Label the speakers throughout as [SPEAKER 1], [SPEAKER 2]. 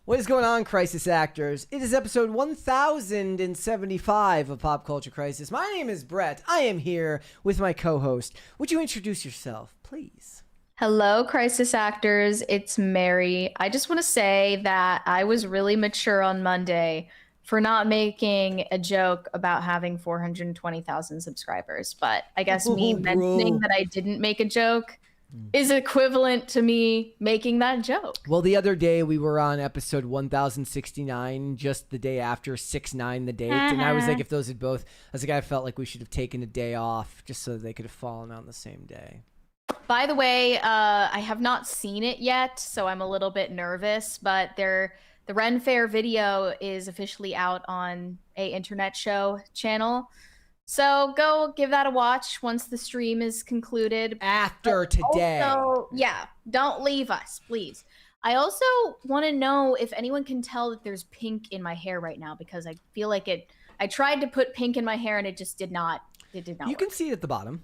[SPEAKER 1] What is going on, Crisis Actors? It is episode 1075 of Pop Culture Crisis. My name is Brett. I am here with my co-host. Would you introduce yourself, please?
[SPEAKER 2] Hello, Crisis Actors. It's Mary. I just want to say that I was really mature on Monday for not making a joke about having 420,000 subscribers. But I guess mentioning that I didn't make a joke is equivalent to me making that joke.
[SPEAKER 1] Well, the other day we were on episode 1069, just the day after 6/9, the date. And I was like, if those had both, I felt like we should have taken a day off just so they could have fallen on the same day.
[SPEAKER 2] By the way, I have not seen it yet, so I'm a little bit nervous, but the Ren Fair video is officially out on a internet show channel. So go give that a watch once the stream is concluded.
[SPEAKER 1] After today.
[SPEAKER 2] Also, yeah, don't leave us, please. I also want to know if anyone can tell that there's pink in my hair right now, because I feel like I tried to put pink in my hair and it just did not work.
[SPEAKER 1] You can see it at the bottom.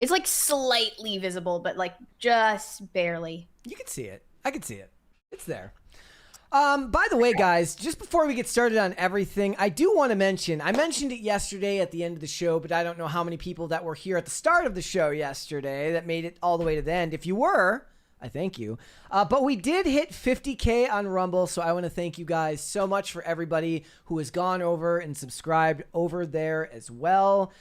[SPEAKER 2] It's like slightly visible, but like just barely.
[SPEAKER 1] You can see it. I can see it. It's there. By the way, guys, just before we get started on everything, I do want to mention, I mentioned it yesterday at the end of the show, but I don't know how many people that were here at the start of the show yesterday that made it all the way to the end. If you were, I thank you. But we did hit 50K on Rumble, so I want to thank you guys so much for everybody who has gone over and subscribed over there as well.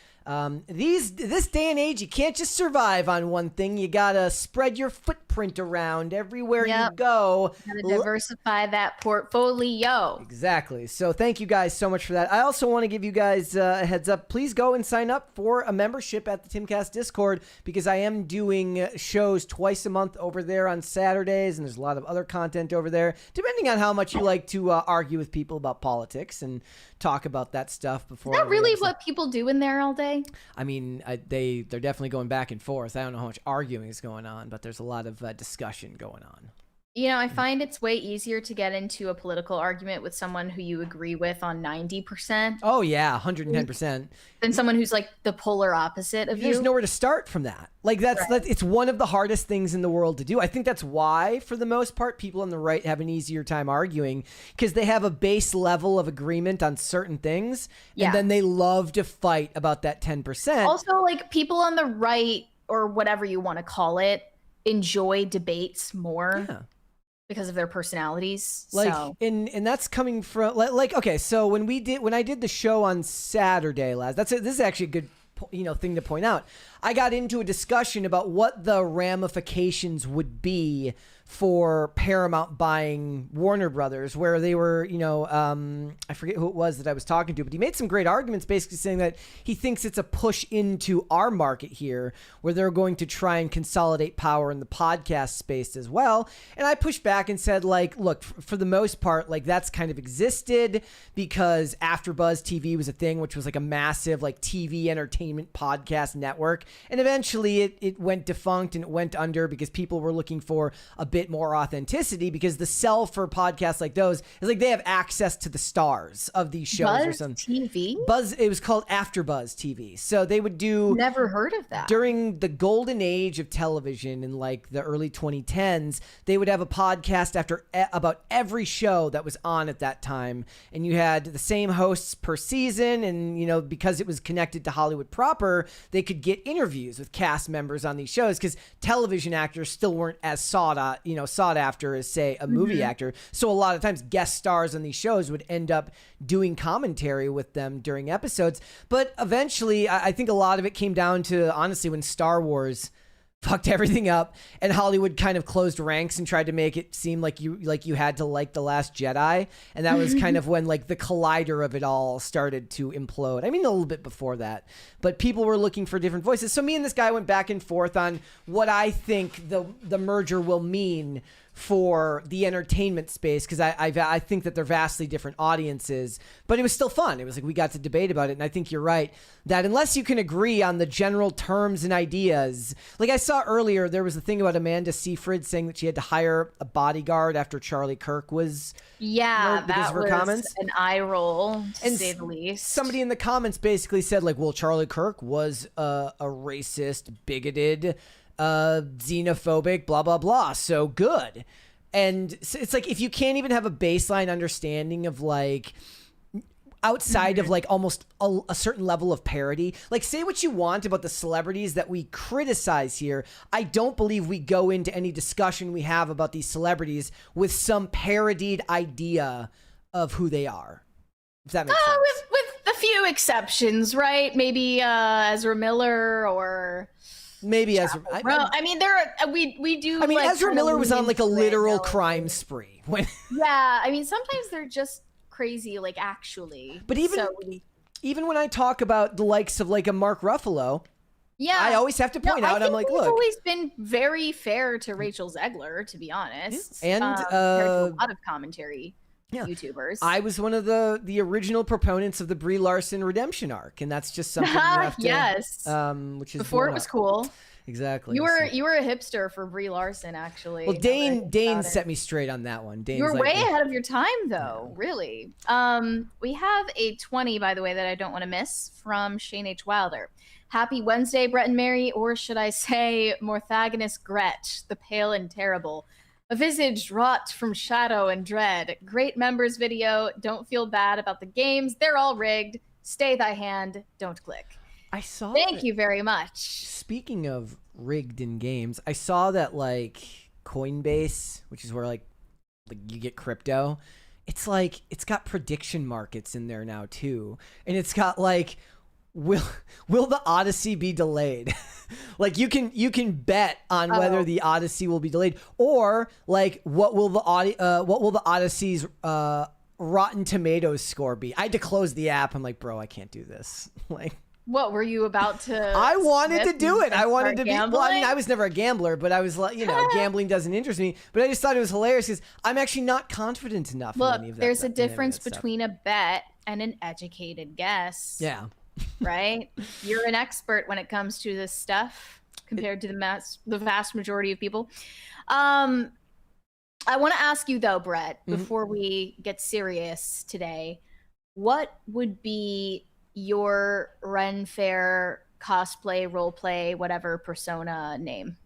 [SPEAKER 1] This day and age, you can't just survive on one thing. You gotta spread your footprint around everywhere you go.
[SPEAKER 2] Gotta diversify that portfolio.
[SPEAKER 1] Exactly. So thank you guys so much for that. I also want to give you guys a heads up. Please go and sign up for a membership at the Timcast Discord, because I am doing shows twice a month over there on Saturdays, and there's a lot of other content over there, depending on how much you like to argue with people about politics and talk about that stuff before.
[SPEAKER 2] Is that really what people do in there all day?
[SPEAKER 1] I mean, they're definitely going back and forth. I don't know how much arguing is going on, but there's a lot of discussion going on.
[SPEAKER 2] You know, I find it's way easier to get into a political argument with someone who you agree with on 90%.
[SPEAKER 1] Oh, yeah, 110%.
[SPEAKER 2] Than someone who's like the polar opposite of you.
[SPEAKER 1] There's nowhere to start from that. Like, it's one of the hardest things in the world to do. I think that's why, for the most part, people on the right have an easier time arguing, because they have a base level of agreement on certain things, and then they love to fight about that 10%.
[SPEAKER 2] Also, like, people on the right, or whatever you want to call it, enjoy debates more. Yeah. Because of their personalities.
[SPEAKER 1] Like,
[SPEAKER 2] so.
[SPEAKER 1] and that's coming from, like, okay, so when I did the show on Saturday this is actually a good thing to point out. I got into a discussion about what the ramifications would be for Paramount buying Warner Brothers, where they were, I forget who it was that I was talking to, but he made some great arguments basically saying that he thinks it's a push into our market here, where they're going to try and consolidate power in the podcast space as well. And I pushed back and said, like, look, for the most part, like, that's kind of existed because AfterBuzz TV was a thing, which was like a massive like TV entertainment podcast network. And eventually it went defunct and it went under because people were looking for a bit more authenticity, because the sell for podcasts like those is like they have access to the stars of these shows.
[SPEAKER 2] Buzz
[SPEAKER 1] or some
[SPEAKER 2] TV?
[SPEAKER 1] Buzz, it was called AfterBuzz TV. So they would do,
[SPEAKER 2] never heard of that.
[SPEAKER 1] During the golden age of television in like the early 2010s, they would have a podcast after about every show that was on at that time, and you had the same hosts per season, and because it was connected to Hollywood proper, they could get interviews with cast members on these shows, because television actors still weren't as sought after as, say, a movie actor. So a lot of times guest stars on these shows would end up doing commentary with them during episodes. But eventually, I think a lot of it came down to, honestly, when Star Wars fucked everything up and Hollywood kind of closed ranks and tried to make it seem like you had to like The Last Jedi, and that was kind of when like the collider of it all started to implode. I mean, a little bit before that, but people were looking for different voices. So me and this guy went back and forth on what I think the merger will mean for the entertainment space, because I think that they're vastly different audiences, but it was still fun. It was like we got to debate about it, and I think you're right that unless you can agree on the general terms and ideas, like I saw earlier, there was a thing about Amanda Seyfried saying that she had to hire a bodyguard after Charlie Kirk was
[SPEAKER 2] that was
[SPEAKER 1] comments.
[SPEAKER 2] An eye roll, to say the least.
[SPEAKER 1] Somebody in the comments basically said, like, well, Charlie Kirk was a racist, bigoted, xenophobic, blah, blah, blah. So good. And so it's like if you can't even have a baseline understanding of like outside of like almost a certain level of parody, like say what you want about the celebrities that we criticize here, I don't believe we go into any discussion we have about these celebrities with some parodied idea of who they are, if that makes sense.
[SPEAKER 2] With a few exceptions, right? Maybe Ezra Miller or
[SPEAKER 1] maybe Ezra.
[SPEAKER 2] I mean, we do.
[SPEAKER 1] I mean,
[SPEAKER 2] like,
[SPEAKER 1] Ezra Miller was on like a literal crime spree.
[SPEAKER 2] Yeah, I mean, sometimes they're just crazy, like actually.
[SPEAKER 1] But even when I talk about the likes of like a Mark Ruffalo, yeah, I always have to point out. I'm like, look,
[SPEAKER 2] we've always been very fair to Rachel Zegler, to be honest,
[SPEAKER 1] and
[SPEAKER 2] compared to a lot of commentary YouTubers.
[SPEAKER 1] I was one of the original proponents of the Brie Larson redemption arc, and that's just something you have to,
[SPEAKER 2] yes,
[SPEAKER 1] which is
[SPEAKER 2] before it was cool.
[SPEAKER 1] Exactly.
[SPEAKER 2] You were a hipster for Brie Larson, actually.
[SPEAKER 1] Well, Dane set me straight on that one.
[SPEAKER 2] You were way ahead of your time, though. Really. We have a 20, by the way, that I don't want to miss from Shane H. Wilder. Happy Wednesday, Brett and Mary, or should I say, Morthagonus Gretch, the pale and terrible. A visage wrought from shadow and dread. Great members video. Don't feel bad about the games. They're all rigged. Stay thy hand. Don't click.
[SPEAKER 1] I saw.
[SPEAKER 2] Thank you very much.
[SPEAKER 1] Speaking of rigged in games, I saw that like Coinbase, which is where like you get crypto, it's got prediction markets in there now too, and it's got like will the Odyssey be delayed? Like you can bet on whether the Odyssey will be delayed, or like what will the Odyssey's Rotten Tomatoes score be? I had to close the app. I'm like, bro, I can't do this. Like.
[SPEAKER 2] What were you about to?
[SPEAKER 1] I wanted to do it. I wanted to be.
[SPEAKER 2] Gambling?
[SPEAKER 1] Well, I mean, I was never a gambler, but I was like, gambling doesn't interest me. But I just thought it was hilarious because I'm actually not confident enough.
[SPEAKER 2] Look,
[SPEAKER 1] in any of that,
[SPEAKER 2] there's a difference between a bet and an educated guess.
[SPEAKER 1] Yeah.
[SPEAKER 2] Right. You're an expert when it comes to this stuff compared to the vast majority of people. I want to ask you though, Brett, before we get serious today, what would be your Ren Fair cosplay, roleplay, whatever persona name?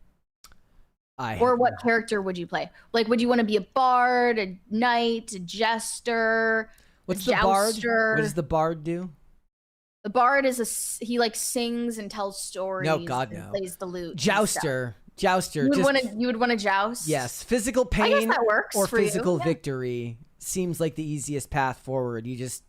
[SPEAKER 2] Or what character would you play? Like, would you want to be a bard, a knight, a jester?
[SPEAKER 1] What's the bard? What does the bard do?
[SPEAKER 2] The bard is he like sings and tells stories.
[SPEAKER 1] No, God,
[SPEAKER 2] and
[SPEAKER 1] no.
[SPEAKER 2] Plays the lute.
[SPEAKER 1] Jouster.
[SPEAKER 2] You would want to joust.
[SPEAKER 1] Yes, physical pain
[SPEAKER 2] I guess that works
[SPEAKER 1] or
[SPEAKER 2] for
[SPEAKER 1] physical
[SPEAKER 2] you.
[SPEAKER 1] victory seems like the easiest path forward. You just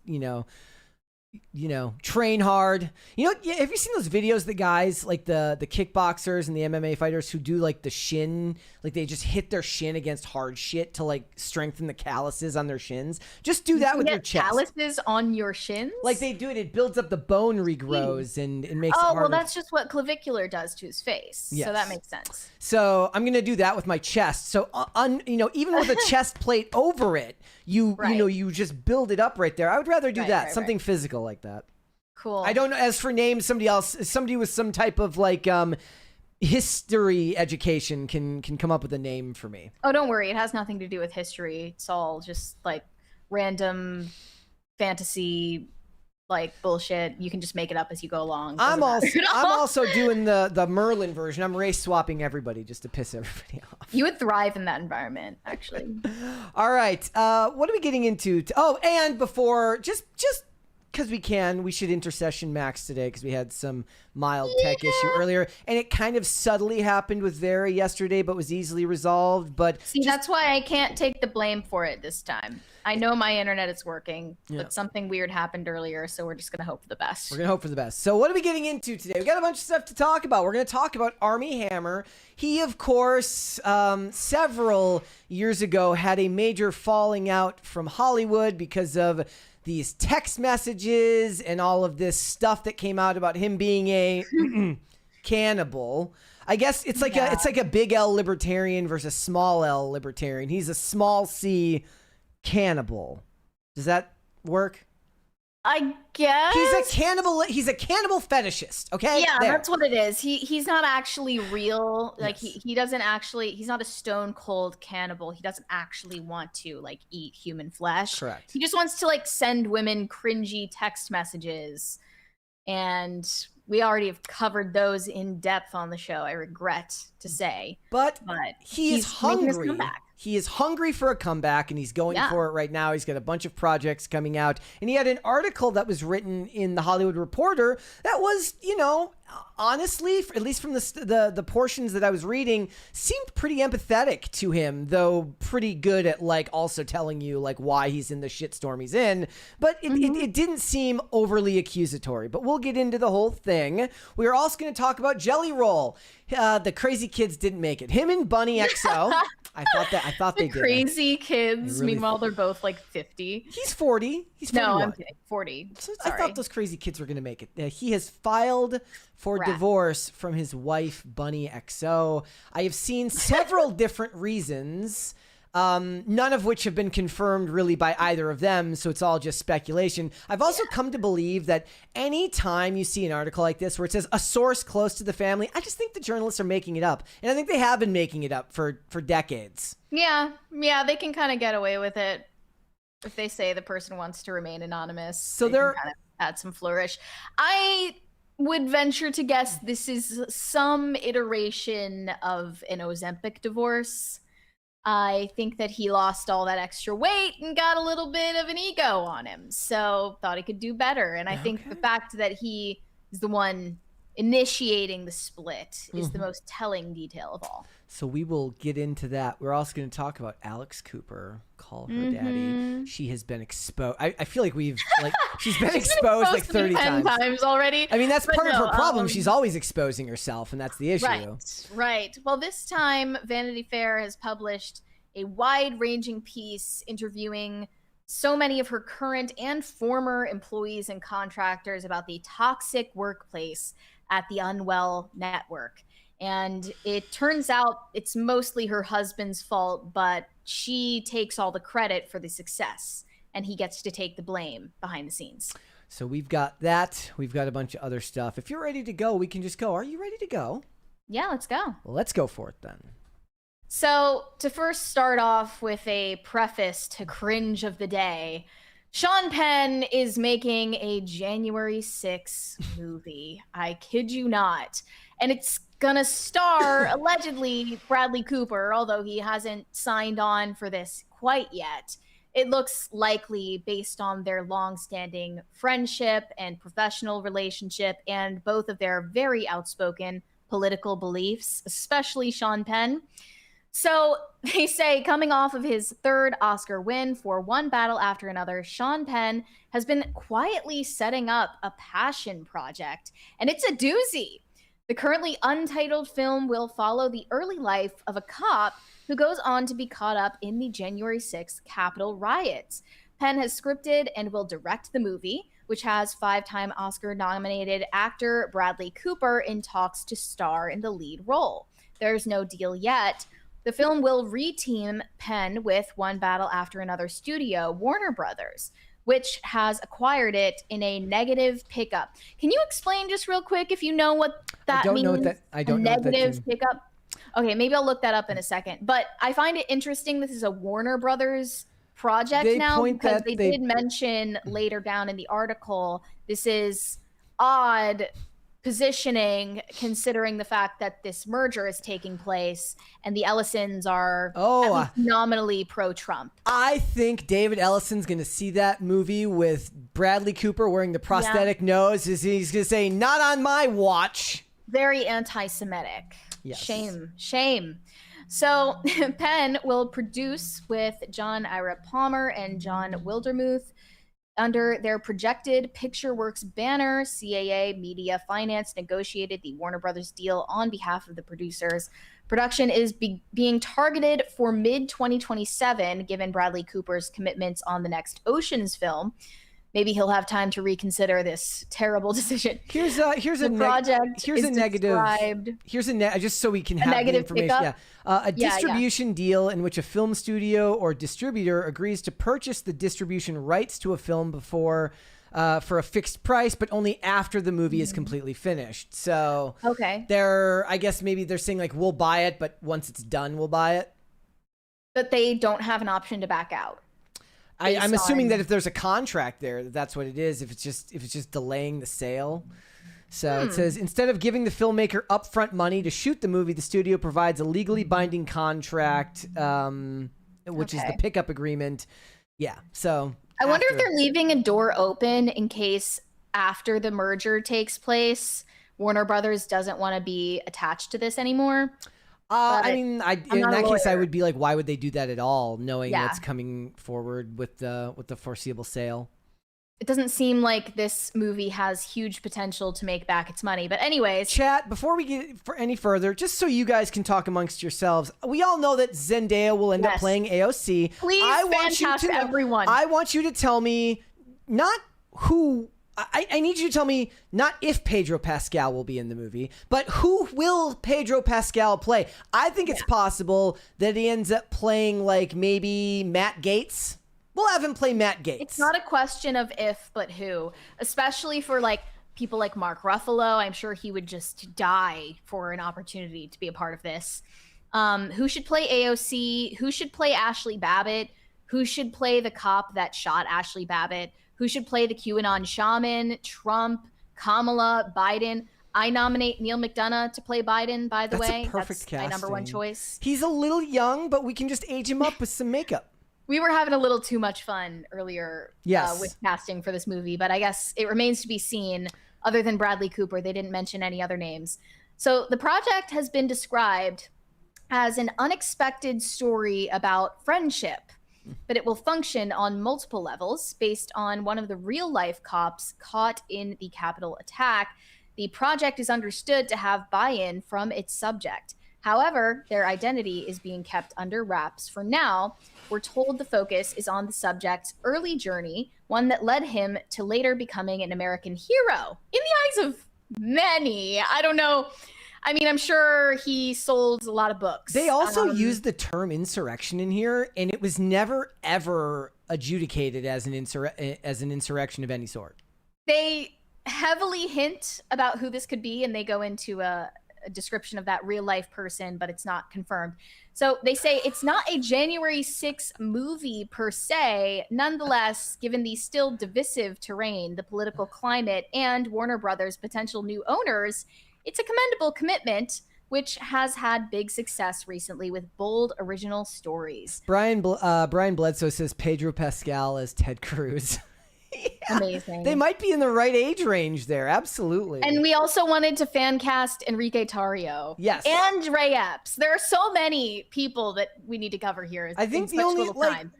[SPEAKER 1] train hard. Have you seen those videos, the guys, like the kickboxers and the MMA fighters who do like the shin, like they just hit their shin against hard shit to like strengthen the calluses on their shins? Just do that with your chest.
[SPEAKER 2] Calluses on your shins?
[SPEAKER 1] Like they do it, it builds up the bone regrows and it makes it harder.
[SPEAKER 2] Well, that's just what clavicular does to his face.
[SPEAKER 1] Yes.
[SPEAKER 2] So that makes sense.
[SPEAKER 1] So I'm going to do that with my chest. So even with a chest plate over it, you just build it up right there. I would rather do that, something physical like that.
[SPEAKER 2] Cool.
[SPEAKER 1] I don't know. As for names, somebody with some type of like history education can come up with a name for me.
[SPEAKER 2] Oh, don't worry. It has nothing to do with history. It's all just like random fantasy like bullshit. You can just make it up as you go along.
[SPEAKER 1] I'm also doing the Merlin version. I'm race swapping everybody just to piss everybody off.
[SPEAKER 2] You would thrive in that environment, actually.
[SPEAKER 1] All right. What are we getting into? And before just because we should intercession Max today because we had some mild tech issue earlier, and it kind of subtly happened with Vera yesterday, but was easily resolved. But
[SPEAKER 2] that's why I can't take the blame for it this time. I know my internet is working, but something weird happened earlier, so we're just gonna hope for the best.
[SPEAKER 1] We're gonna hope for the best. So what are we getting into today? We got a bunch of stuff to talk about. We're gonna talk about Armie Hammer. He, of course, several years ago had a major falling out from Hollywood because of these text messages and all of this stuff that came out about him being a cannibal. I guess it's like a big L libertarian versus small L libertarian. He's a small C cannibal. Does that work?
[SPEAKER 2] I guess
[SPEAKER 1] he's a cannibal fetishist. Okay,
[SPEAKER 2] yeah, that's what it is. He's not actually real. Like he doesn't actually. He's not a stone cold cannibal. He doesn't actually want to like eat human flesh.
[SPEAKER 1] Correct.
[SPEAKER 2] He just wants to like send women cringy text messages, and we already have covered those in depth on the show. I regret to say,
[SPEAKER 1] but he's hungry. He is hungry for a comeback, and he's going for it right now. He's got a bunch of projects coming out. And he had an article that was written in The Hollywood Reporter that was, honestly, at least from the portions that I was reading, seemed pretty empathetic to him, though pretty good at, also telling you, why he's in the shitstorm he's in. But it didn't seem overly accusatory. But we'll get into the whole thing. We are also going to talk about Jelly Roll. The crazy kids didn't make it. Him and Bunny XO. I thought they did.
[SPEAKER 2] Crazy kids. Really meanwhile, they're both 50.
[SPEAKER 1] He's 40. He's 41.
[SPEAKER 2] No, I'm kidding. 40.
[SPEAKER 1] So I thought those crazy kids were going to make it. He has filed for divorce from his wife, Bunny XO. I have seen several different reasons, none of which have been confirmed really by either of them, so it's all just speculation. I've also come to believe that any time you see an article like this where it says a source close to the family, I just think the journalists are making it up. And I think they have been making it up for decades. Yeah, they can kind of get away with it if they say the person wants to remain anonymous. So they're kind of add some flourish. I would venture to guess this is some iteration of an Ozempic divorce. I think that he lost all that extra weight and got a little bit of an ego on him. So thought he could do better. And I think the fact that he is the one initiating the split is the most telling detail of all. So we will get into that. We're also going to talk about Alex Cooper. Call her daddy. She has been exposed. I feel like she's been exposed 30 times already. I mean, that's part of her problem. She's always exposing herself, and that's the issue. Right. Well, this time Vanity Fair has published a wide-ranging piece interviewing so many of her current and former employees and contractors about the toxic workplace at the Unwell Network. And it turns out it's mostly her husband's fault, but she takes all the credit for the success, and he gets to take the blame behind the scenes. So we've got that. We've got a bunch of other stuff. If you're ready to go, we can just go. Are you ready to go? Yeah, let's go. Well, let's go for it then. So to first start off with a preface to cringe of the day, Sean Penn is making a January 6th movie. I kid you not. And it's gonna star, allegedly, Bradley Cooper, although he hasn't signed on for this quite yet. It looks likely based on their long-standing friendship and professional relationship and both of their very outspoken political beliefs, especially Sean Penn. So they say, coming off of his third Oscar win for One Battle After Another, Sean Penn has been quietly setting up a passion project, and it's a doozy. The currently untitled film will follow the early life of a cop who goes on to be caught up in the January 6th Capitol riots. Penn has scripted and will direct the movie, which has five-time Oscar-nominated actor Bradley Cooper in talks to star in the lead role. There's no deal yet. The film will reteam Penn with One Battle After Another studio, Warner Brothers, which has acquired it in a negative pickup. Can you explain just real quick if you know what that means? I don't know what that negative pickup. Okay, maybe I'll look that up in a second. But I find it interesting this is a Warner Brothers project because they did mention later down in the article this is odd positioning considering the fact that this merger is taking place and the Ellisons are at least nominally pro-Trump. I think David Ellison's going to see that movie with Bradley Cooper wearing the prosthetic nose. He's going to say, not on my watch. Very anti-Semitic. Yes. Shame. So Penn will produce with John Ira Palmer and John Wildermuth under their projected PictureWorks banner. CAA Media Finance negotiated the Warner Brothers deal on behalf of the producers. Production is being targeted for mid-2027, given Bradley Cooper's commitments on the next Ocean's film. Maybe he'll have time to reconsider this terrible decision. Here's a negative. Just so we can have the information. A distribution deal in which a film studio or distributor agrees to purchase the distribution rights to a film before for a fixed price, but only after the movie is completely finished. So I guess maybe they're saying we'll buy it, but once it's done, we'll buy it. But they don't have an option to back out. I'm assuming that if there's a contract there, that's what it is. If it's just delaying the sale. So it says, instead of giving the filmmaker upfront money to shoot the movie, the studio provides a legally binding contract, which is the pickup agreement. Yeah. So
[SPEAKER 2] I wonder if they're leaving a door open in case after the merger takes place, Warner Brothers doesn't want to be attached to this anymore.
[SPEAKER 1] I mean, in that case, I would be like, why would they do that at all, knowing what's coming forward with the foreseeable sale?
[SPEAKER 2] It doesn't seem like this movie has huge potential to make back its money. But anyways.
[SPEAKER 1] Chat, before we get any further, just so you guys can talk amongst yourselves, we all know that Zendaya will end up playing AOC.
[SPEAKER 2] Please, everyone.
[SPEAKER 1] I want you to tell me not who... I need you to tell me not if Pedro Pascal will be in the movie, but who will Pedro Pascal play? I think it's possible that he ends up playing like maybe Matt Gaetz. We'll have him play Matt Gaetz.
[SPEAKER 2] It's not a question of if, but who, especially for like people like Mark Ruffalo. I'm sure he would just die for an opportunity to be a part of this. Who should play AOC? Who should play Ashley Babbitt? Who should play the cop that shot Ashley Babbitt? Who should play the QAnon shaman? Trump, Kamala, Biden. I nominate Neil McDonough to play Biden, by the way.
[SPEAKER 1] That's a perfect casting.
[SPEAKER 2] My number one choice.
[SPEAKER 1] He's a little young, but we can just age him up with some makeup.
[SPEAKER 2] We were having a little too much fun earlier with casting for this movie, but I guess it remains to be seen. Other than Bradley Cooper, they didn't mention any other names. So the project has been described as an unexpected story about friendship, but it will function on multiple levels based on one of the real-life cops caught in the Capitol attack. The project is understood to have buy-in from its subject. However, their identity is being kept under wraps for now. We're told the focus is on the subject's early journey, one that led him to later becoming an American hero in the eyes of many. I don't know. I mean, I'm sure he sold a lot of books.
[SPEAKER 1] They also used the term insurrection in here, and it was never, ever adjudicated as an insurrection of any sort.
[SPEAKER 2] They heavily hint about who this could be, and they go into a description of that real life person, but it's not confirmed. So they say it's not a January 6th movie per se. Nonetheless, given the still divisive terrain, the political climate, and Warner Brothers' potential new owners, it's a commendable commitment, which has had big success recently with bold original stories.
[SPEAKER 1] Brian Bledsoe says Pedro Pascal as Ted Cruz. Yeah,
[SPEAKER 2] amazing.
[SPEAKER 1] They might be in the right age range there. Absolutely.
[SPEAKER 2] And we also wanted to fan cast Enrique Tarrio.
[SPEAKER 1] Yes.
[SPEAKER 2] And Ray Epps. There are so many people that we need to cover here.
[SPEAKER 1] I think the only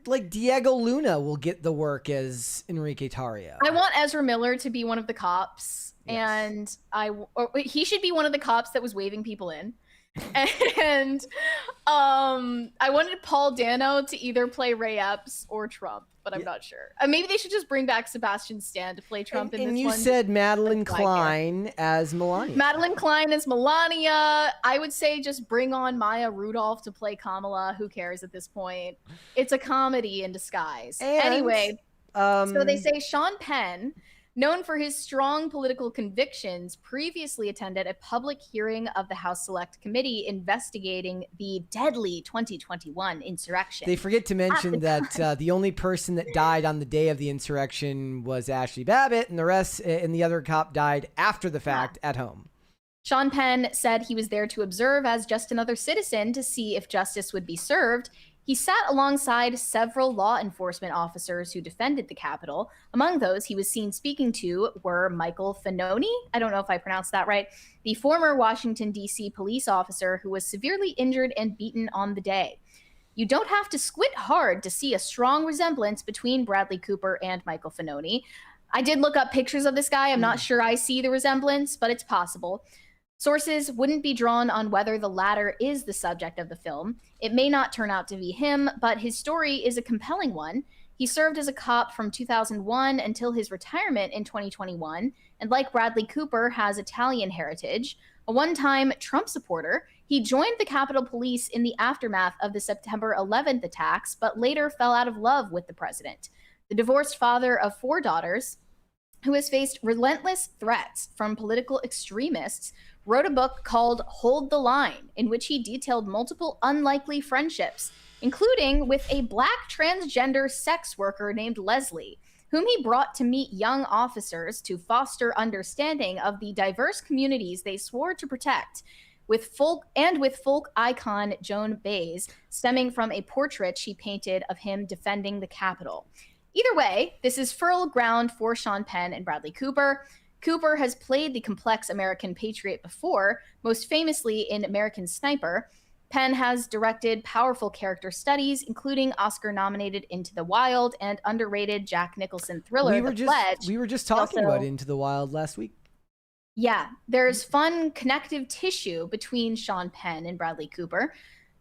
[SPEAKER 1] like Diego Luna will get the work as Enrique Tarrio.
[SPEAKER 2] I want Ezra Miller to be one of the cops. Yes. And he should be one of the cops that was waving people in. And I wanted Paul Dano to either play Ray Epps or Trump, but I'm not sure. Maybe they should just bring back Sebastian Stan to play Trump in this one.
[SPEAKER 1] And you said Madeline Klein as Melania.
[SPEAKER 2] Madeline Klein as Melania. I would say just bring on Maya Rudolph to play Kamala. Who cares at this point? It's a comedy in disguise. And, anyway, so they say Sean Penn, known for his strong political convictions, previously attended a public hearing of the House Select Committee investigating the deadly 2021 insurrection.
[SPEAKER 1] They forget to mention that the only person that died on the day of the insurrection was Ashley Babbitt, and the rest and the other cop died after the fact at home.
[SPEAKER 2] Sean Penn said he was there to observe as just another citizen to see if justice would be served. He sat alongside several law enforcement officers who defended the Capitol. Among those he was seen speaking to were Michael Finoni, I don't know if I pronounced that right, the former Washington, D.C. police officer who was severely injured and beaten on the day. You don't have to squint hard to see a strong resemblance between Bradley Cooper and Michael Finoni. I did look up pictures of this guy. I'm not sure I see the resemblance, but it's possible. Sources wouldn't be drawn on whether the latter is the subject of the film. It may not turn out to be him, but his story is a compelling one. He served as a cop from 2001 until his retirement in 2021, and like Bradley Cooper, has Italian heritage. A one-time Trump supporter, he joined the Capitol Police in the aftermath of the September 11th attacks, but later fell out of love with the president. The divorced father of 4 daughters, who has faced relentless threats from political extremists, wrote a book called Hold the Line, in which he detailed multiple unlikely friendships, including with a Black transgender sex worker named Leslie, whom he brought to meet young officers to foster understanding of the diverse communities they swore to protect, with folk icon Joan Baez, stemming from a portrait she painted of him defending the Capitol. Either way, this is fertile ground for Sean Penn and Bradley Cooper. Cooper has played the complex American patriot before, most famously in American Sniper. Penn has directed powerful character studies, including Oscar-nominated Into the Wild and underrated Jack Nicholson thriller The Pledge.
[SPEAKER 1] We were just talking about Into the Wild last week.
[SPEAKER 2] Yeah, there's fun connective tissue between Sean Penn and Bradley Cooper.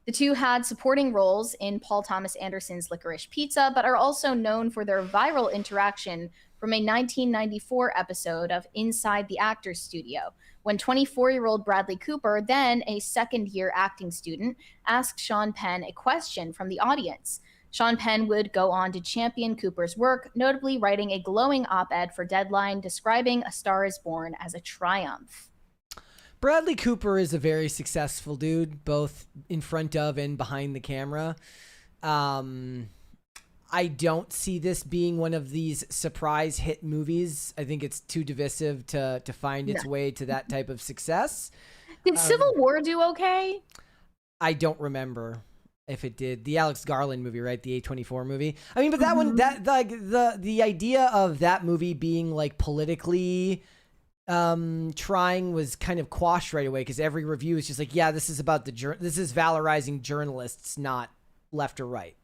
[SPEAKER 2] The two had supporting roles in Paul Thomas Anderson's Licorice Pizza, but are also known for their viral interaction from a 1994 episode of Inside the Actors Studio, when 24-year-old Bradley Cooper, then a second-year acting student, asked Sean Penn a question from the audience. Sean Penn would go on to champion Cooper's work, notably writing a glowing op-ed for Deadline describing A Star is Born as a triumph.
[SPEAKER 1] Bradley Cooper is a very successful dude, both in front of and behind the camera. I don't see this being one of these surprise hit movies. I think it's too divisive to find its way to that type of success.
[SPEAKER 2] Did Civil War do okay?
[SPEAKER 1] I don't remember if it did. The Alex Garland movie, right? The A24 movie. I mean, but that one, that like the idea of that movie being like politically trying was kind of quashed right away, because every review is just like, yeah, this is about this is valorizing journalists, not left or right.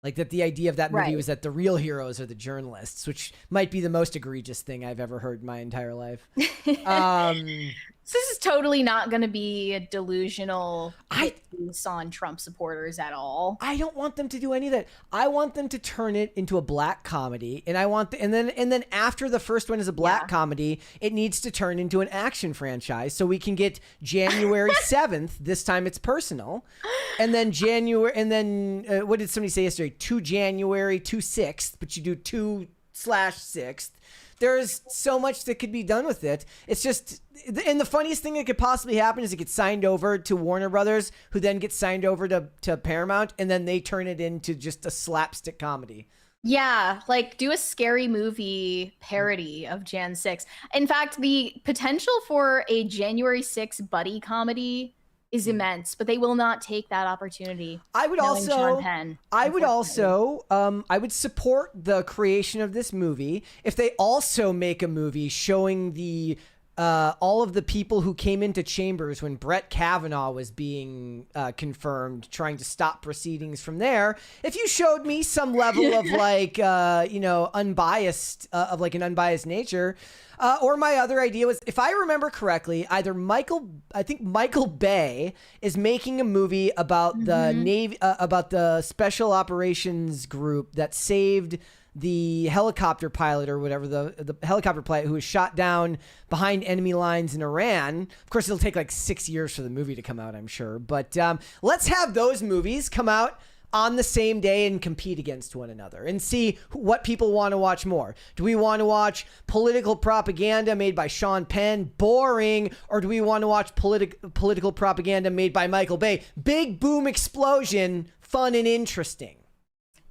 [SPEAKER 1] Like that the idea of that movie was that the real heroes are the journalists, which might be the most egregious thing I've ever heard in my entire life.
[SPEAKER 2] So this is totally not going to be a delusional piece on Trump supporters at all.
[SPEAKER 1] I don't want them to do any of that. I want them to turn it into a black comedy, and I want and then after the first one is a black comedy, it needs to turn into an action franchise, so we can get January 7th. This time it's personal, and then what did somebody say yesterday? 2 January, 2 6th, but you do 2/6th. There's so much that could be done with it. It's just, and the funniest thing that could possibly happen is it gets signed over to Warner Brothers, who then gets signed over to Paramount, and then they turn it into just a slapstick comedy.
[SPEAKER 2] Yeah, like do a scary movie parody of Jan 6. In fact, the potential for a January 6 buddy comedy is immense, but they will not take that opportunity. I would
[SPEAKER 1] support the creation of this movie if they also make a movie showing the all of the people who came into chambers when Brett Kavanaugh was being confirmed, trying to stop proceedings from there. If you showed me some level of like, unbiased, of like an unbiased nature, or my other idea was, if I remember correctly, either Michael Bay is making a movie about the Navy, about the Special Operations Group that saved the helicopter pilot or whatever, the helicopter pilot who was shot down behind enemy lines in Iran. Of course, it'll take like 6 years for the movie to come out, I'm sure. But let's have those movies come out on the same day and compete against one another and see what people want to watch more. Do we want to watch political propaganda made by Sean Penn? Boring. Or do we want to watch political propaganda made by Michael Bay? Big boom explosion, fun and interesting.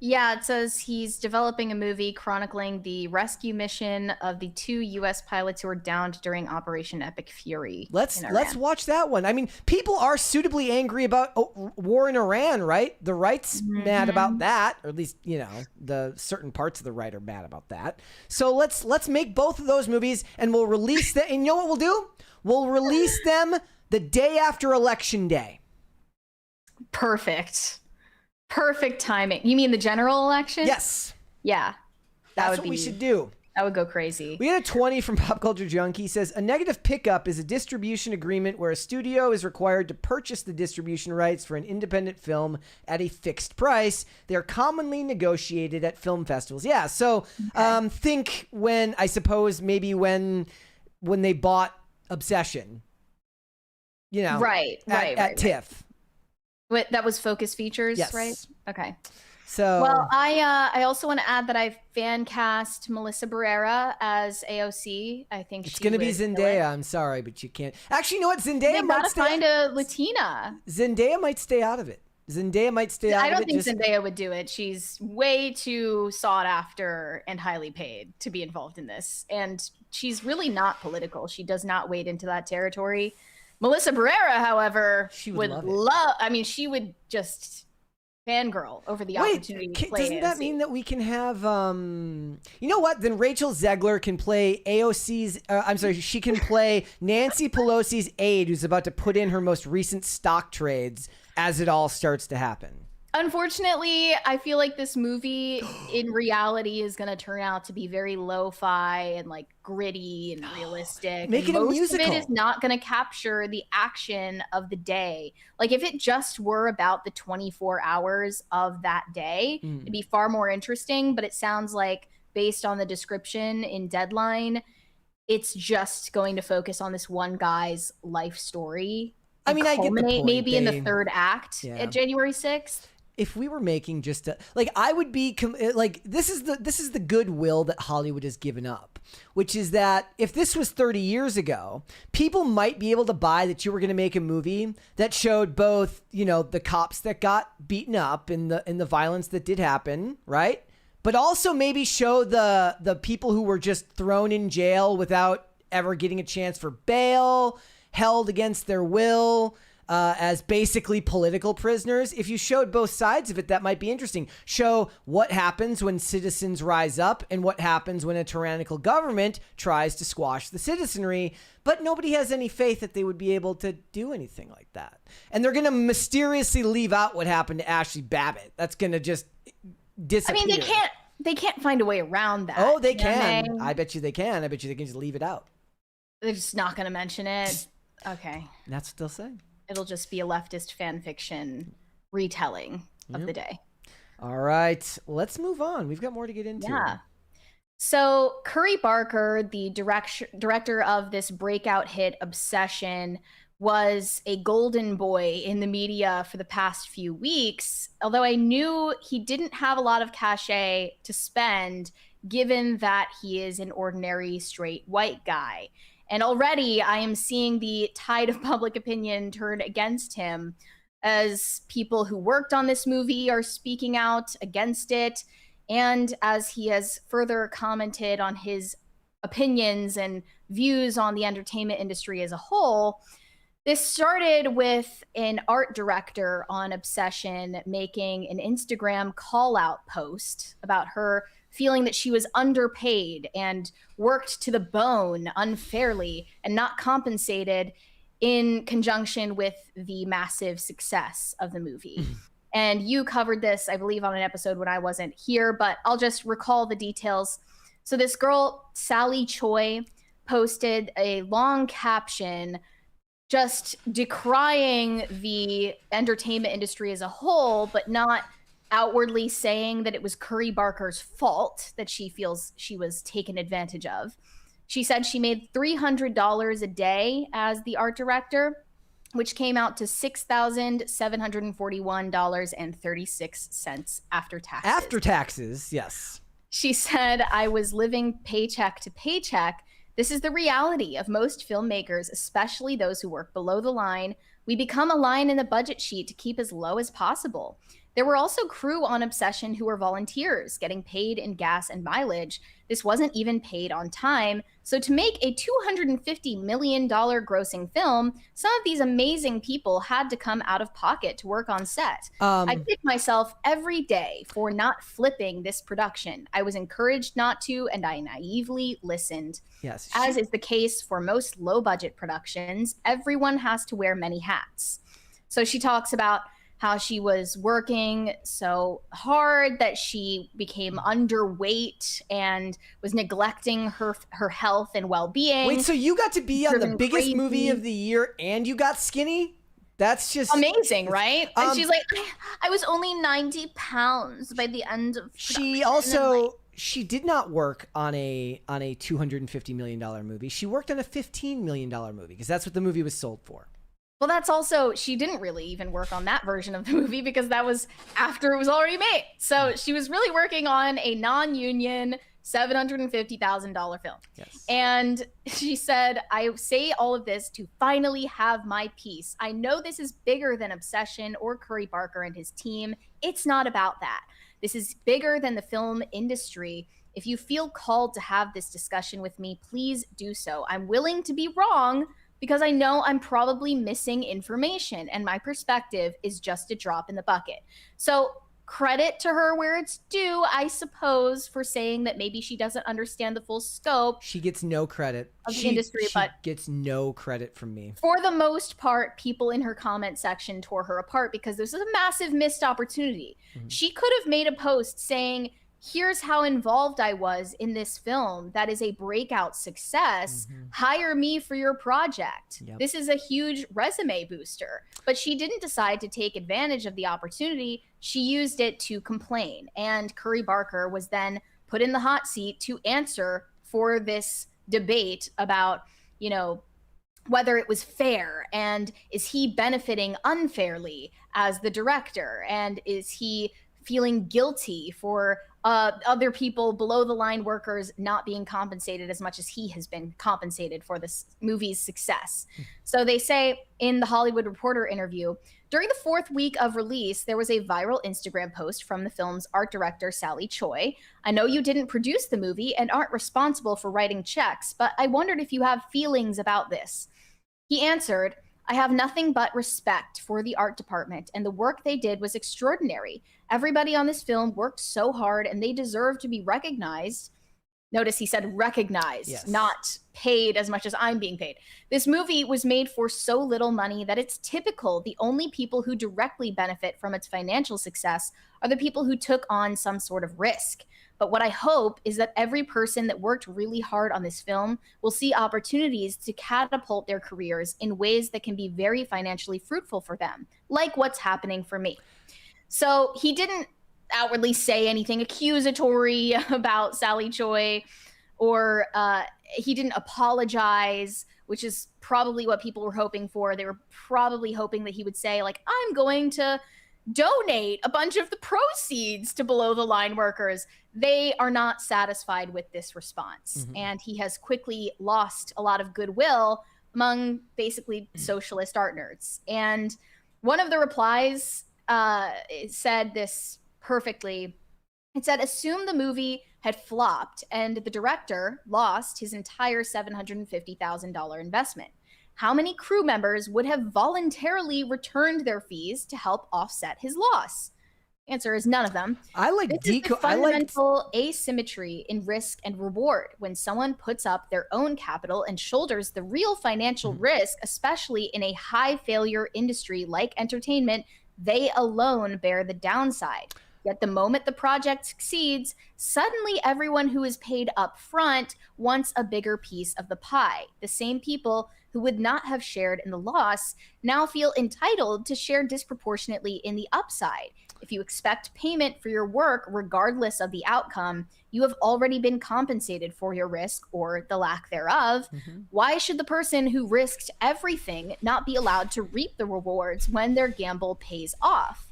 [SPEAKER 2] Yeah, it says he's developing a movie chronicling the rescue mission of the 2 U.S. pilots who were downed during Operation Epic Fury.
[SPEAKER 1] Let's watch that one. I mean, people are suitably angry about war in Iran, right? The right's mad about that, or at least, the certain parts of the right are mad about that. So let's make both of those movies, and we'll release them. And you know what we'll do? We'll release them the day after Election Day.
[SPEAKER 2] Perfect timing. You mean the general election?
[SPEAKER 1] Yes.
[SPEAKER 2] Yeah.
[SPEAKER 1] That's what we should do.
[SPEAKER 2] That would go crazy.
[SPEAKER 1] We had a 20 from Pop Culture Junkie. Says, a negative pickup is a distribution agreement where a studio is required to purchase the distribution rights for an independent film at a fixed price. They are commonly negotiated at film festivals. Yeah, so think when they bought Obsession. At TIFF.
[SPEAKER 2] That was Focus Features,
[SPEAKER 1] yes.
[SPEAKER 2] Right? Okay.
[SPEAKER 1] So,
[SPEAKER 2] well, I also want to add that I've fan cast Melissa Barrera as AOC. I think
[SPEAKER 1] it's going to be Zendaya. I'm sorry, but you can't. Actually, you know what? Zendaya
[SPEAKER 2] might gotta find a Latina.
[SPEAKER 1] Zendaya might stay out of it. Zendaya might stay out
[SPEAKER 2] I
[SPEAKER 1] of
[SPEAKER 2] don't
[SPEAKER 1] it.
[SPEAKER 2] think Zendaya would do it. She's way too sought after and highly paid to be involved in this. And she's really not political. She does not wade into that territory. Melissa Barrera, however,
[SPEAKER 1] She
[SPEAKER 2] would
[SPEAKER 1] would
[SPEAKER 2] love, I mean, she would just fangirl over the opportunity to play
[SPEAKER 1] doesn't that
[SPEAKER 2] AOC.
[SPEAKER 1] mean that we can have you know what, then Rachel Zegler can play AOC's I'm sorry, she can play Nancy Pelosi's aide who's about to put in her most recent stock trades as it all starts to happen?
[SPEAKER 2] Unfortunately, I feel like this movie in reality is going to turn out to be very lo-fi and like gritty and realistic.
[SPEAKER 1] Make it
[SPEAKER 2] and
[SPEAKER 1] a
[SPEAKER 2] most
[SPEAKER 1] musical.
[SPEAKER 2] of it is not going to capture the action of the day. Like if it just were about the 24 hours of that day, it'd be far more interesting. But it sounds like based on the description in Deadline, it's just going to focus on this one guy's life story.
[SPEAKER 1] I mean, I get the point.
[SPEAKER 2] Maybe in the third act at January 6th.
[SPEAKER 1] If we were making just a, like, I would be like, this is the goodwill that Hollywood has given up, which is that if this was 30 years ago, people might be able to buy that you were going to make a movie that showed both, you know, the cops that got beaten up in the violence that did happen, right? But also maybe show the people who were just thrown in jail without ever getting a chance for bail, held against their will, as basically political prisoners. If you showed both sides of it, that might be interesting. Show what happens when citizens rise up and what happens when a tyrannical government tries to squash the citizenry. But nobody has any faith that they would be able to do anything like that. And they're going to mysteriously leave out what happened to Ashley Babbitt. That's going to just disappear.
[SPEAKER 2] I mean, they can't find a way around that.
[SPEAKER 1] Oh, they can. I bet you they can. I bet you they can just leave it out.
[SPEAKER 2] They're just not going to mention it. Okay.
[SPEAKER 1] That's what they'll say.
[SPEAKER 2] It'll just be a leftist fan fiction retelling of the day.
[SPEAKER 1] All right, let's move on. We've got more to get into.
[SPEAKER 2] Yeah. So Curry Barker, the director of this breakout hit Obsession, was a golden boy in the media for the past few weeks, although I knew he didn't have a lot of cachet to spend, given that he is an ordinary straight white guy. And already I am seeing the tide of public opinion turn against him as people who worked on this movie are speaking out against it. And as he has further commented on his opinions and views on the entertainment industry as a whole, this started with an art director on Obsession making an Instagram call-out post about her feeling that she was underpaid and worked to the bone unfairly and not compensated in conjunction with the massive success of the movie. And you covered this, I believe, on an episode when I wasn't here, but I'll just recall the details. So this girl, Sally Choi, posted a long caption just decrying the entertainment industry as a whole, but not outwardly saying that it was Curry Barker's fault that she feels she was taken advantage of. She said she made $300 a day as the art director, which came out to $6,741.36 after taxes.
[SPEAKER 1] After taxes, yes.
[SPEAKER 2] She said, I was living paycheck to paycheck. This is the reality of most filmmakers, especially those who work below the line. We become a line in the budget sheet to keep as low as possible. There were also crew on Obsession who were volunteers, getting paid in gas and mileage. This wasn't even paid on time. So to make a $250 million grossing film, some of these amazing people had to come out of pocket to work on set. I kick myself every day for not flipping this production. I was encouraged not to, and I naively listened.
[SPEAKER 1] Yes.
[SPEAKER 2] As is the case for most low-budget productions, everyone has to wear many hats. So she talks about how she was working so hard that she became underweight and was neglecting her health and well-being.
[SPEAKER 1] Wait, so you got to be on the biggest
[SPEAKER 2] crazy
[SPEAKER 1] movie of the year and you got skinny? That's just
[SPEAKER 2] amazing, right? And she's like, I was only 90 pounds by the end of production.
[SPEAKER 1] She did not work on a $250 million movie. She worked on a $15 million movie because that's what the movie was sold for.
[SPEAKER 2] Well, that's also, she didn't really even work on that version of the movie because that was after it was already made. So she was really working on a non-union $750,000 film.
[SPEAKER 1] Yes.
[SPEAKER 2] And she said, I say all of this to finally have my peace. I know this is bigger than Obsession or Curry Barker and his team. It's not about that. This is bigger than the film industry. If you feel called to have this discussion with me, please do so. I'm willing to be wrong because I know I'm probably missing information and my perspective is just a drop in the bucket. So credit to her where it's due, I suppose, for saying that maybe she doesn't understand the full scope.
[SPEAKER 1] She gets no credit
[SPEAKER 2] Of the industry, but
[SPEAKER 1] gets no credit from me.
[SPEAKER 2] For the most part, people in her comment section tore her apart because this is a massive missed opportunity. Mm-hmm. She could have made a post saying, here's how involved I was in this film that is a breakout success. Mm-hmm. Hire me for your project. Yep. This is a huge resume booster. But she didn't decide to take advantage of the opportunity. She used it to complain. And Curry Barker was then put in the hot seat to answer for this debate about, you know, whether it was fair and is he benefiting unfairly as the director, and is he feeling guilty for other people, below the line workers, not being compensated as much as he has been compensated for this movie's success. So they say in the Hollywood Reporter interview, during the 4th week of release, there was a viral Instagram post from the film's art director, Sally Choi. I know you didn't produce the movie and aren't responsible for writing checks, but I wondered if you have feelings about this. He answered, I have nothing but respect for the art department, and the work they did was extraordinary. Everybody on this film worked so hard, and they deserve to be recognized. Notice he said recognized, yes, not paid as much as I'm being paid. This movie was made for so little money that it's typical. The only people who directly benefit from its financial success are the people who took on some sort of risk. But what I hope is that every person that worked really hard on this film will see opportunities to catapult their careers in ways that can be very financially fruitful for them, like what's happening for me. So he didn't outwardly say anything accusatory about Sally Choi, or he didn't apologize, which is probably what people were hoping for. They were probably hoping that he would say, like, I'm going to donate a bunch of the proceeds to below the line workers. They are not satisfied with this response. Mm-hmm. And he has quickly lost a lot of goodwill among basically socialist art nerds. And one of the replies said this perfectly. It said, assume the movie had flopped and the director lost his entire $750,000 investment. How many crew members would have voluntarily returned their fees to help offset his loss? Answer is none of them.
[SPEAKER 1] I like
[SPEAKER 2] the fundamental asymmetry in risk and reward. When someone puts up their own capital and shoulders the real financial risk, especially in a high failure industry like entertainment, they alone bear the downside. Yet the moment the project succeeds, suddenly everyone who is paid up front wants a bigger piece of the pie. The same people who would not have shared in the loss now feel entitled to share disproportionately in the upside. If you expect payment for your work regardless of the outcome, you have already been compensated for your risk or the lack thereof. Mm-hmm. Why should the person who risked everything not be allowed to reap the rewards when their gamble pays off?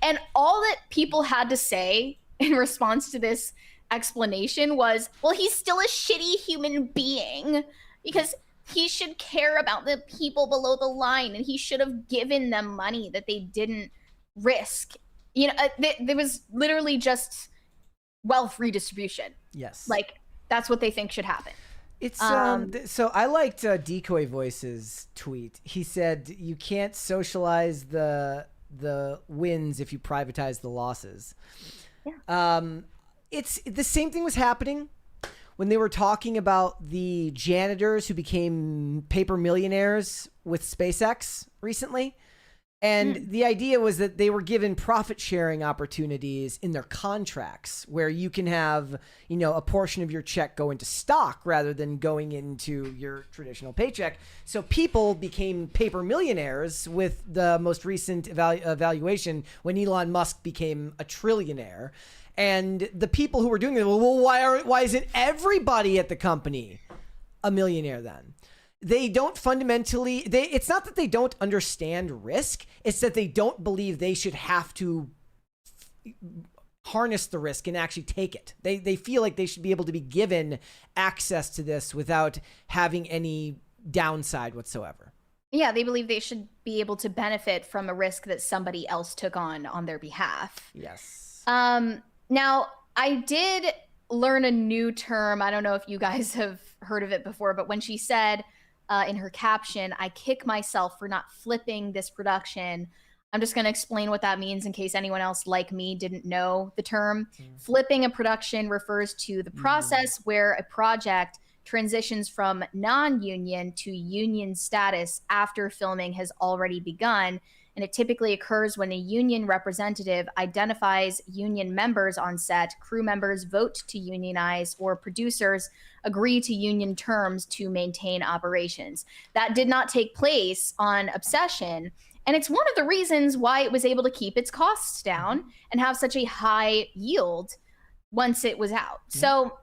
[SPEAKER 2] And all that people had to say in response to this explanation was, well, he's still a shitty human being because he should care about the people below the line and he should have given them money that they didn't risk. You know, there was literally just wealth redistribution.
[SPEAKER 1] Yes.
[SPEAKER 2] Like, that's what they think should happen.
[SPEAKER 1] It's so I liked Decoy Voice's tweet. He said, you can't socialize the wins if you privatize the losses. Yeah. It's the same thing was happening when they were talking about the janitors who became paper millionaires with SpaceX recently. And the idea was that they were given profit sharing opportunities in their contracts where you can have, you know, a portion of your check go into stock rather than going into your traditional paycheck. So people became paper millionaires with the most recent evaluation when Elon Musk became a trillionaire. And the people who were doing it, well, why isn't everybody at the company a millionaire then? They don't fundamentally, it's not that they don't understand risk. It's that they don't believe they should have to harness the risk and actually take it. They feel like they should be able to be given access to this without having any downside whatsoever.
[SPEAKER 2] Yeah, they believe they should be able to benefit from a risk that somebody else took on their behalf.
[SPEAKER 1] Yes.
[SPEAKER 2] Now, I did learn a new term. I don't know if you guys have heard of it before, but when she said in her caption, "I kick myself for not flipping this production," I'm just going to explain what that means in case anyone else like me didn't know the term. Flipping a production refers to the process where a project transitions from non-union to union status after filming has already begun. And it typically occurs when a union representative identifies union members on set, crew members vote to unionize, or producers agree to union terms to maintain operations. That did not take place on Obsession. And it's one of the reasons why it was able to keep its costs down and have such a high yield once it was out. So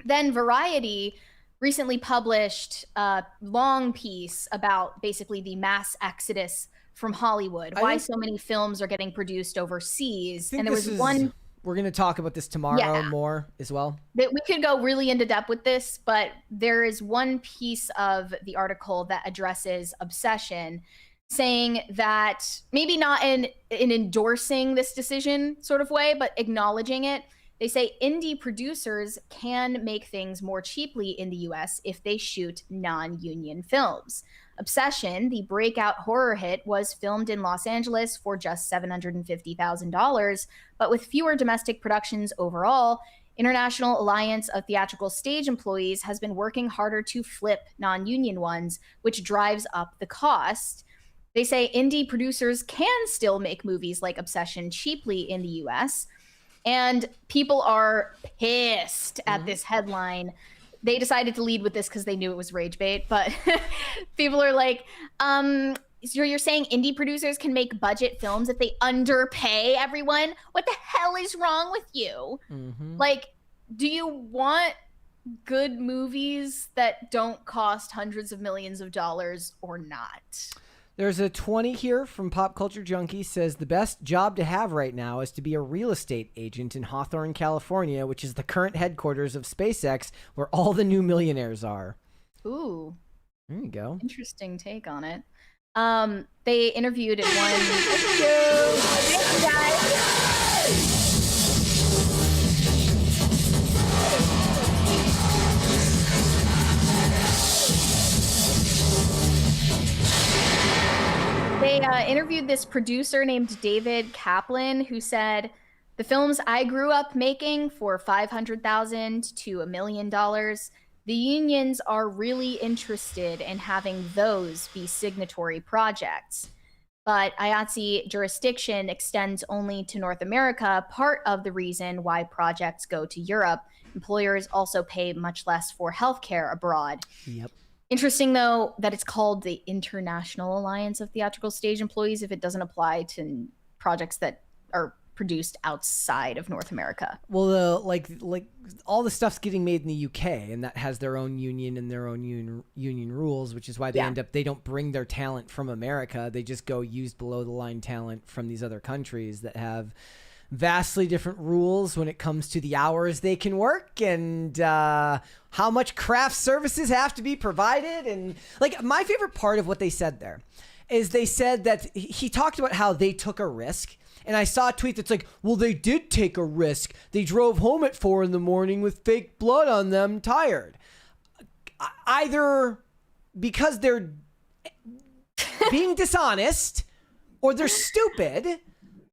[SPEAKER 2] then Variety recently published a long piece about basically the mass exodus from Hollywood, why so many films are getting produced overseas. And there was one...
[SPEAKER 1] We're going to talk about this tomorrow more as well.
[SPEAKER 2] We could go really into depth with this, but there is one piece of the article that addresses Obsession, saying that maybe not in endorsing this decision sort of way, but acknowledging it. They say indie producers can make things more cheaply in the US if they shoot non-union films. Obsession, the breakout horror hit, was filmed in Los Angeles for just $750,000, but with fewer domestic productions overall, International Alliance of Theatrical Stage Employees has been working harder to flip non-union ones, which drives up the cost. They say indie producers can still make movies like Obsession cheaply in the US, and people are pissed at this headline. They decided to lead with this because they knew it was rage bait, but people are like, so you're saying indie producers can make budget films if they underpay everyone? What the hell is wrong with you? Like, do you want good movies that don't cost hundreds of millions of dollars or not?
[SPEAKER 1] There's a 20 here from Pop Culture Junkie, says the best job to have right now is to be a real estate agent in Hawthorne, California, which is the current headquarters of SpaceX, where all the new millionaires are.
[SPEAKER 2] Ooh.
[SPEAKER 1] There you go.
[SPEAKER 2] Interesting take on it. They interviewed at one... Thank you, guys. They interviewed this producer named David Kaplan, who said, "The films I grew up making for $500,000 to $1 million, the unions are really interested in having those be signatory projects. But IATSE jurisdiction extends only to North America, part of the reason why projects go to Europe. Employers also pay much less for healthcare abroad."
[SPEAKER 1] Yep.
[SPEAKER 2] Interesting, though, that it's called the International Alliance of Theatrical Stage Employees if it doesn't apply to projects that are produced outside of North America.
[SPEAKER 1] Well, like all the stuff's getting made in the UK, and that has their own union and their own union rules, which is why they don't bring their talent from America. They just go use below the line talent from these other countries that have vastly different rules when it comes to the hours they can work and how much craft services have to be provided. And like, my favorite part of what they said there is they said that he talked about how they took a risk. And I saw a tweet that's like, well, they did take a risk. They drove home at 4 a.m. with fake blood on them, tired. Either because they're being dishonest or they're stupid.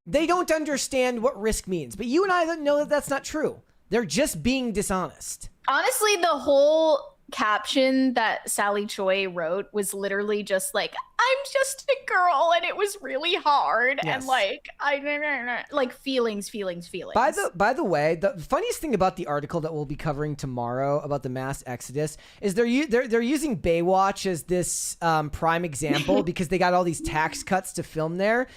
[SPEAKER 1] They don't understand what risk means. But you and I know that that's not true. They're just being dishonest.
[SPEAKER 2] Honestly, the whole caption that Sally Choi wrote was literally just like, "I'm just a girl and it was really hard."
[SPEAKER 1] Yes.
[SPEAKER 2] And like feelings.
[SPEAKER 1] By the way, the funniest thing about the article that we'll be covering tomorrow about the mass exodus is they're using Baywatch as this prime example because they got all these tax cuts to film there.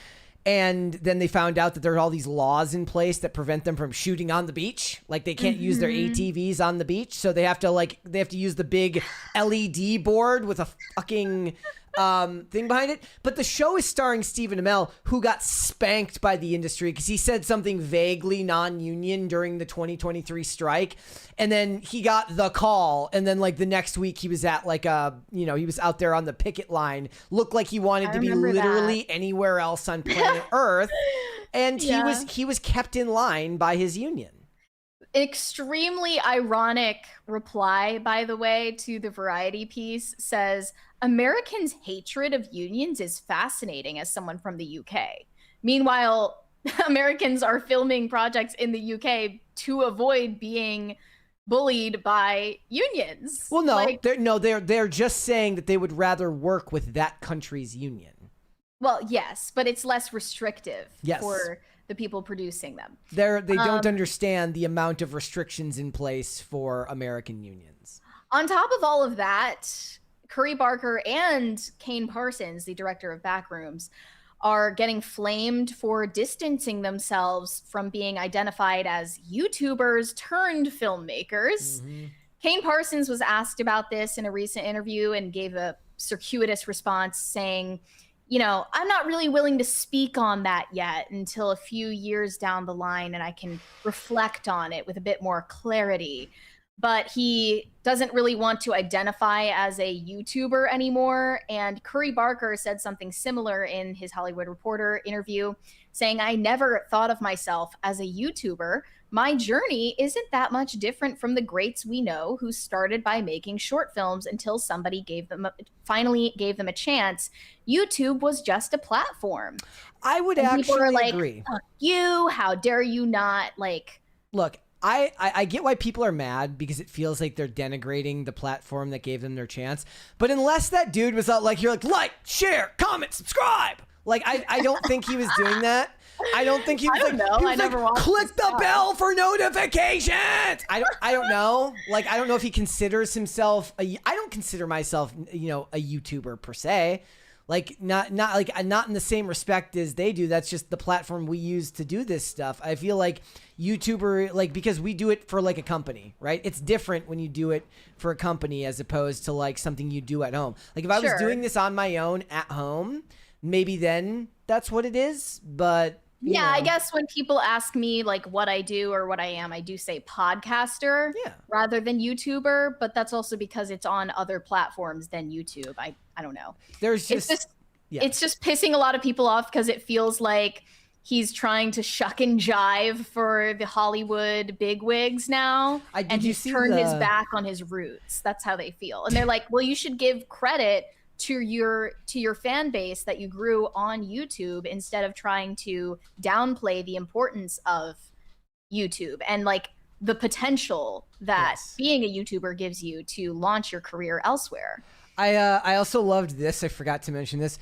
[SPEAKER 1] And then they found out that there are all these laws in place that prevent them from shooting on the beach. Like, they can't use their ATVs on the beach. So they have to use the big LED board with a fucking thing behind it. But the show is starring Stephen Amell, who got spanked by the industry because he said something vaguely non-union during the 2023 strike. And then he got the call. And then like the next week he was at like he was out there on the picket line, looked like he wanted to be literally anywhere else on planet Earth. And he was kept in line by his union.
[SPEAKER 2] Extremely ironic reply, by the way, to the Variety piece says, Americans' hatred of unions is fascinating as someone from the UK. Meanwhile, Americans are filming projects in the UK to avoid being bullied by unions.
[SPEAKER 1] Well, they're just saying that they would rather work with that country's union.
[SPEAKER 2] Well, yes, but it's less restrictive for the people producing them.
[SPEAKER 1] They don't understand the amount of restrictions in place for American unions.
[SPEAKER 2] On top of all of that, Curry Barker and Kane Parsons, the director of Backrooms, are getting flamed for distancing themselves from being identified as YouTubers turned filmmakers. Mm-hmm. Kane Parsons was asked about this in a recent interview and gave a circuitous response saying, I'm not really willing to speak on that yet until a few years down the line and I can reflect on it with a bit more clarity. But he doesn't really want to identify as a YouTuber anymore. And Curry Barker said something similar in his Hollywood Reporter interview, saying, I never thought of myself as a YouTuber. My journey isn't that much different from the greats we know who started by making short films until somebody finally gave them a chance. YouTube was just a platform.
[SPEAKER 1] I would actually agree.
[SPEAKER 2] Fuck you, how dare you not
[SPEAKER 1] Look, I get why people are mad because it feels like they're denigrating the platform that gave them their chance. But unless that dude was out like share, comment, subscribe. I don't think he was doing that. I don't think he was I never watched click the bell for notifications. I don't know. I don't know if he considers himself I don't consider myself, a YouTuber per se. Not in the same respect as they do. That's just the platform we use to do this stuff. I feel like YouTuber, because we do it for a company, right? It's different when you do it for a company as opposed to something you do at home. If I was doing this on my own at home, maybe then that's what it is. But
[SPEAKER 2] yeah, I guess when people ask me what I do or what I am, I do say podcaster rather than YouTuber, but that's also because it's on other platforms than YouTube. I don't know. It's just pissing a lot of people off because it feels like he's trying to shuck and jive for the Hollywood bigwigs now. And he's turned his back on his roots. That's how they feel. And they're like, well, you should give credit to your fan base that you grew on YouTube instead of trying to downplay the importance of YouTube and the potential that being a YouTuber gives you to launch your career elsewhere.
[SPEAKER 1] I also loved this. I forgot to mention this.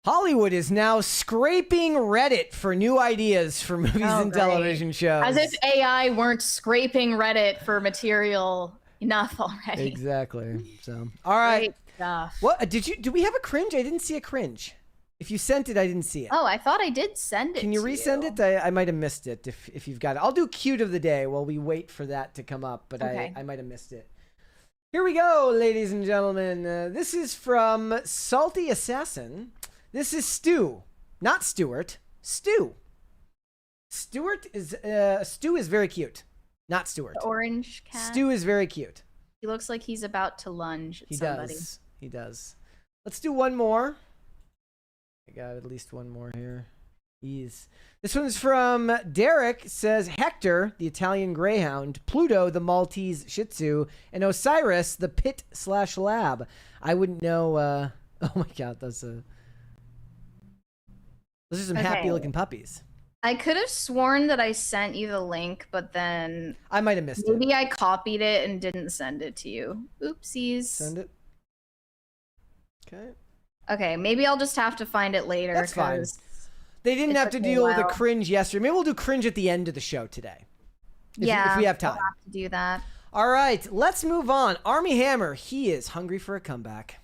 [SPEAKER 1] Hollywood is now scraping Reddit for new ideas for movies and television shows.
[SPEAKER 2] As if AI weren't scraping Reddit for material enough already.
[SPEAKER 1] Exactly. So, all right.
[SPEAKER 2] Great stuff.
[SPEAKER 1] What do we have a cringe? I didn't see a cringe. If you sent it, I didn't see it.
[SPEAKER 2] Oh, I thought I did send it.
[SPEAKER 1] Can you resend it? I might have missed it if you've got it. I'll do cute of the day while we wait for that to come up, but okay. I might have missed it. Here we go, ladies and gentlemen. This is from Salty Assassin. This is Stu, not Stuart. Stu. Stu is very cute, not Stuart.
[SPEAKER 2] The orange cat.
[SPEAKER 1] Stu is very cute.
[SPEAKER 2] He looks like he's about to lunge at somebody.
[SPEAKER 1] He does. Let's do one more. I got at least one more here. This one's from Derek. Says Hector, the Italian Greyhound, Pluto, the Maltese Shih Tzu, and Osiris, the Pit/Lab. I wouldn't know. Oh my God, those are some happy looking puppies.
[SPEAKER 2] I could have sworn that I sent you the link, but then
[SPEAKER 1] I might have missed it.
[SPEAKER 2] Maybe I copied it and didn't send it to you. Oopsies.
[SPEAKER 1] Send it.
[SPEAKER 2] Okay, maybe I'll just have to find it later.
[SPEAKER 1] That's fine. They didn't have to deal with the cringe yesterday. Maybe we'll do cringe at the end of the show today. If we have time.
[SPEAKER 2] We'll have to do that.
[SPEAKER 1] All right, let's move on. Armie Hammer, he is hungry for a comeback.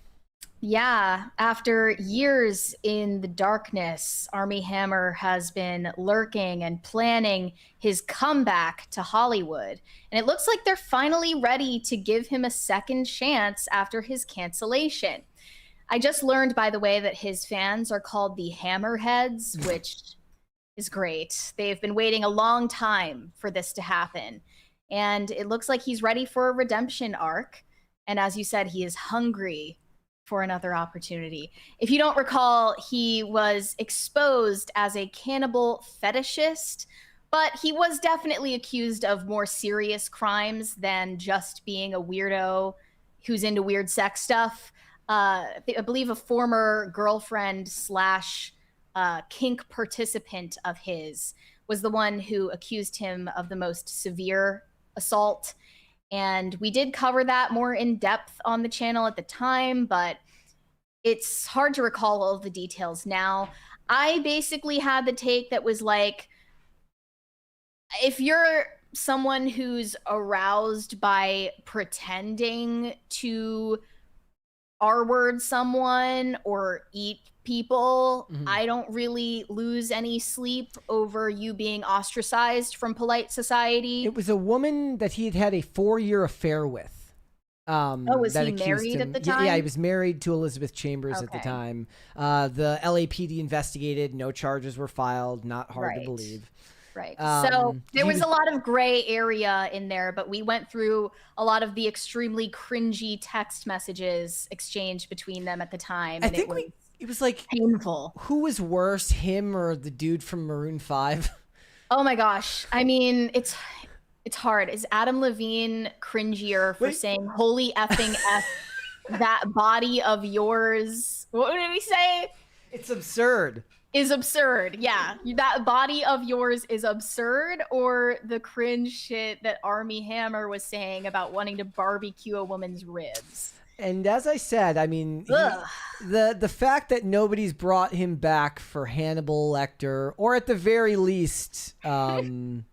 [SPEAKER 2] Yeah, after years in the darkness, Armie Hammer has been lurking and planning his comeback to Hollywood. And it looks like they're finally ready to give him a second chance after his cancellation. I just learned, by the way, that his fans are called the Hammerheads, which is great. They've been waiting a long time for this to happen. And it looks like he's ready for a redemption arc. And as you said, he is hungry for another opportunity. If you don't recall, he was exposed as a cannibal fetishist, but he was definitely accused of more serious crimes than just being a weirdo who's into weird sex stuff. I believe a former girlfriend slash kink participant of his was the one who accused him of the most severe assault. And we did cover that more in depth on the channel at the time, but it's hard to recall all of the details now. I basically had the take that was like, if you're someone who's aroused by pretending to R-word someone or eat people, I don't really lose any sleep over you being ostracized from polite society.
[SPEAKER 1] It was a woman that he had had a 4-year affair with.
[SPEAKER 2] Was he married at the time?
[SPEAKER 1] Yeah, he was married to Elizabeth Chambers at the time. The LAPD investigated. No charges were filed. Not hard to believe.
[SPEAKER 2] Right. So there was a lot of gray area in there, but we went through a lot of the extremely cringy text messages exchanged between them at the time.
[SPEAKER 1] I think it was like
[SPEAKER 2] painful.
[SPEAKER 1] Who was worse, him or the dude from Maroon 5?
[SPEAKER 2] Oh my gosh. I mean, it's hard. Is Adam Levine cringier for saying holy effing F that body of yours? What did he say?
[SPEAKER 1] It's absurd.
[SPEAKER 2] Is absurd. Yeah. That body of yours is absurd, or the cringe shit that Armie Hammer was saying about wanting to barbecue a woman's ribs.
[SPEAKER 1] And as I said, I mean, the fact that nobody's brought him back for Hannibal Lecter, or at the very least, American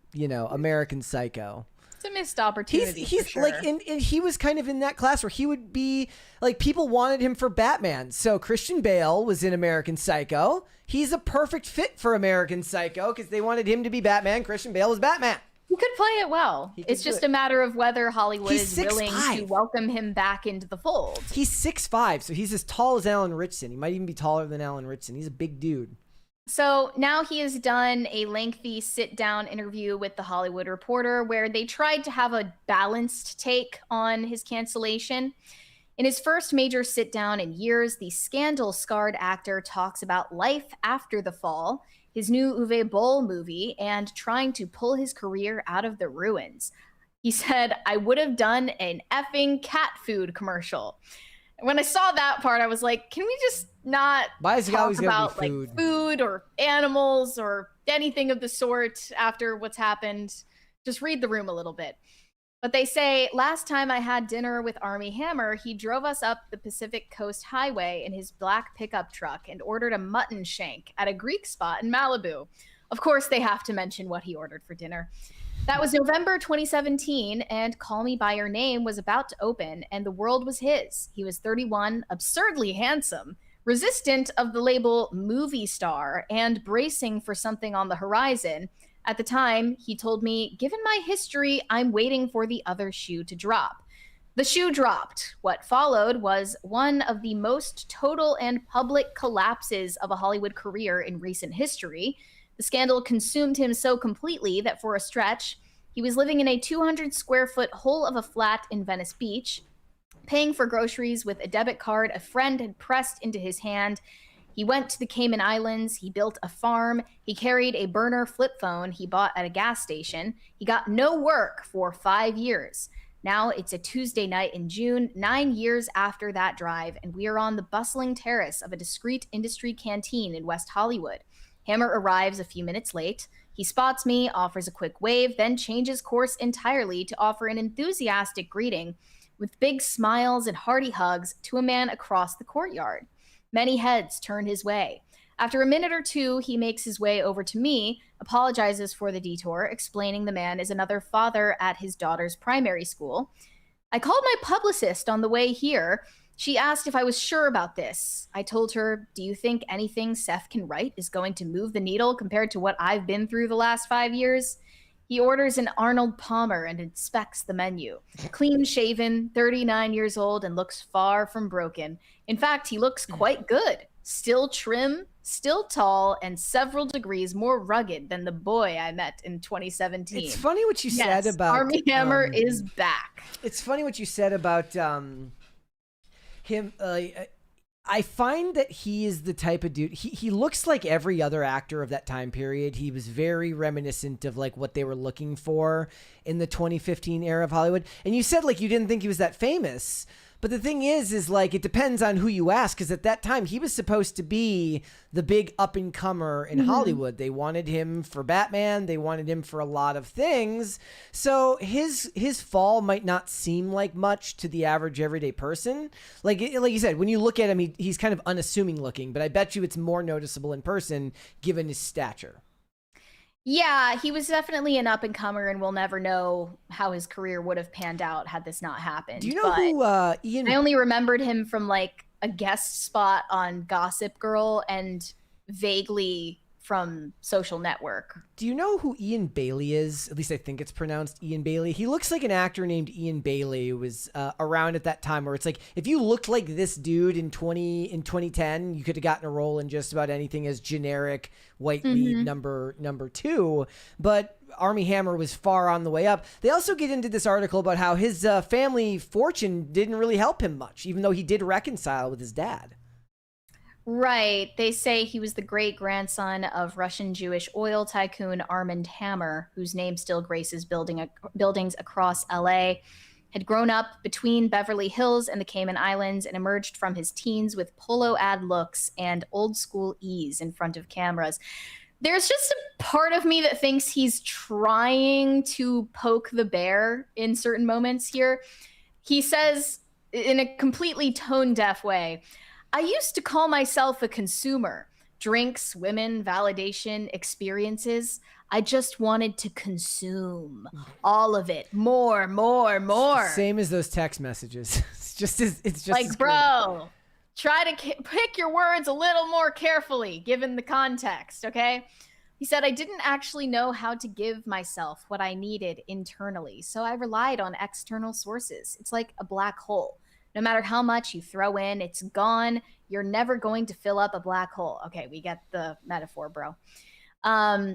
[SPEAKER 1] Psycho.
[SPEAKER 2] It's a missed opportunity.
[SPEAKER 1] He's
[SPEAKER 2] for sure.
[SPEAKER 1] like, and he was kind of in that class where he would be like, people wanted him for Batman. So Christian Bale was in American Psycho. He's a perfect fit for American Psycho because they wanted him to be Batman. Christian Bale was Batman.
[SPEAKER 2] He could play it well. It's just a matter of whether Hollywood is willing to welcome him back into the fold.
[SPEAKER 1] He's 6'5", so he's as tall as Alan Ritchson. He might even be taller than Alan Ritchson. He's a big dude.
[SPEAKER 2] So now he has done a lengthy sit-down interview with The Hollywood Reporter where they tried to have a balanced take on his cancellation. In his first major sit-down in years, the scandal-scarred actor talks about life after the fall, his new Uwe Boll movie, and trying to pull his career out of the ruins. He said, "I would have done an effing cat food commercial." When I saw that part, I was like, can we just not talk about like food or animals or anything of the sort after what's happened? Just read the room a little bit. But they say, last time I had dinner with Armie Hammer, he drove us up the Pacific Coast Highway in his black pickup truck and ordered a mutton shank at a Greek spot in Malibu. Of course, they have to mention what he ordered for dinner. That was November 2017, and Call Me By Your Name was about to open, and the world was his. He was 31, absurdly handsome, resistant of the label movie star, and bracing for something on the horizon. At the time, he told me, "Given my history, I'm waiting for the other shoe to drop." The shoe dropped. What followed was one of the most total and public collapses of a Hollywood career in recent history. The scandal consumed him so completely that for a stretch, he was living in a 200-square-foot hole of a flat in Venice Beach, paying for groceries with a debit card a friend had pressed into his hand. He went to the Cayman Islands. He built a farm. He carried a burner flip phone he bought at a gas station. He got no work for 5 years. Now it's a Tuesday night in June, 9 years after that drive, and we are on the bustling terrace of a discreet industry canteen in West Hollywood. Hammer arrives a few minutes late. He spots me, offers a quick wave, then changes course entirely to offer an enthusiastic greeting with big smiles and hearty hugs to a man across the courtyard. Many heads turn his way. After a minute or two, he makes his way over to me, apologizes for the detour, explaining the man is another father at his daughter's primary school. I called my publicist on the way here. She asked if I was sure about this. I told her, "Do you think anything Seth can write is going to move the needle compared to what I've been through the last 5 years?" He orders an Arnold Palmer and inspects the menu. Clean shaven, 39 years old, and looks far from broken. In fact, he looks quite good. Still trim, still tall, and several degrees more rugged than the boy I met in 2017.
[SPEAKER 1] It's funny what you said about
[SPEAKER 2] Armie Hammer is back.
[SPEAKER 1] It's funny what you said about him. I find that he is the type of dude. He looks like every other actor of that time period. He was very reminiscent of like what they were looking for in the 2015 era of Hollywood. And you said like you didn't think he was that famous. But the thing is like it depends on who you ask, because at that time he was supposed to be the big up and comer in Hollywood. They wanted him for Batman. They wanted him for a lot of things. So his fall might not seem like much to the average everyday person. Like you said, when you look at him, he's kind of unassuming looking. But I bet you it's more noticeable in person given his stature.
[SPEAKER 2] Yeah, he was definitely an up-and-comer, and we'll never know how his career would have panned out had this not happened.
[SPEAKER 1] Do you know who Ian...
[SPEAKER 2] I only remembered him from, like, a guest spot on Gossip Girl and vaguely from Social Network.
[SPEAKER 1] Do you know who Ian Bailey is? At least I think it's pronounced Ian Bailey. He looks like an actor named Ian Bailey who was around at that time, where it's like if you looked like this dude in 2010, you could have gotten a role in just about anything as generic white lead number two. But Armie Hammer was far on the way up. They also get into this article about how his family fortune didn't really help him much, even though he did reconcile with his dad.
[SPEAKER 2] Right. They say he was the great-grandson of Russian Jewish oil tycoon Armand Hammer, whose name still graces buildings across LA, had grown up between Beverly Hills and the Cayman Islands and emerged from his teens with polo ad looks and old-school ease in front of cameras. There's just a part of me that thinks he's trying to poke the bear in certain moments here. He says, in a completely tone-deaf way, I used to call myself a consumer. Drinks, women, validation, experiences. I just wanted to consume all of it. More.
[SPEAKER 1] Same as those text messages. It's just
[SPEAKER 2] like, bro, try to pick your words a little more carefully, given the context, okay? He said, I didn't actually know how to give myself what I needed internally, so I relied on external sources. It's like a black hole. No matter how much you throw in, it's gone. You're never going to fill up a black hole. Okay, we get the metaphor, bro.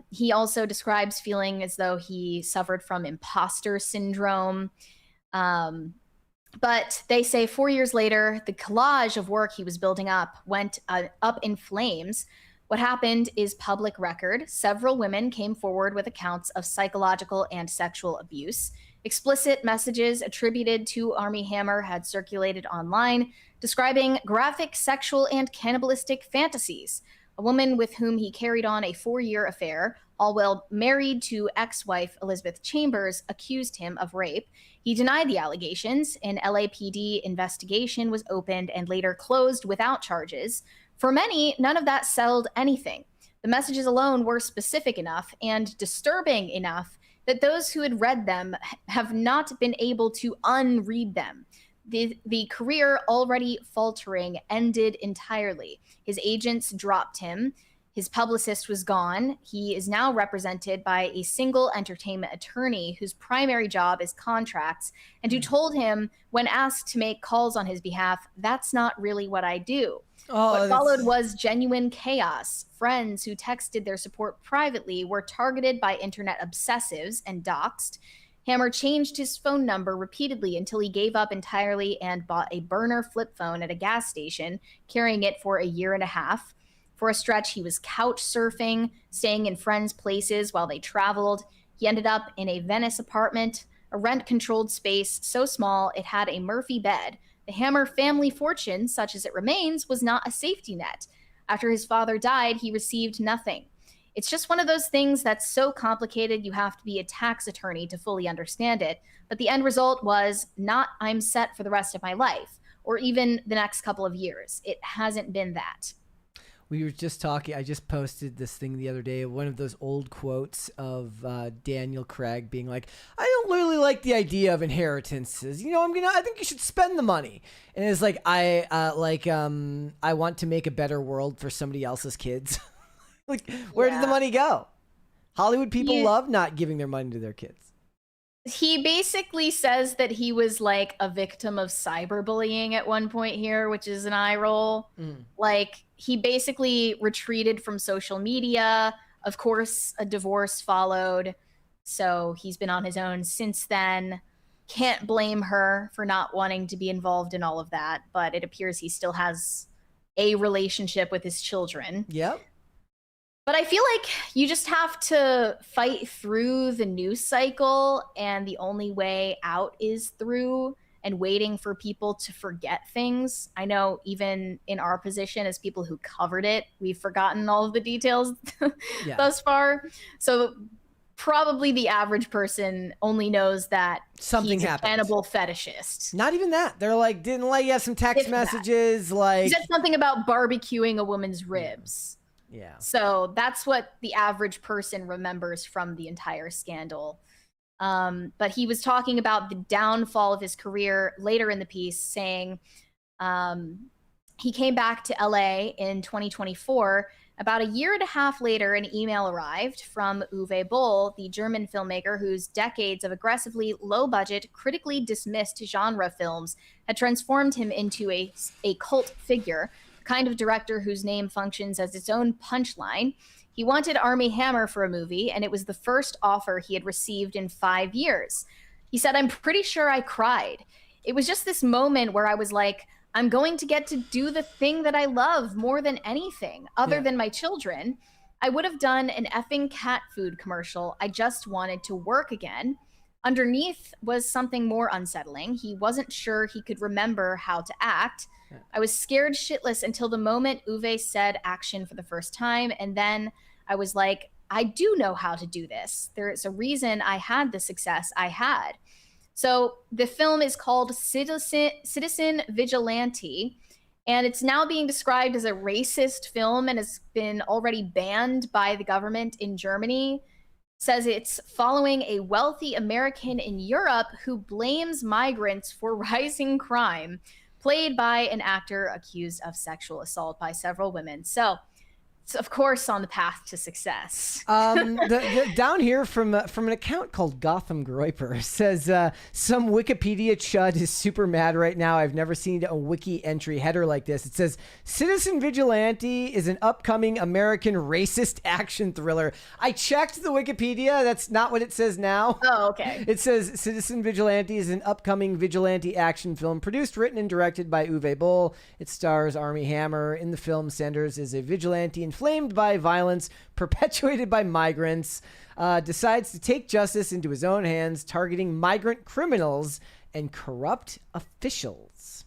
[SPEAKER 2] He also describes feeling as though he suffered from imposter syndrome. But they say 4 years later, the collage of work he was building up went up in flames. What happened is public record. Several women came forward with accounts of psychological and sexual abuse. Explicit messages attributed to Armie Hammer had circulated online, describing graphic sexual and cannibalistic fantasies. A woman with whom he carried on a 4-year affair, all while married to ex-wife Elizabeth Chambers, accused him of rape. He denied the allegations. An LAPD investigation was opened and later closed without charges. For many, none of that settled anything. The messages alone were specific enough and disturbing enough that those who had read them have not been able to unread them. The career, already faltering, ended entirely. His agents dropped him. His publicist was gone. He is now represented by a single entertainment attorney whose primary job is contracts, and who told him, when asked to make calls on his behalf, that's not really what I do. What followed was genuine chaos. Friends who texted their support privately were targeted by internet obsessives and doxxed. Hammer changed his phone number repeatedly until he gave up entirely and bought a burner flip phone at a gas station, carrying it for a year and a half. For a stretch, he was couch surfing, staying in friends' places while they traveled. He ended up in a Venice apartment, a rent-controlled space so small it had a Murphy bed. The Hammer family fortune, such as it remains, was not a safety net. After his father died, he received nothing. It's just one of those things that's so complicated you have to be a tax attorney to fully understand it. But the end result was not I'm set for the rest of my life, or even the next couple of years. It hasn't been that.
[SPEAKER 1] We were just talking. I just posted this thing the other day, one of those old quotes of Daniel Craig being like, I don't really like the idea of inheritances. You know, I think you should spend the money. And it's like, I want to make a better world for somebody else's kids. Like, where did the money go? Hollywood people love not giving their money to their kids.
[SPEAKER 2] He basically says that he was like a victim of cyberbullying at one point here, which is an eye roll. Like, he basically retreated from social media. Of course, a divorce followed. So he's been on his own since then. Can't blame her for not wanting to be involved in all of that, but it appears he still has a relationship with his children.
[SPEAKER 1] Yep.
[SPEAKER 2] But I feel like you just have to fight through the news cycle, and the only way out is through and waiting for people to forget things. I know even in our position as people who covered it, we've forgotten all of the details thus far. So probably the average person only knows that
[SPEAKER 1] something
[SPEAKER 2] he's
[SPEAKER 1] happened.
[SPEAKER 2] A cannibal fetishist.
[SPEAKER 1] Not even that. They're like, didn't let you have some text messages. Like,
[SPEAKER 2] he said something about barbecuing a woman's ribs.
[SPEAKER 1] Yeah.
[SPEAKER 2] So that's what the average person remembers from the entire scandal. But he was talking about the downfall of his career later in the piece, saying he came back to LA in 2024. About a year and a half later, an email arrived from Uwe Boll, the German filmmaker whose decades of aggressively low-budget, critically dismissed genre films had transformed him into a cult figure, kind of director whose name functions as its own punchline. He wanted Armie Hammer for a movie, and it was the first offer he had received in 5 years. He said, "I'm pretty sure I cried. It was just this moment where I was like, I'm going to get to do the thing that I love more than anything, other than my children. I would have done an effing cat food commercial. I just wanted to work again." Underneath was something more unsettling. He wasn't sure he could remember how to act. I was scared shitless until the moment Uwe said action for the first time, and then I was like, I do know how to do this. There is a reason I had the success I had. So the film is called Citizen Vigilante, and it's now being described as a racist film and has been already banned by the government in Germany. Says it's following a wealthy American in Europe who blames migrants for rising crime, played by an actor accused of sexual assault by several women. So it's, of course, on the path to success.
[SPEAKER 1] Down here from an account called Gotham Groiper says, some Wikipedia chud is super mad right now. I've never seen a wiki entry header like this. It says, Citizen Vigilante is an upcoming American racist action thriller. I checked the Wikipedia. That's not what it says now.
[SPEAKER 2] Oh, okay.
[SPEAKER 1] It says Citizen Vigilante is an upcoming vigilante action film produced, written, and directed by Uwe Boll. It stars Armie Hammer. In the film, Sanders is a vigilante inflamed by violence perpetuated by migrants, decides to take justice into his own hands, targeting migrant criminals and corrupt officials.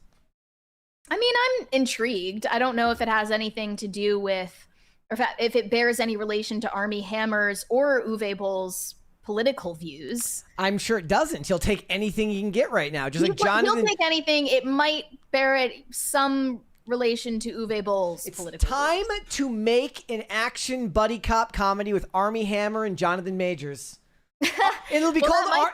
[SPEAKER 2] I mean, I'm intrigued. I don't know if it has anything to do with, or if it bears any relation to Armie Hammer's or Uwe Boll's political views.
[SPEAKER 1] I'm sure it doesn't. He'll take anything he can get right now. Just like Jonathan.
[SPEAKER 2] He'll take anything. It might bear it some relation to Uwe Boll's political
[SPEAKER 1] time views. To make an action buddy cop comedy with Armie Hammer and Jonathan Majors. It'll be called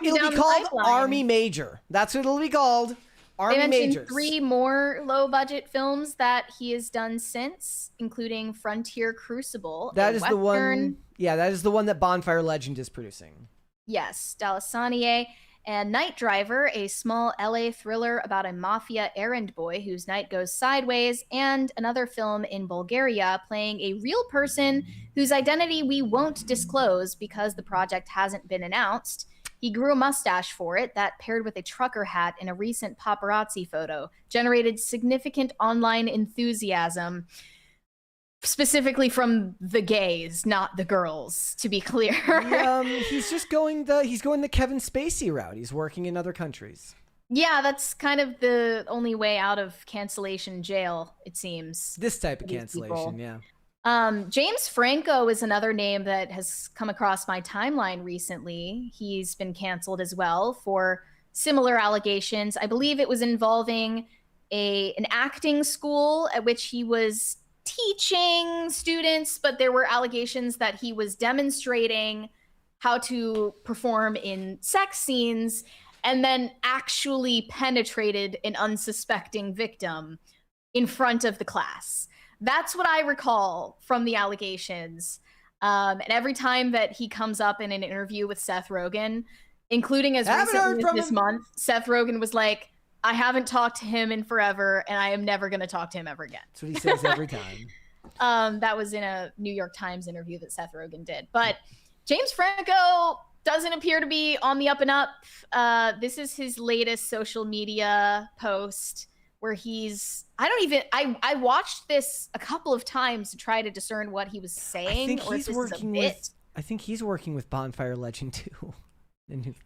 [SPEAKER 1] Army Major. That's what it'll be called. Army
[SPEAKER 2] Majors. They mentioned
[SPEAKER 1] Majors.
[SPEAKER 2] 3 more low-budget films that he has done since, including Frontier Crucible.
[SPEAKER 1] That is the one. Yeah, that is the one that Bonfire Legend is producing.
[SPEAKER 2] Yes, Dallasanier. And Night Driver, a small LA thriller about a mafia errand boy whose night goes sideways, and another film in Bulgaria playing a real person whose identity we won't disclose because the project hasn't been announced. He grew a mustache for it that, paired with a trucker hat in a recent paparazzi photo, generated significant online enthusiasm. Specifically from the gays, not the girls, to be clear.
[SPEAKER 1] He's just going the Kevin Spacey route. He's working in other countries.
[SPEAKER 2] Yeah, that's kind of the only way out of cancellation jail, it seems.
[SPEAKER 1] This type of cancellation, yeah.
[SPEAKER 2] James Franco is another name that has come across my timeline recently. He's been canceled as well for similar allegations. I believe it was involving an acting school at which he was teaching students, but there were allegations that he was demonstrating how to perform in sex scenes and then actually penetrated an unsuspecting victim in front of the class. That's what I recall from the allegations. And every time that he comes up in an interview with Seth Rogen, including as recently as this month, Seth Rogen was like, I haven't talked to him in forever, and I am never going to talk to him ever again.
[SPEAKER 1] That's what he says every time.
[SPEAKER 2] That was in a New York Times interview that Seth Rogen did. But James Franco doesn't appear to be on the up and up. This is his latest social media post where I watched this a couple of times to try to discern what he was saying.
[SPEAKER 1] I think he's working with Bonfire Legend too.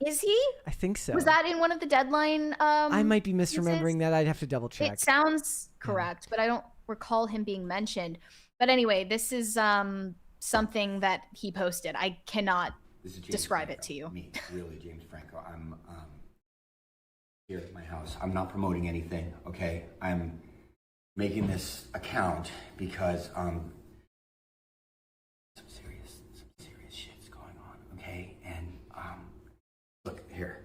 [SPEAKER 2] Is he?
[SPEAKER 1] I think so.
[SPEAKER 2] Was that in one of the Deadline?
[SPEAKER 1] I might be misremembering that. I'd have to double check.
[SPEAKER 2] It sounds correct, but I don't recall him being mentioned. But anyway, this is something that he posted. I cannot describe
[SPEAKER 3] Franco.
[SPEAKER 2] It to you.
[SPEAKER 3] Me, really, James Franco. I'm here at my house. I'm not promoting anything, okay? I'm making this account because some serious shit's going on, okay? And look here.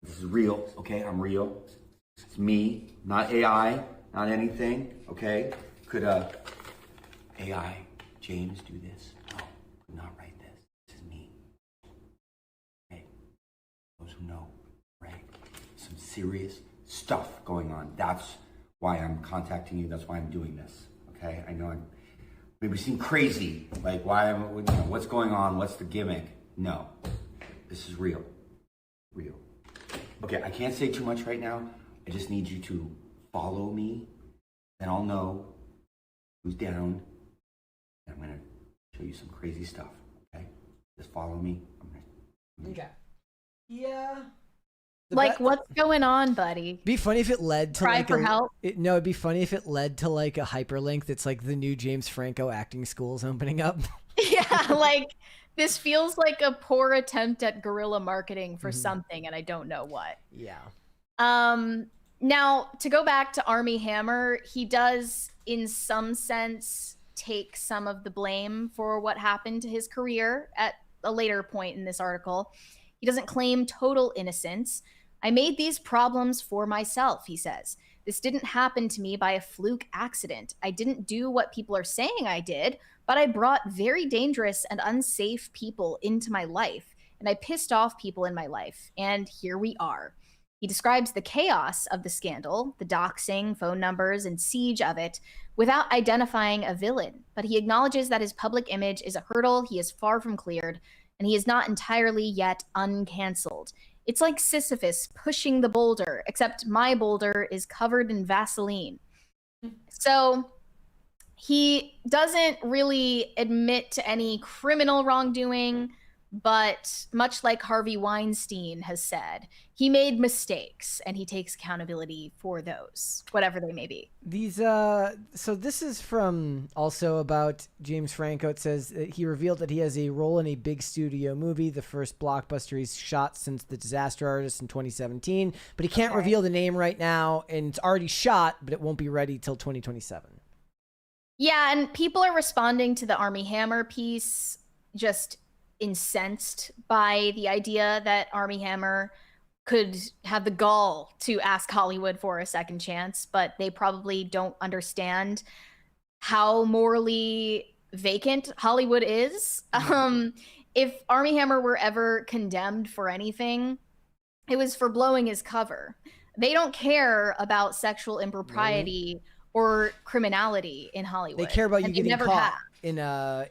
[SPEAKER 3] This is real, okay? I'm real. It's me, not AI, not anything, okay? Could AI James do this? No, could not write this. This is me. Okay? Those who know, right? Some serious stuff going on. That's why I'm contacting you. That's why I'm doing this. Okay? I know I maybe seem crazy. Like, what's going on? What's the gimmick? No. This is real. Real. Okay, I can't say too much right now. I just need you to follow me. Then I'll know who's down. And I'm going to show you some crazy stuff. Okay? Just follow me.
[SPEAKER 1] Okay. Yeah.
[SPEAKER 2] What's going on, buddy?
[SPEAKER 1] Be funny if it led to
[SPEAKER 2] Cry for help.
[SPEAKER 1] It'd be funny if it led to like a hyperlink that's like the new James Franco acting schools opening up.
[SPEAKER 2] Yeah, like this feels like a poor attempt at guerrilla marketing for something, and I don't know what.
[SPEAKER 1] Yeah.
[SPEAKER 2] Now to go back to Armie Hammer, he does, in some sense, take some of the blame for what happened to his career at a later point in this article. He doesn't claim total innocence. I made these problems for myself, he says. This didn't happen to me by a fluke accident. I didn't do what people are saying I did, but I brought very dangerous and unsafe people into my life, and I pissed off people in my life, and here we are. He describes the chaos of the scandal, the doxing, phone numbers, and siege of it, without identifying a villain, but he acknowledges that his public image is a hurdle he is far from cleared, and he is not entirely yet uncancelled. It's like Sisyphus pushing the boulder, except my boulder is covered in Vaseline. So he doesn't really admit to any criminal wrongdoing, but much like Harvey Weinstein has said, he made mistakes and he takes accountability for those, whatever they may be.
[SPEAKER 1] So this is from also about James Franco. It says he revealed that he has a role in a big studio movie, the first blockbuster he's shot since The Disaster Artist in 2017, but he can't reveal the name right now, and it's already shot, but it won't be ready till 2027.
[SPEAKER 2] Yeah, and people are responding to the Armie Hammer piece just incensed by the idea that Armie Hammer could have the gall to ask Hollywood for a second chance, but they probably don't understand how morally vacant Hollywood is. If Armie Hammer were ever condemned for anything, it was for blowing his cover. They don't care about sexual impropriety or criminality in Hollywood.
[SPEAKER 1] They care about you getting caught in a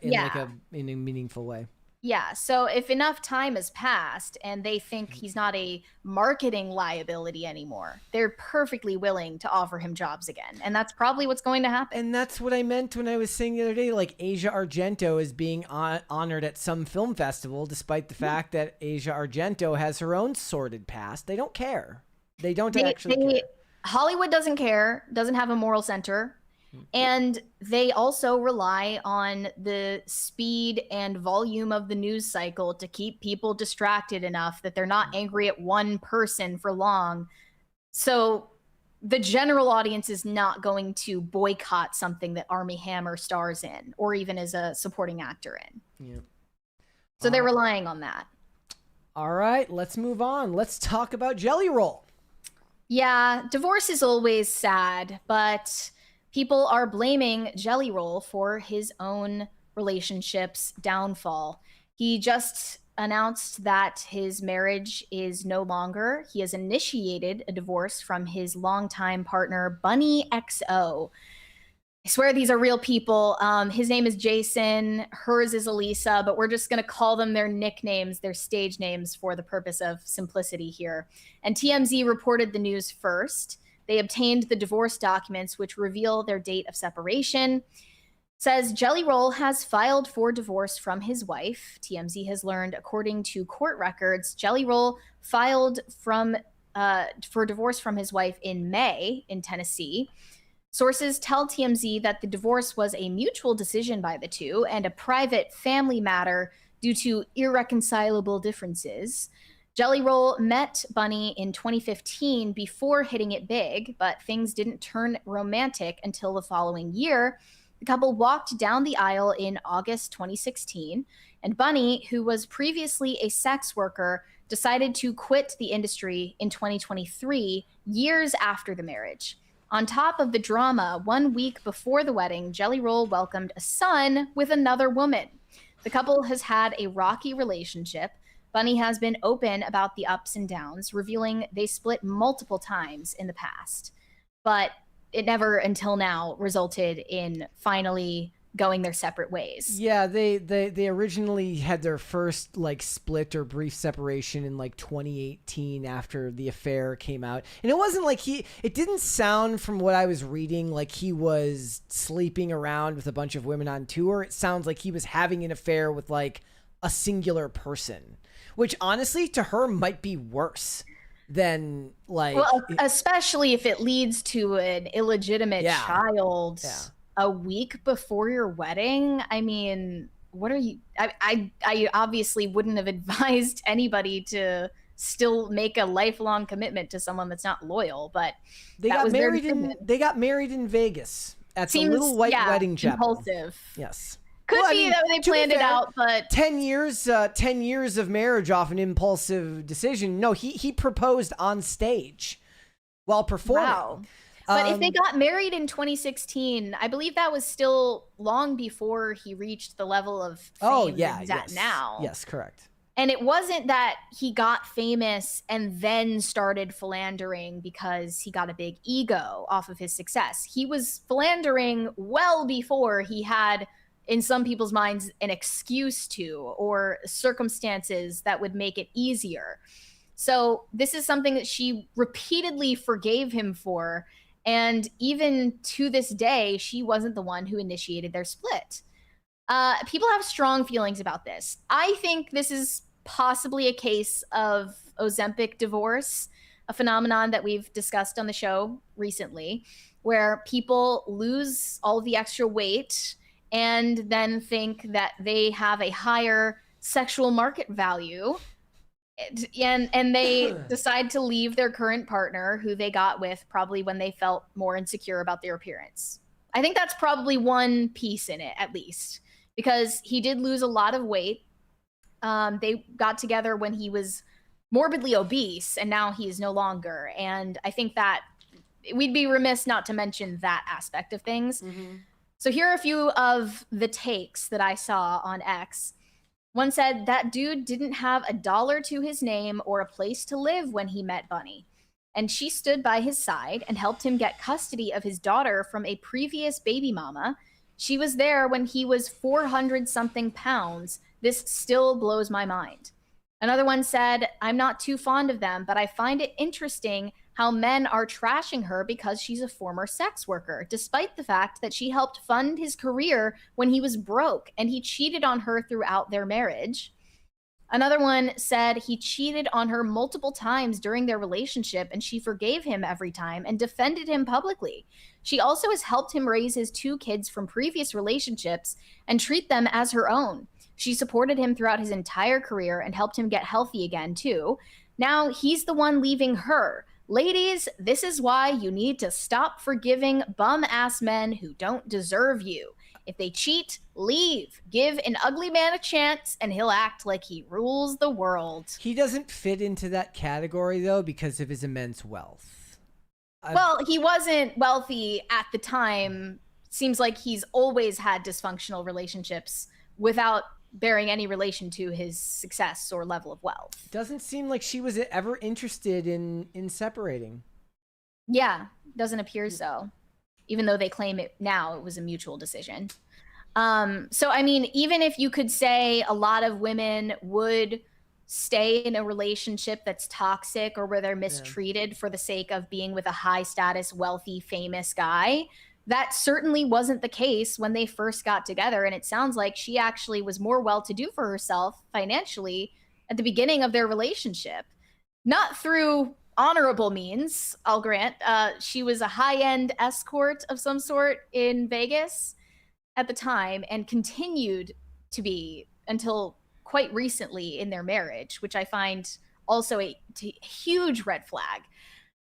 [SPEAKER 1] meaningful way.
[SPEAKER 2] Yeah, so if enough time has passed and they think he's not a marketing liability anymore, they're perfectly willing to offer him jobs again. And that's probably what's going to happen.
[SPEAKER 1] And that's what I meant when I was saying the other day, like Asia Argento is being honored at some film festival, despite the fact that Asia Argento has her own sordid past. They don't care. They actually care.
[SPEAKER 2] Hollywood doesn't care, doesn't have a moral center. And they also rely on the speed and volume of the news cycle to keep people distracted enough that they're not angry at one person for long. So the general audience is not going to boycott something that Armie Hammer stars in or even as a supporting actor in.
[SPEAKER 1] Yeah.
[SPEAKER 2] So they're relying on that.
[SPEAKER 1] All right, let's move on. Let's talk about Jelly Roll.
[SPEAKER 2] Yeah, divorce is always sad, but people are blaming Jelly Roll for his own relationship's downfall. He just announced that his marriage is no longer. He has initiated a divorce from his longtime partner, Bunny XO. I swear these are real people. His name is Jason. Hers is Elisa, but we're just going to call them their nicknames, their stage names for the purpose of simplicity here. And TMZ reported the news first. They obtained the divorce documents, which reveal their date of separation. Says Jelly Roll has filed for divorce from his wife. TMZ has learned, according to court records, Jelly Roll filed for divorce from his wife in May in Tennessee. Sources tell TMZ that the divorce was a mutual decision by the two and a private family matter due to irreconcilable differences. Jelly Roll met Bunny in 2015 before hitting it big, but things didn't turn romantic until the following year. The couple walked down the aisle in August 2016, and Bunny, who was previously a sex worker, decided to quit the industry in 2023, years after the marriage. On top of the drama, 1 week before the wedding, Jelly Roll welcomed a son with another woman. The couple has had a rocky relationship. Bunny has been open about the ups and downs, revealing they split multiple times in the past. But it never until now resulted in finally going their separate ways.
[SPEAKER 1] Yeah, they originally had their first like split or brief separation in like 2018 after the affair came out. And it wasn't like it didn't sound from what I was reading like he was sleeping around with a bunch of women on tour. It sounds like he was having an affair with like a singular person, which honestly to her might be worse than like,
[SPEAKER 2] well, especially if it leads to an illegitimate child a week before your wedding. I mean, what are you? I obviously wouldn't have advised anybody to still make a lifelong commitment to someone that's not loyal. But
[SPEAKER 1] they got married in Vegas at the little white wedding chapel.
[SPEAKER 2] Impulsive.
[SPEAKER 1] Yes.
[SPEAKER 2] Could be that they planned it out, but
[SPEAKER 1] 10 years of marriage off an impulsive decision. No, he proposed on stage while performing.
[SPEAKER 2] Wow. But if they got married in 2016, I believe that was still long before he reached the level of fame that he's at now.
[SPEAKER 1] Yes, correct.
[SPEAKER 2] And it wasn't that he got famous and then started philandering because he got a big ego off of his success. He was philandering well before he had, in some people's minds, an excuse to or circumstances that would make it easier. So this is something that she repeatedly forgave him for. And even to this day, she wasn't the one who initiated their split. People have strong feelings about this. I think this is possibly a case of Ozempic divorce, a phenomenon that we've discussed on the show recently, where people lose all of the extra weight and then think that they have a higher sexual market value. And they decide to leave their current partner, who they got with probably when they felt more insecure about their appearance. I think that's probably one piece in it, at least, because he did lose a lot of weight. They got together when he was morbidly obese, and now he is no longer. And I think that we'd be remiss not to mention that aspect of things. Mm-hmm. So here are a few of the takes that I saw on X. One said, that dude didn't have a dollar to his name or a place to live when he met Bunny. And she stood by his side and helped him get custody of his daughter from a previous baby mama. She was there when he was 400-something pounds. This still blows my mind. Another one said, I'm not too fond of them, but I find it interesting how men are trashing her because she's a former sex worker, despite the fact that she helped fund his career when he was broke and he cheated on her throughout their marriage. Another one said he cheated on her multiple times during their relationship and she forgave him every time and defended him publicly. She also has helped him raise his 2 kids from previous relationships and treat them as her own. She supported him throughout his entire career and helped him get healthy again, too. Now he's the one leaving her. Ladies, this is why you need to stop forgiving bum-ass men who don't deserve you. If they cheat, leave. Give an ugly man a chance, and he'll act like he rules the world.
[SPEAKER 1] He doesn't fit into that category, though, because of his immense wealth.
[SPEAKER 2] Well, he wasn't wealthy at the time seems like he's always had dysfunctional relationships without bearing any relation to his success or level of wealth.
[SPEAKER 1] Doesn't seem like she was ever interested in separating.
[SPEAKER 2] Yeah, doesn't appear so. Even though they claim it now, it was a mutual decision. So, I mean, even if you could say a lot of women would stay in a relationship that's toxic or where they're mistreated for the sake of being with a high status, wealthy, famous guy, that certainly wasn't the case when they first got together. And it sounds like she actually was more well-to-do for herself financially at the beginning of their relationship. Not through honorable means, I'll grant. She was a high-end escort of some sort in Vegas at the time and continued to be until quite recently in their marriage, which I find also a huge red flag.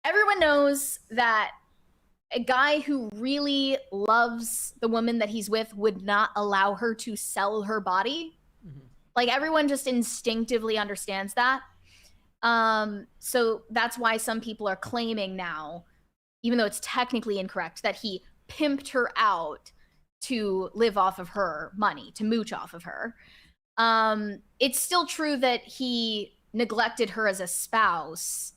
[SPEAKER 2] Everyone knows that a guy who really loves the woman that he's with would not allow her to sell her body. Mm-hmm. Like, everyone just instinctively understands that. So that's why some people are claiming now, even though it's technically incorrect, that he pimped her out to live off of her money, to mooch off of her. It's still true that he neglected her as a spouse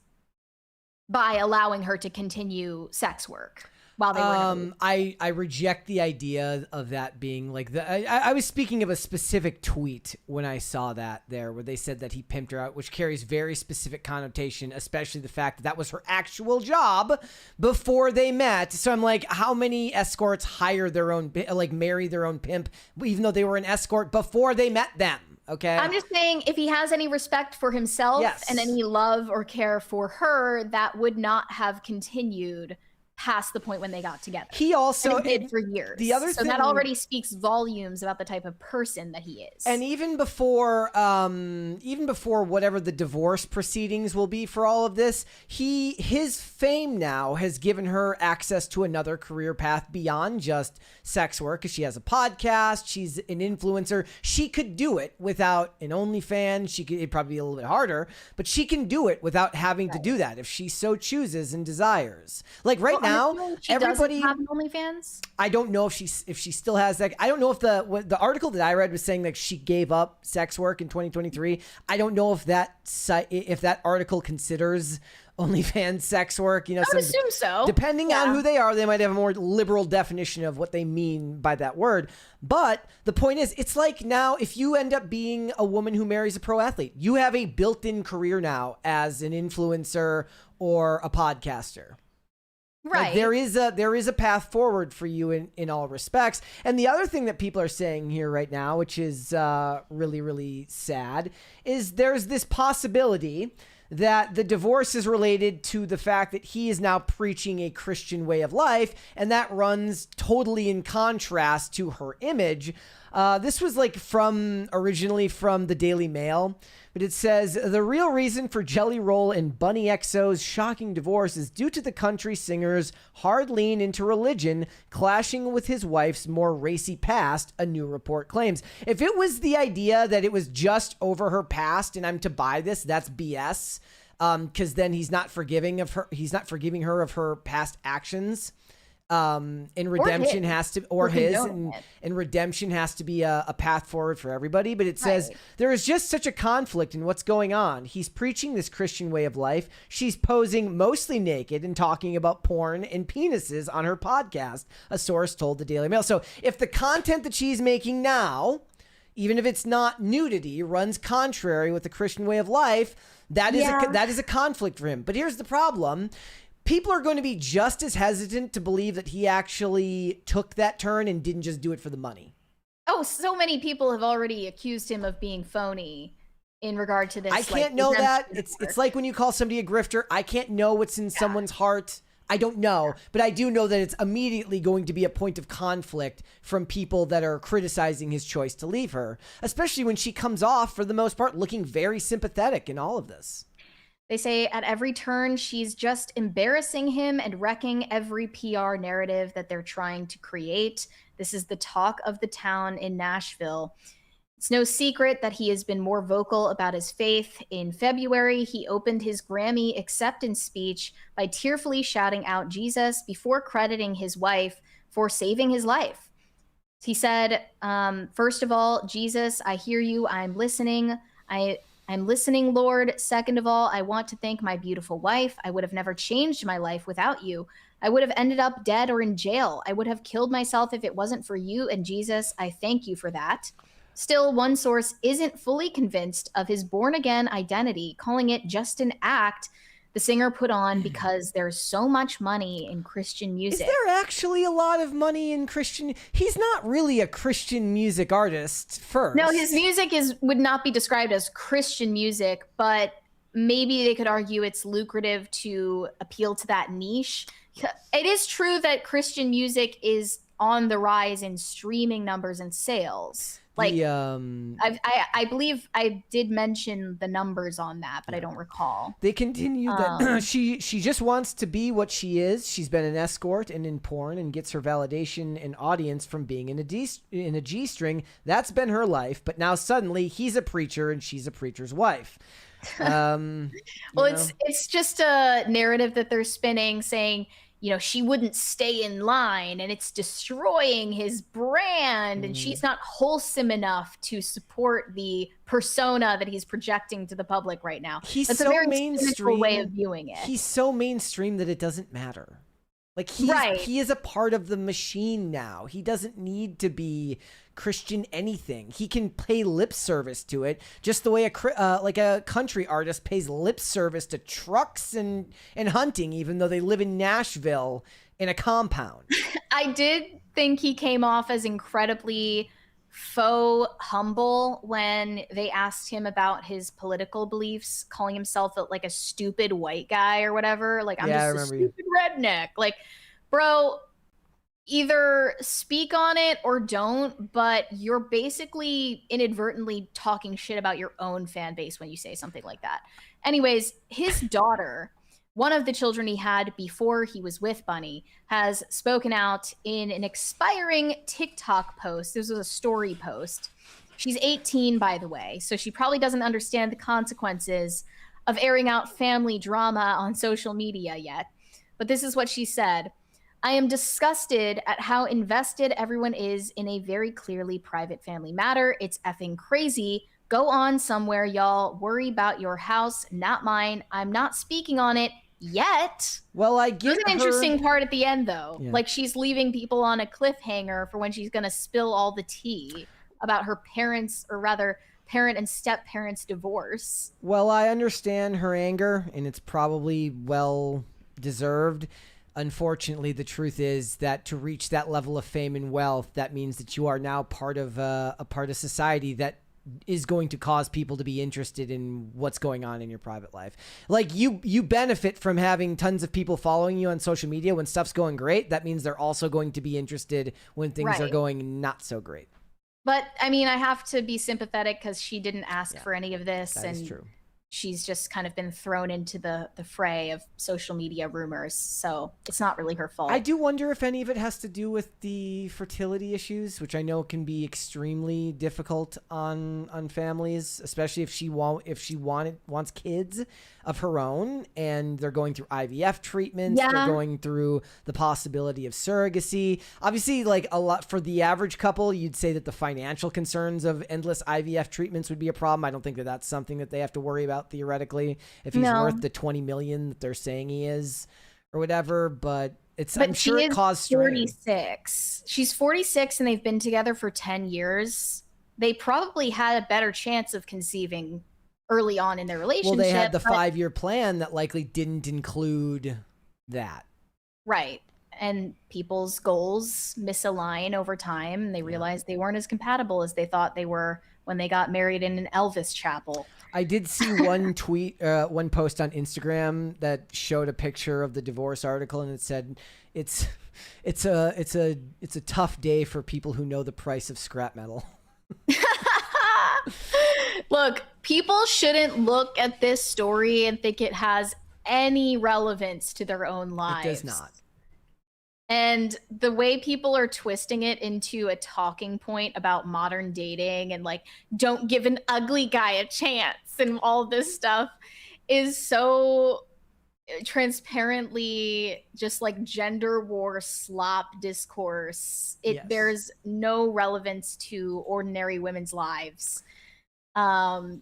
[SPEAKER 2] by allowing her to continue sex work while they were
[SPEAKER 1] I reject the idea of that being like I was speaking of a specific tweet when I saw that there, where they said that he pimped her out, which carries very specific connotation, especially the fact that was her actual job before they met. So I'm like, how many escorts hire their own, like marry their own pimp, even though they were an escort before they met them? Okay.
[SPEAKER 2] I'm just saying, if he has any respect for himself and any love or care for her, that would not have continued past the point when they got together.
[SPEAKER 1] He also
[SPEAKER 2] did for years.
[SPEAKER 1] The other thing,
[SPEAKER 2] that already speaks volumes about the type of person that he is.
[SPEAKER 1] And even before whatever the divorce proceedings will be for all of this, his fame now has given her access to another career path beyond just sex work, because she has a podcast, she's an influencer. She could do it without an OnlyFans. It'd probably be a little bit harder, but she can do it without having to do that if she so chooses and desires. Like now, everybody
[SPEAKER 2] have an OnlyFans.
[SPEAKER 1] I don't know if she still has that. I don't know if the article that I read was saying that she gave up sex work in 2023. I don't know if that article considers OnlyFans sex work. You know,
[SPEAKER 2] I would assume so.
[SPEAKER 1] Depending on who they are, they might have a more liberal definition of what they mean by that word. But the point is, it's like now, if you end up being a woman who marries a pro athlete, you have a built-in career now as an influencer or a podcaster.
[SPEAKER 2] Right.
[SPEAKER 1] Like there is a path forward for you in all respects. And the other thing that people are saying here right now, which is really, really sad, is there's this possibility that the divorce is related to the fact that he is now preaching a Christian way of life, and that runs totally in contrast to her image. This was originally from the Daily Mail, but it says the real reason for Jelly Roll and Bunny XO's shocking divorce is due to the country singer's hard lean into religion clashing with his wife's more racy past, a new report claims. If it was the idea that it was just over her past and I'm to buy this, that's BS. Because then he's not forgiving her of her past actions. And redemption has to, and redemption has to be a path forward for everybody. But it says there is just such a conflict in what's going on. He's preaching this Christian way of life. She's posing mostly naked and talking about porn and penises on her podcast, a source told the Daily Mail. So if the content that she's making now, even if it's not nudity, runs contrary with the Christian way of life, that is a conflict for him. But here's the problem. People are going to be just as hesitant to believe that he actually took that turn and didn't just do it for the money.
[SPEAKER 2] Oh, so many people have already accused him of being phony in regard to this.
[SPEAKER 1] I can't know that. It's like when you call somebody a grifter. I can't know what's in someone's heart. I don't know, but I do know that it's immediately going to be a point of conflict from people that are criticizing his choice to leave her, especially when she comes off, for the most part, looking very sympathetic in all of this.
[SPEAKER 2] They say at every turn, she's just embarrassing him and wrecking every PR narrative that they're trying to create. This is the talk of the town in Nashville. It's no secret that he has been more vocal about his faith. In February, he opened his Grammy acceptance speech by tearfully shouting out Jesus before crediting his wife for saving his life. He said, first of all, Jesus, I hear you. I'm listening. I'm listening, Lord. Second of all, I want to thank my beautiful wife. I would have never changed my life without you. I would have ended up dead or in jail. I would have killed myself if it wasn't for you. And Jesus, I thank you for that. Still, one source isn't fully convinced of his born-again identity, calling it just an act the singer put on because there's so much money in Christian music.
[SPEAKER 1] Is there actually a lot of money in Christian? He's not really a Christian music artist first.
[SPEAKER 2] No, his music would not be described as Christian music, but maybe they could argue it's lucrative to appeal to that niche. It is true that Christian music is on the rise in streaming numbers and sales. Like, I believe I did mention the numbers on that, but I don't recall.
[SPEAKER 1] They continue that she just wants to be what she is. She's been an escort and in porn and gets her validation and audience from being in a G-string. That's been her life, but now suddenly he's a preacher and she's a preacher's wife.
[SPEAKER 2] Well, it's just a narrative that they're spinning, saying, you know, she wouldn't stay in line and it's destroying his brand and she's not wholesome enough to support the persona that he's projecting to the public right now.
[SPEAKER 1] That's so a very mainstream
[SPEAKER 2] way of viewing it.
[SPEAKER 1] He's so mainstream that it doesn't matter. Like he is a part of the machine now. He doesn't need to be Christian anything. He can pay lip service to it, just the way a country artist pays lip service to trucks and hunting, even though they live in Nashville in a compound.
[SPEAKER 2] I did think he came off as incredibly faux humble when they asked him about his political beliefs, calling himself like a stupid white guy or whatever. Like, I'm just a stupid redneck. Like, bro, either speak on it or don't, but you're basically inadvertently talking shit about your own fan base when you say something like that. Anyways, his daughter, one of the children he had before he was with Bunny, has spoken out in an expiring TikTok post. This was a story post. She's 18, by the way, so she probably doesn't understand the consequences of airing out family drama on social media yet. But this is what she said. I am disgusted at how invested everyone is in a very clearly private family matter. It's effing crazy. Go on somewhere, y'all. Worry about your house, not mine. I'm not speaking on it yet.
[SPEAKER 1] Well, I get
[SPEAKER 2] There's an interesting part at the end, though. Yeah. Like, she's leaving people on a cliffhanger for when she's going to spill all the tea about her parents, or rather, parent and step-parents' divorce.
[SPEAKER 1] Well, I understand her anger, and it's probably well-deserved. Unfortunately, the truth is that to reach that level of fame and wealth, that means that you are now part of a part of society that is going to cause people to be interested in what's going on in your private life. Like, you benefit from having tons of people following you on social media when stuff's going great. That means they're also going to be interested when things are going not so great.
[SPEAKER 2] But I mean, I have to be sympathetic because she didn't ask for any of this.
[SPEAKER 1] That is true.
[SPEAKER 2] She's just kind of been thrown into the fray of social media rumors. So it's not really her fault.
[SPEAKER 1] I do wonder if any of it has to do with the fertility issues, which I know can be extremely difficult on families, especially if she wants kids of her own, and they're going through IVF treatments. Yeah. They're going through the possibility of surrogacy. Obviously, like a lot for the average couple, you'd say that the financial concerns of endless IVF treatments would be a problem. I don't think that that's something that they have to worry about theoretically, if he's worth the $20 million that they're saying he is or whatever, but I'm sure it caused strain.
[SPEAKER 2] 46. She's 46 and they've been together for 10 years. They probably had a better chance of conceiving early on in their relationship.
[SPEAKER 1] Well, they had the 5-year plan that likely didn't include that.
[SPEAKER 2] Right. And people's goals misalign over time, and they realize they weren't as compatible as they thought they were when they got married in an Elvis chapel.
[SPEAKER 1] I did see one one post on Instagram that showed a picture of the divorce article, and it said, "It's a tough day for people who know the price of scrap metal."
[SPEAKER 2] Look, people shouldn't look at this story and think it has any relevance to their own lives.
[SPEAKER 1] It does not.
[SPEAKER 2] And the way people are twisting it into a talking point about modern dating and like, don't give an ugly guy a chance and all this stuff is so transparently just like gender war slop discourse.
[SPEAKER 1] Yes.
[SPEAKER 2] There's no relevance to ordinary women's lives.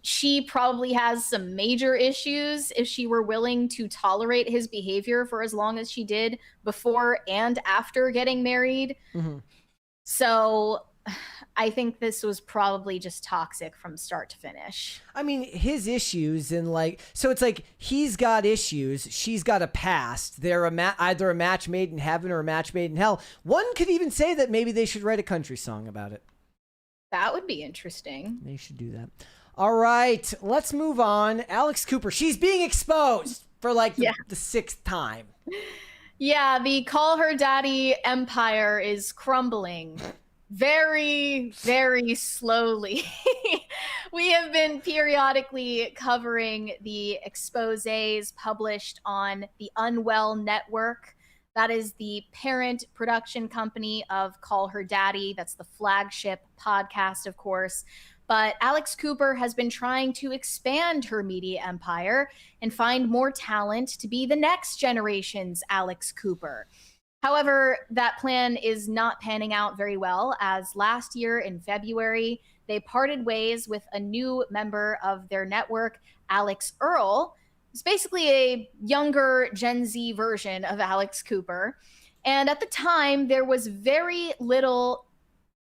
[SPEAKER 2] She probably has some major issues if she were willing to tolerate his behavior for as long as she did before and after getting married.
[SPEAKER 1] Mm-hmm.
[SPEAKER 2] So I think this was probably just toxic from start to finish.
[SPEAKER 1] I mean, his issues and like, so it's like he's got issues, she's got a past. They're either a match made in heaven or a match made in hell. One could even say that maybe they should write a country song about it.
[SPEAKER 2] That would be interesting.
[SPEAKER 1] They should do that. All right, let's move on. Alex Cooper, she's being exposed for like the sixth time.
[SPEAKER 2] Yeah, the call her daddy empire is crumbling very, very slowly. We have been periodically covering the exposés published on the Unwell Network. That is the parent production company of Call Her Daddy. That's the flagship podcast, of course. But Alex Cooper has been trying to expand her media empire and find more talent to be the next generation's Alex Cooper. However, that plan is not panning out very well, as last year in February, they parted ways with a new member of their network, Alex Earl. It's basically a younger Gen Z version of Alex Cooper. And at the time, there was very little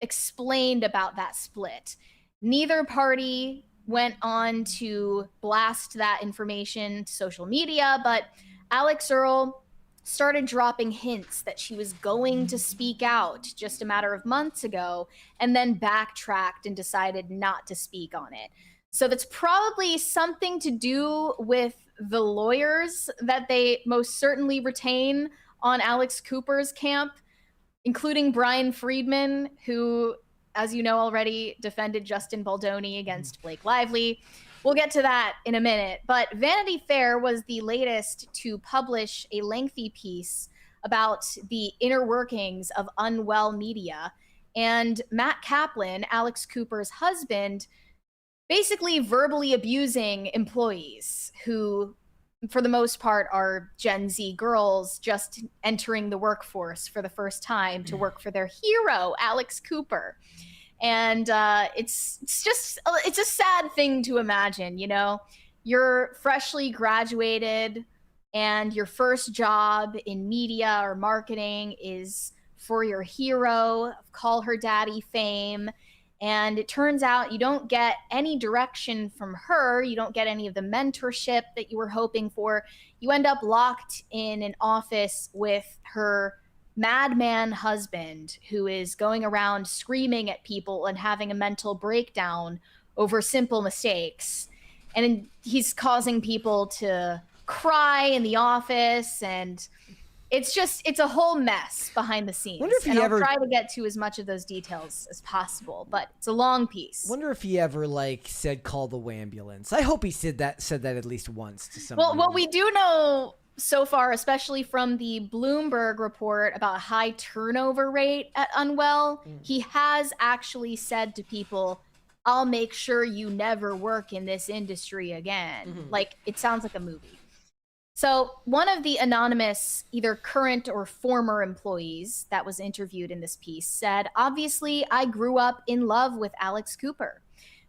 [SPEAKER 2] explained about that split. Neither party went on to blast that information to social media, but Alex Earl started dropping hints that she was going to speak out just a matter of months ago, and then backtracked and decided not to speak on it. So that's probably something to do with the lawyers that they most certainly retain on Alex Cooper's camp, including Brian Friedman, who, as you know already, defended Justin Baldoni against Blake Lively. We'll get to that in a minute. But Vanity Fair was the latest to publish a lengthy piece about the inner workings of Unwell Media. And Matt Kaplan, Alex Cooper's husband, basically verbally abusing employees who, for the most part, are Gen Z girls just entering the workforce for the first time to work for their hero, Alex Cooper. And it's a sad thing to imagine, you know? You're freshly graduated and your first job in media or marketing is for your hero of Call Her Daddy fame. And it turns out you don't get any direction from her. You don't get any of the mentorship that you were hoping for. You end up locked in an office with her madman husband who is going around screaming at people and having a mental breakdown over simple mistakes. And he's causing people to cry in the office, and it's a whole mess behind the scenes. I'll try to get to as much of those details as possible, but it's a long piece.
[SPEAKER 1] Wonder if he ever said call the ambulance. I hope he said that at least once to somebody.
[SPEAKER 2] Well, what we do know so far, especially from the Bloomberg report about high turnover rate at Unwell, he has actually said to people, I'll make sure you never work in this industry again. Mm-hmm. Like, it sounds like a movie. So one of the anonymous, either current or former employees that was interviewed in this piece said, obviously, I grew up in love with Alex Cooper.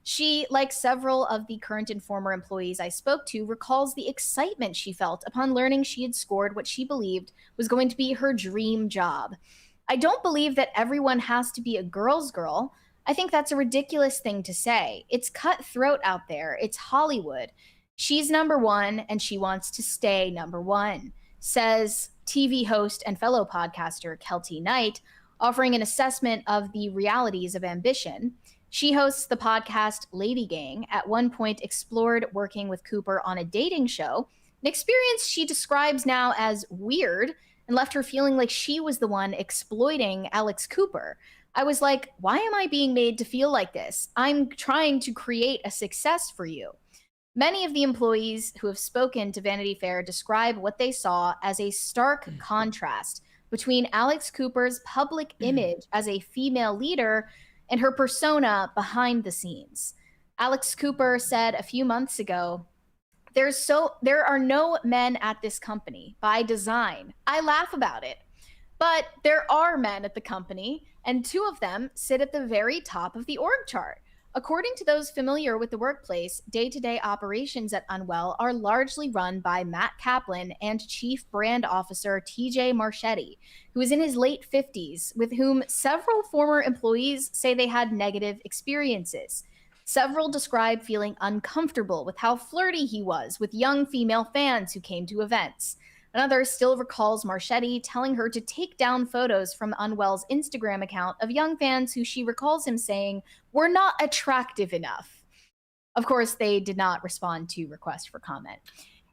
[SPEAKER 2] She, like several of the current and former employees I spoke to, recalls the excitement she felt upon learning she had scored what she believed was going to be her dream job. I don't believe that everyone has to be a girl's girl. I think that's a ridiculous thing to say. It's cutthroat out there. It's Hollywood. She's number one, and she wants to stay number one, says TV host and fellow podcaster Kelty Knight, offering an assessment of the realities of ambition. She hosts the podcast Lady Gang, at one point explored working with Cooper on a dating show, an experience she describes now as weird and left her feeling like she was the one exploiting Alex Cooper. I was like, why am I being made to feel like this? I'm trying to create a success for you. Many of the employees who have spoken to Vanity Fair describe what they saw as a stark contrast between Alex Cooper's public image as a female leader and her persona behind the scenes. Alex Cooper said a few months ago There are no men at this company by design. I laugh about it. But there are men at the company, and 2 of them sit at the very top of the org chart. According to those familiar with the workplace, day-to-day operations at Unwell are largely run by Matt Kaplan and Chief Brand Officer TJ Marchetti, who is in his late 50s, with whom several former employees say they had negative experiences. Several describe feeling uncomfortable with how flirty he was with young female fans who came to events. Another still recalls Marchetti telling her to take down photos from Unwell's Instagram account of young fans who she recalls him saying were not attractive enough. Of course, they did not respond to requests for comment.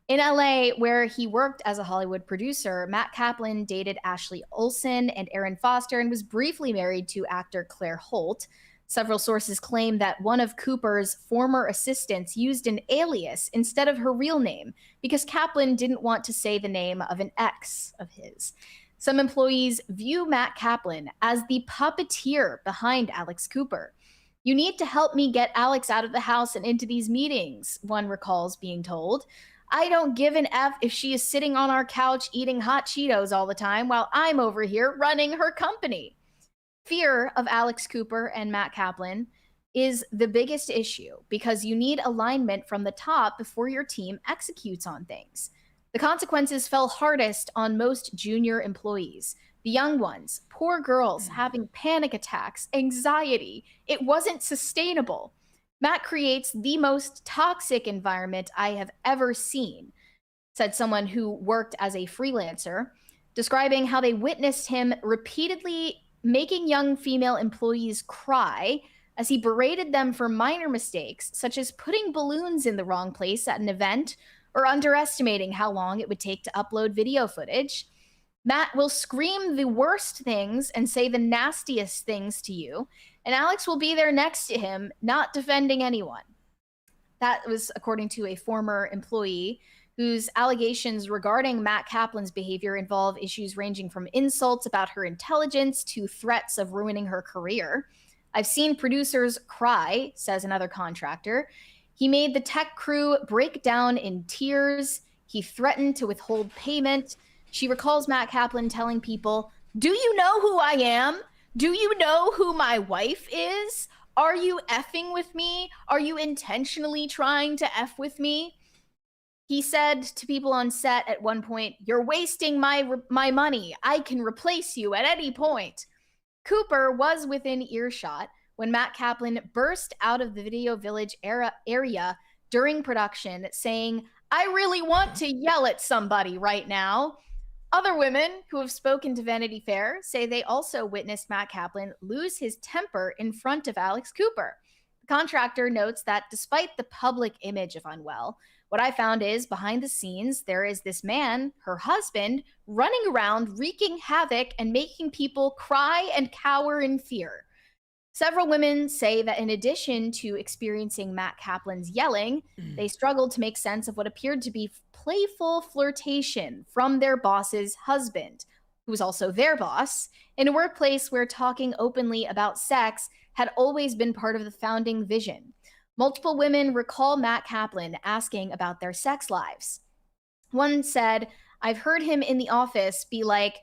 [SPEAKER 2] In LA, where he worked as a Hollywood producer, Matt Kaplan dated Ashley Olsen and Aaron Foster and was briefly married to actor Claire Holt. Several sources claim that one of Cooper's former assistants used an alias instead of her real name because Kaplan didn't want to say the name of an ex of his. Some employees view Matt Kaplan as the puppeteer behind Alex Cooper. "You need to help me get Alex out of the house and into these meetings," one recalls being told. "I don't give an F if she is sitting on our couch eating hot Cheetos all the time while I'm over here running her company." Fear of Alex Cooper and Matt Kaplan is the biggest issue because you need alignment from the top before your team executes on things. The consequences fell hardest on most junior employees, the young ones, poor girls having panic attacks, anxiety. It wasn't sustainable. Matt creates the most toxic environment I have ever seen, said someone who worked as a freelancer, describing how they witnessed him repeatedly making young female employees cry as he berated them for minor mistakes, such as putting balloons in the wrong place at an event or underestimating how long it would take to upload video footage. Matt will scream the worst things and say the nastiest things to you, and Alex will be there next to him, not defending anyone. That was according to a former employee whose allegations regarding Matt Kaplan's behavior involve issues ranging from insults about her intelligence to threats of ruining her career. "I've seen producers cry," says another contractor. "He made the tech crew break down in tears. He threatened to withhold payment." She recalls Matt Kaplan telling people, "Do you know who I am? Do you know who my wife is? Are you effing with me? Are you intentionally trying to F with me?" He said to people on set at one point, "You're wasting my money. I can replace you at any point." Cooper was within earshot when Matt Kaplan burst out of the Video Village area during production saying, "I really want to yell at somebody right now." Other women who have spoken to Vanity Fair say they also witnessed Matt Kaplan lose his temper in front of Alex Cooper. The contractor notes that despite the public image of Unwell, what I found is behind the scenes, there is this man, her husband, running around wreaking havoc and making people cry and cower in fear. Several women say that in addition to experiencing Matt Kaplan's yelling, they struggled to make sense of what appeared to be playful flirtation from their boss's husband, who was also their boss, in a workplace where talking openly about sex had always been part of the founding vision. Multiple women recall Matt Kaplan asking about their sex lives. One said, "I've heard him in the office be like,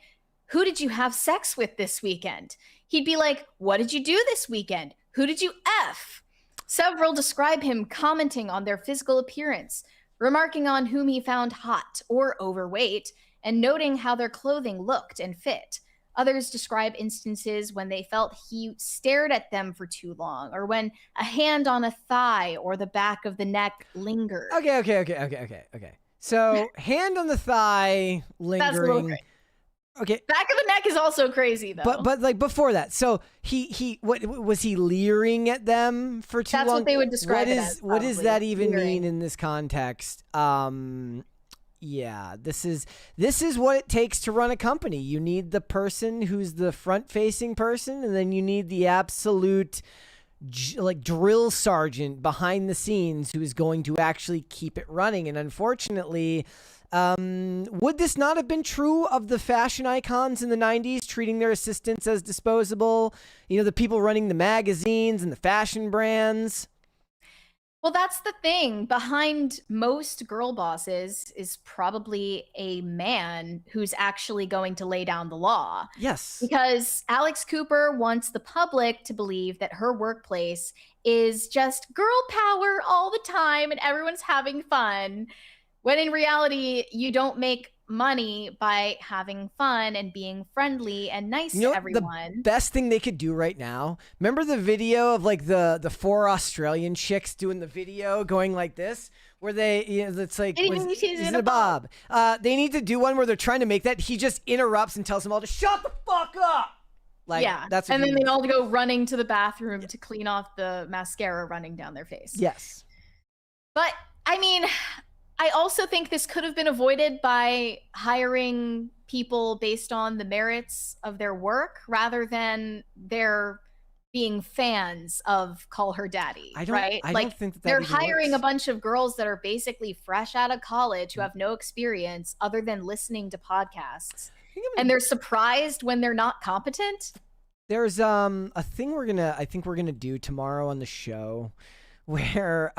[SPEAKER 2] 'Who did you have sex with this weekend?' He'd be like, 'What did you do this weekend? Who did you F?' Several describe him commenting on their physical appearance, remarking on whom he found hot or overweight, and noting how their clothing looked and fit. Others describe instances when they felt he stared at them for too long, or when a hand on a thigh or the back of the neck lingered."
[SPEAKER 1] Okay. So, hand on the thigh, lingering.
[SPEAKER 2] That's a little crazy.
[SPEAKER 1] Okay.
[SPEAKER 2] Back of the neck is also crazy, though.
[SPEAKER 1] But like before that, so what was he leering at them for too long?
[SPEAKER 2] That's what they would describe it as.
[SPEAKER 1] What does that even
[SPEAKER 2] leering
[SPEAKER 1] mean in this context? Yeah, this is what it takes to run a company. You need the person who's the front-facing person, and then you need the absolute like drill sergeant behind the scenes who is going to actually keep it running. And unfortunately, would this not have been true of the fashion icons in the 90s, treating their assistants as disposable? You know, the people running the magazines and the fashion brands.
[SPEAKER 2] Well, that's the thing. Behind most girl bosses is probably a man who's actually going to lay down the law.
[SPEAKER 1] Yes.
[SPEAKER 2] Because Alex Cooper wants the public to believe that her workplace is just girl power all the time and everyone's having fun. When in reality, you don't make money by having fun and being friendly and nice to everyone.
[SPEAKER 1] The best thing they could do right now, remember the video of like the 4 Australian chicks doing the video going like this, where they, it's like, is it a Bob? They need to do one where they're trying to make that. He just interrupts and tells them all to shut the fuck up. Like,
[SPEAKER 2] yeah,
[SPEAKER 1] that's
[SPEAKER 2] and then they all go running to the bathroom to clean off the mascara running down their face.
[SPEAKER 1] Yes.
[SPEAKER 2] But I mean, I also think this could have been avoided by hiring people based on the merits of their work rather than their being fans of Call Her Daddy, right?
[SPEAKER 1] I
[SPEAKER 2] like,
[SPEAKER 1] don't think that
[SPEAKER 2] they're
[SPEAKER 1] even
[SPEAKER 2] hiring
[SPEAKER 1] works.
[SPEAKER 2] a bunch of girls that are basically fresh out of college who have no experience other than listening to podcasts. And they're surprised when they're not competent.
[SPEAKER 1] There's a thing I think we're gonna do tomorrow on the show where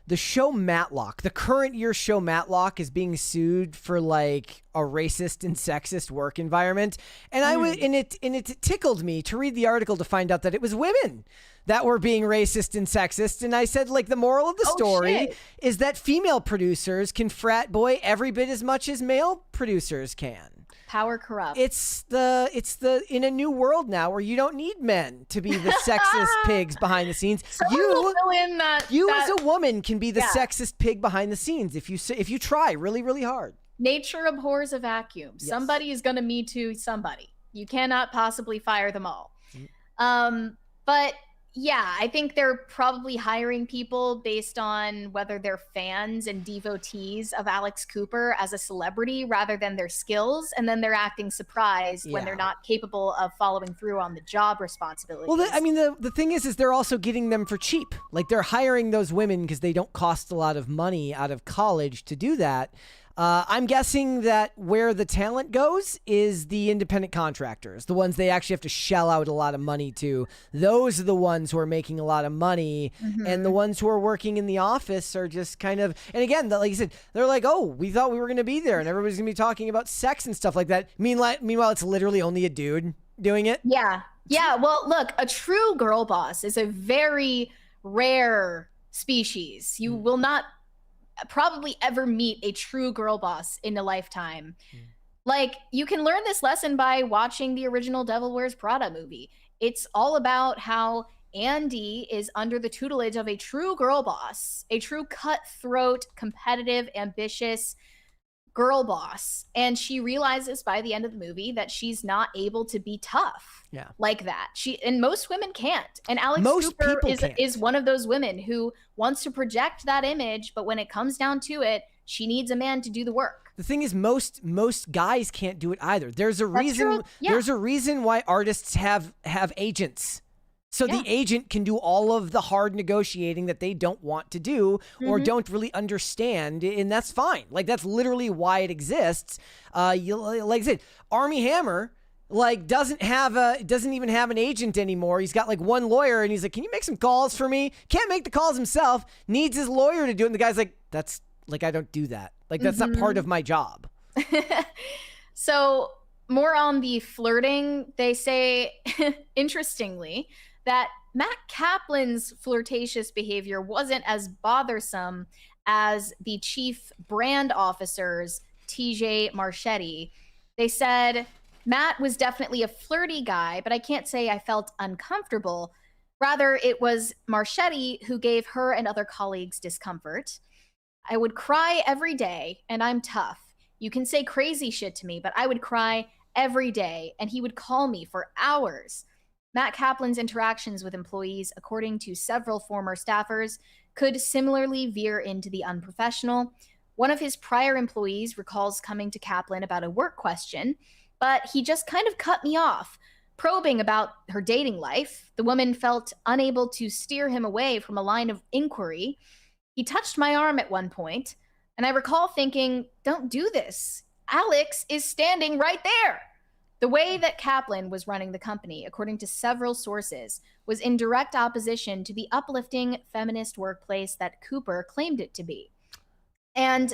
[SPEAKER 1] the show Matlock, the current year show Matlock, is being sued for like a racist and sexist work environment. And it tickled me to read the article to find out that it was women that were being racist and sexist. And I said, like, the moral of the story is that female producers can frat boy every bit as much as male producers can.
[SPEAKER 2] Power corrupt.
[SPEAKER 1] It's the in a new world now where you don't need men to be the sexist pigs behind the scenes. You as a woman can be the sexist pig behind the scenes if you try really, really hard.
[SPEAKER 2] Nature abhors a vacuum. Yes. Somebody is going to Me Too somebody. You cannot possibly fire them all. But yeah, I think they're probably hiring people based on whether they're fans and devotees of Alex Cooper as a celebrity rather than their skills. And then they're acting surprised when they're not capable of following through on the job responsibilities.
[SPEAKER 1] Well, the thing is they're also getting them for cheap. Like, they're hiring those women because they don't cost a lot of money out of college to do that. I'm guessing that where the talent goes is the independent contractors, the ones they actually have to shell out a lot of money to. Those are the ones who are making a lot of money, and the ones who are working in the office are just kind of, and again, like you said, they're like, oh, we thought we were going to be there and everybody's going to be talking about sex and stuff like that. Meanwhile, it's literally only a dude doing it.
[SPEAKER 2] Yeah. Yeah. Well, look, a true girl boss is a very rare species. You will not probably ever meet a true girl boss in a lifetime. Like, you can learn this lesson by watching the original Devil Wears Prada movie. It's all about how Andy is under the tutelage of a true girl boss, a true cutthroat, competitive, ambitious girl boss. And she realizes by the end of the movie that she's not able to be tough like that. And most women can't. And Alex Cooper is one of those women who wants to project that image, but when it comes down to it, she needs a man to do the work.
[SPEAKER 1] The thing is, most guys can't do it either. There's a reason. There's a reason why artists have agents. So the agent can do all of the hard negotiating that they don't want to do or don't really understand, and that's fine. Like, that's literally why it exists. Like I said, Armie Hammer doesn't even have an agent anymore. He's got like one lawyer, and he's like, "Can you make some calls for me?" Can't make the calls himself. Needs his lawyer to do it. And the guy's like, "That's like, I don't do that. Like, that's not part of my job."
[SPEAKER 2] So more on the flirting, they say, interestingly, that Matt Kaplan's flirtatious behavior wasn't as bothersome as the chief brand officer's, TJ Marchetti. They said, Matt was definitely a flirty guy, but I can't say I felt uncomfortable. Rather, it was Marchetti who gave her and other colleagues discomfort. I would cry every day, and I'm tough. You can say crazy shit to me, but I would cry every day, and he would call me for hours. Matt Kaplan's interactions with employees, according to several former staffers, could similarly veer into the unprofessional. One of his prior employees recalls coming to Kaplan about a work question, but he just kind of cut me off, probing about her dating life. The woman felt unable to steer him away from a line of inquiry. He touched my arm at one point, and I recall thinking, don't do this. Alex is standing right there. The way that Kaplan was running the company, according to several sources, was in direct opposition to the uplifting feminist workplace that Cooper claimed it to be. And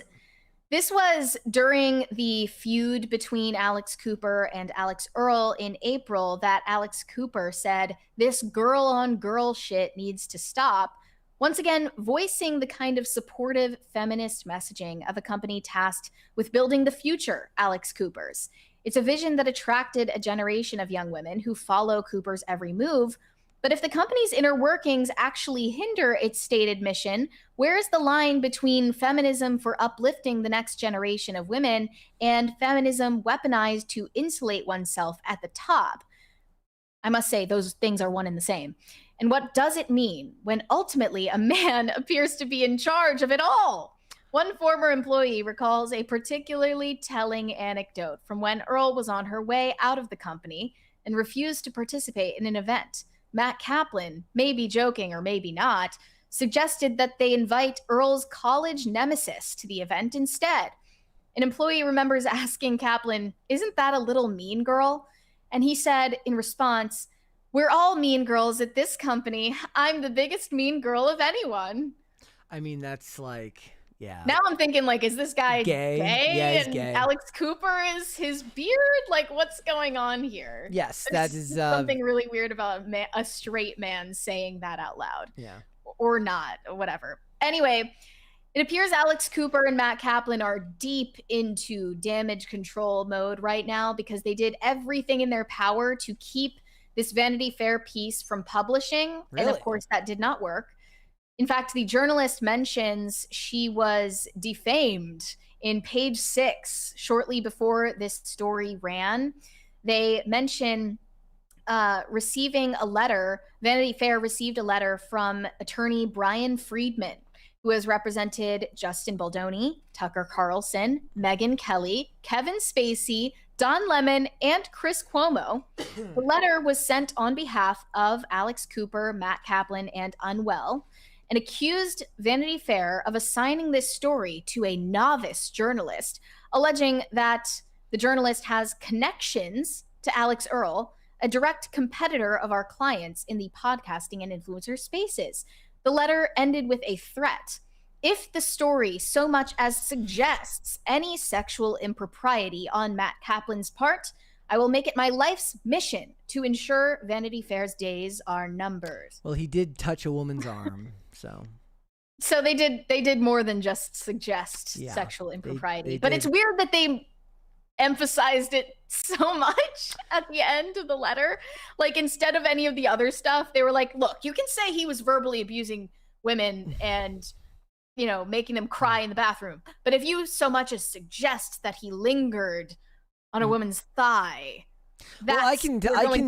[SPEAKER 2] this was during the feud between Alex Cooper and Alex Earl in April that Alex Cooper said, "This girl on girl shit needs to stop." Once again, voicing the kind of supportive feminist messaging of a company tasked with building the future Alex Coopers. It's a vision that attracted a generation of young women who follow Cooper's every move. But if the company's inner workings actually hinder its stated mission, where's the line between feminism for uplifting the next generation of women and feminism weaponized to insulate oneself at the top? I must say, those things are one and the same. And what does it mean when ultimately a man appears to be in charge of it all? One former employee recalls a particularly telling anecdote from when Earl was on her way out of the company and refused to participate in an event. Matt Kaplan, maybe joking or maybe not, suggested that they invite Earl's college nemesis to the event instead. An employee remembers asking Kaplan, "Isn't that a little mean girl?" And he said in response, "We're all mean girls at this company. I'm the biggest mean girl of anyone."
[SPEAKER 1] I mean, that's like, yeah.
[SPEAKER 2] Now I'm thinking, like, is this guy
[SPEAKER 1] Gay? Yeah, he's
[SPEAKER 2] and
[SPEAKER 1] gay.
[SPEAKER 2] Alex Cooper is his beard? Like, what's going on here?
[SPEAKER 1] Yes,
[SPEAKER 2] There's
[SPEAKER 1] that is
[SPEAKER 2] something really weird about a straight man saying that out loud.
[SPEAKER 1] Yeah.
[SPEAKER 2] Or not, or whatever. Anyway, it appears Alex Cooper and Matt Kaplan are deep into damage control mode right now because they did everything in their power to keep this Vanity Fair piece from publishing.
[SPEAKER 1] Really?
[SPEAKER 2] And of course, that did not work. In fact, the journalist mentions she was defamed in page 6 shortly before this story ran. They mention receiving a letter. Vanity Fair received a letter from attorney Brian Friedman, who has represented Justin Baldoni, Tucker Carlson, Megyn Kelly, Kevin Spacey, Don Lemon, and Chris Cuomo. The letter was sent on behalf of Alex Cooper, Matt Kaplan, and Unwell, and accused Vanity Fair of assigning this story to a novice journalist, alleging that the journalist has connections to Alex Earl, a direct competitor of our clients in the podcasting and influencer spaces. The letter ended with a threat. If the story so much as suggests any sexual impropriety on Matt Kaplan's part, I will make it my life's mission to ensure Vanity Fair's days are numbered.
[SPEAKER 1] Well, he did touch a woman's arm, so.
[SPEAKER 2] So they did more than just suggest sexual impropriety. But it's weird that they emphasized it so much at the end of the letter. Like, instead of any of the other stuff, they were like, look, you can say he was verbally abusing women and, you know, making them cry in the bathroom. But if you so much as suggest that he lingered on a woman's thigh,
[SPEAKER 1] well, I can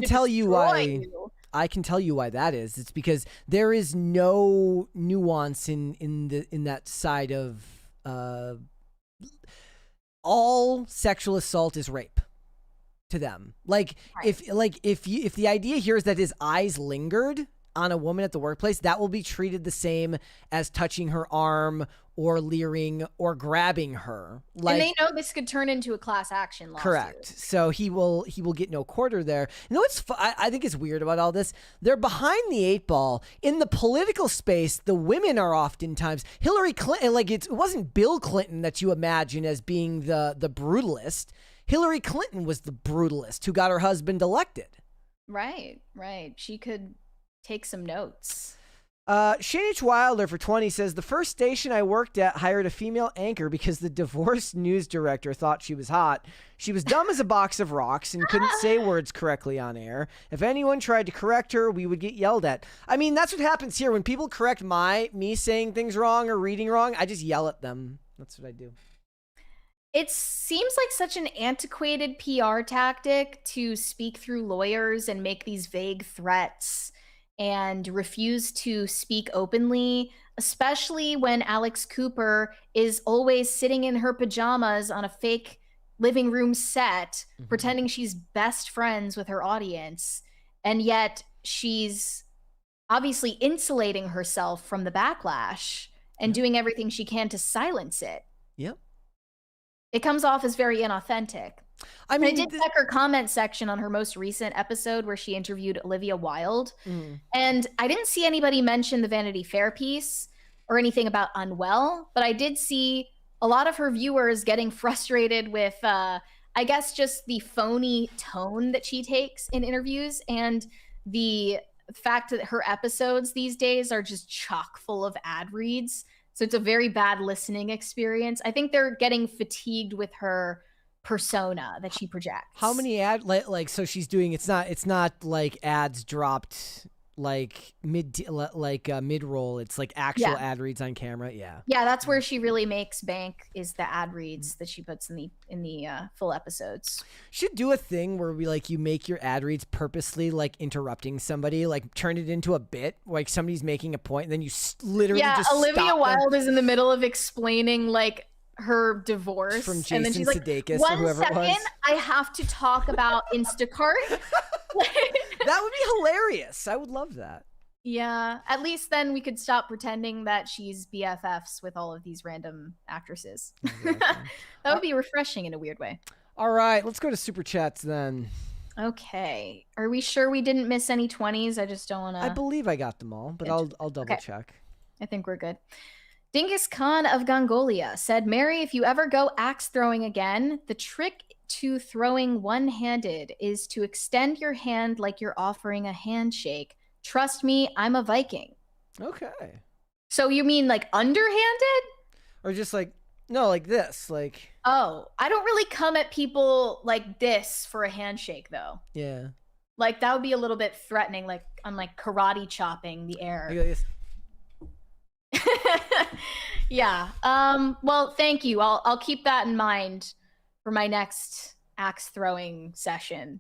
[SPEAKER 1] tell you why. I can tell you why that is. It's because there is no nuance in that side of all sexual assault is rape to them. Like, right. if the idea here is that his eyes lingered on a woman at the workplace, that will be treated the same as touching her arm or leering or grabbing her. Like, and
[SPEAKER 2] they know this could turn into a class action lawsuit.
[SPEAKER 1] Correct. So he will get no quarter there. You know what's I think is weird about all this? They're behind the 8 ball. In the political space, the women are oftentimes Hillary Clinton. Like, it wasn't Bill Clinton that you imagine as being the brutalist. Hillary Clinton was the brutalist who got her husband elected.
[SPEAKER 2] Right. She could take some notes.
[SPEAKER 1] Shane H. Wilder for 20 says, the first station I worked at hired a female anchor because the divorced news director thought she was hot. She was dumb as a box of rocks and couldn't say words correctly on air. If anyone tried to correct her, we would get yelled at. I mean, that's what happens here. When people correct me saying things wrong or reading wrong, I just yell at them. That's what I do.
[SPEAKER 2] It seems like such an antiquated PR tactic to speak through lawyers and make these vague threats and refuse to speak openly, especially when Alex Cooper is always sitting in her pajamas on a fake living room set, pretending she's best friends with her audience. And yet she's obviously insulating herself from the backlash and doing everything she can to silence it.
[SPEAKER 1] Yep.
[SPEAKER 2] It comes off as very inauthentic.
[SPEAKER 1] I
[SPEAKER 2] I
[SPEAKER 1] mean,
[SPEAKER 2] did check her comment section on her most recent episode where she interviewed Olivia Wilde. And I didn't see anybody mention the Vanity Fair piece or anything about Unwell, but I did see a lot of her viewers getting frustrated with, I guess, just the phony tone that she takes in interviews and the fact that her episodes these days are just chock full of ad reads. So it's a very bad listening experience. I think they're getting fatigued with her persona that she projects.
[SPEAKER 1] how many like so she's doing it's not like ads dropped like mid roll. It's like actual ad reads on camera. Yeah.
[SPEAKER 2] Yeah, that's where she really makes bank, is the ad reads that she puts in the full episodes.
[SPEAKER 1] Should do a thing where we like you make your ad reads purposely like interrupting somebody, like turn it into a bit, like somebody's making a point, and then you literally just
[SPEAKER 2] Olivia
[SPEAKER 1] stop
[SPEAKER 2] Wilde
[SPEAKER 1] them
[SPEAKER 2] is in the middle of explaining like her divorce
[SPEAKER 1] from
[SPEAKER 2] and then
[SPEAKER 1] Jason
[SPEAKER 2] she's like,
[SPEAKER 1] Sudeikis or
[SPEAKER 2] "One
[SPEAKER 1] whoever it was."
[SPEAKER 2] second, I have to talk about Instacart."
[SPEAKER 1] That would be hilarious. I would love that.
[SPEAKER 2] Yeah, at least then we could stop pretending that she's BFFs with all of these random actresses.
[SPEAKER 1] Exactly.
[SPEAKER 2] That would be refreshing in a weird way.
[SPEAKER 1] All right, let's go to Super Chats then.
[SPEAKER 2] Okay. Are we sure we didn't miss any 20s? I just don't want to...
[SPEAKER 1] I believe I got them all, but I'll double check.
[SPEAKER 2] I think we're good. Dingus Khan of Gongolia said, "Mary, if you ever go axe throwing again, the trick to throwing one-handed is to extend your hand like you're offering a handshake. Trust me, I'm a Viking."
[SPEAKER 1] Okay.
[SPEAKER 2] So you mean like underhanded?
[SPEAKER 1] Or just like, no, like this, like.
[SPEAKER 2] Oh, I don't really come at people like this for a handshake though.
[SPEAKER 1] Yeah.
[SPEAKER 2] Like that would be a little bit threatening, like I'm like karate chopping the air. Yeah. Well, thank you. I'll keep that in mind for my next axe throwing session.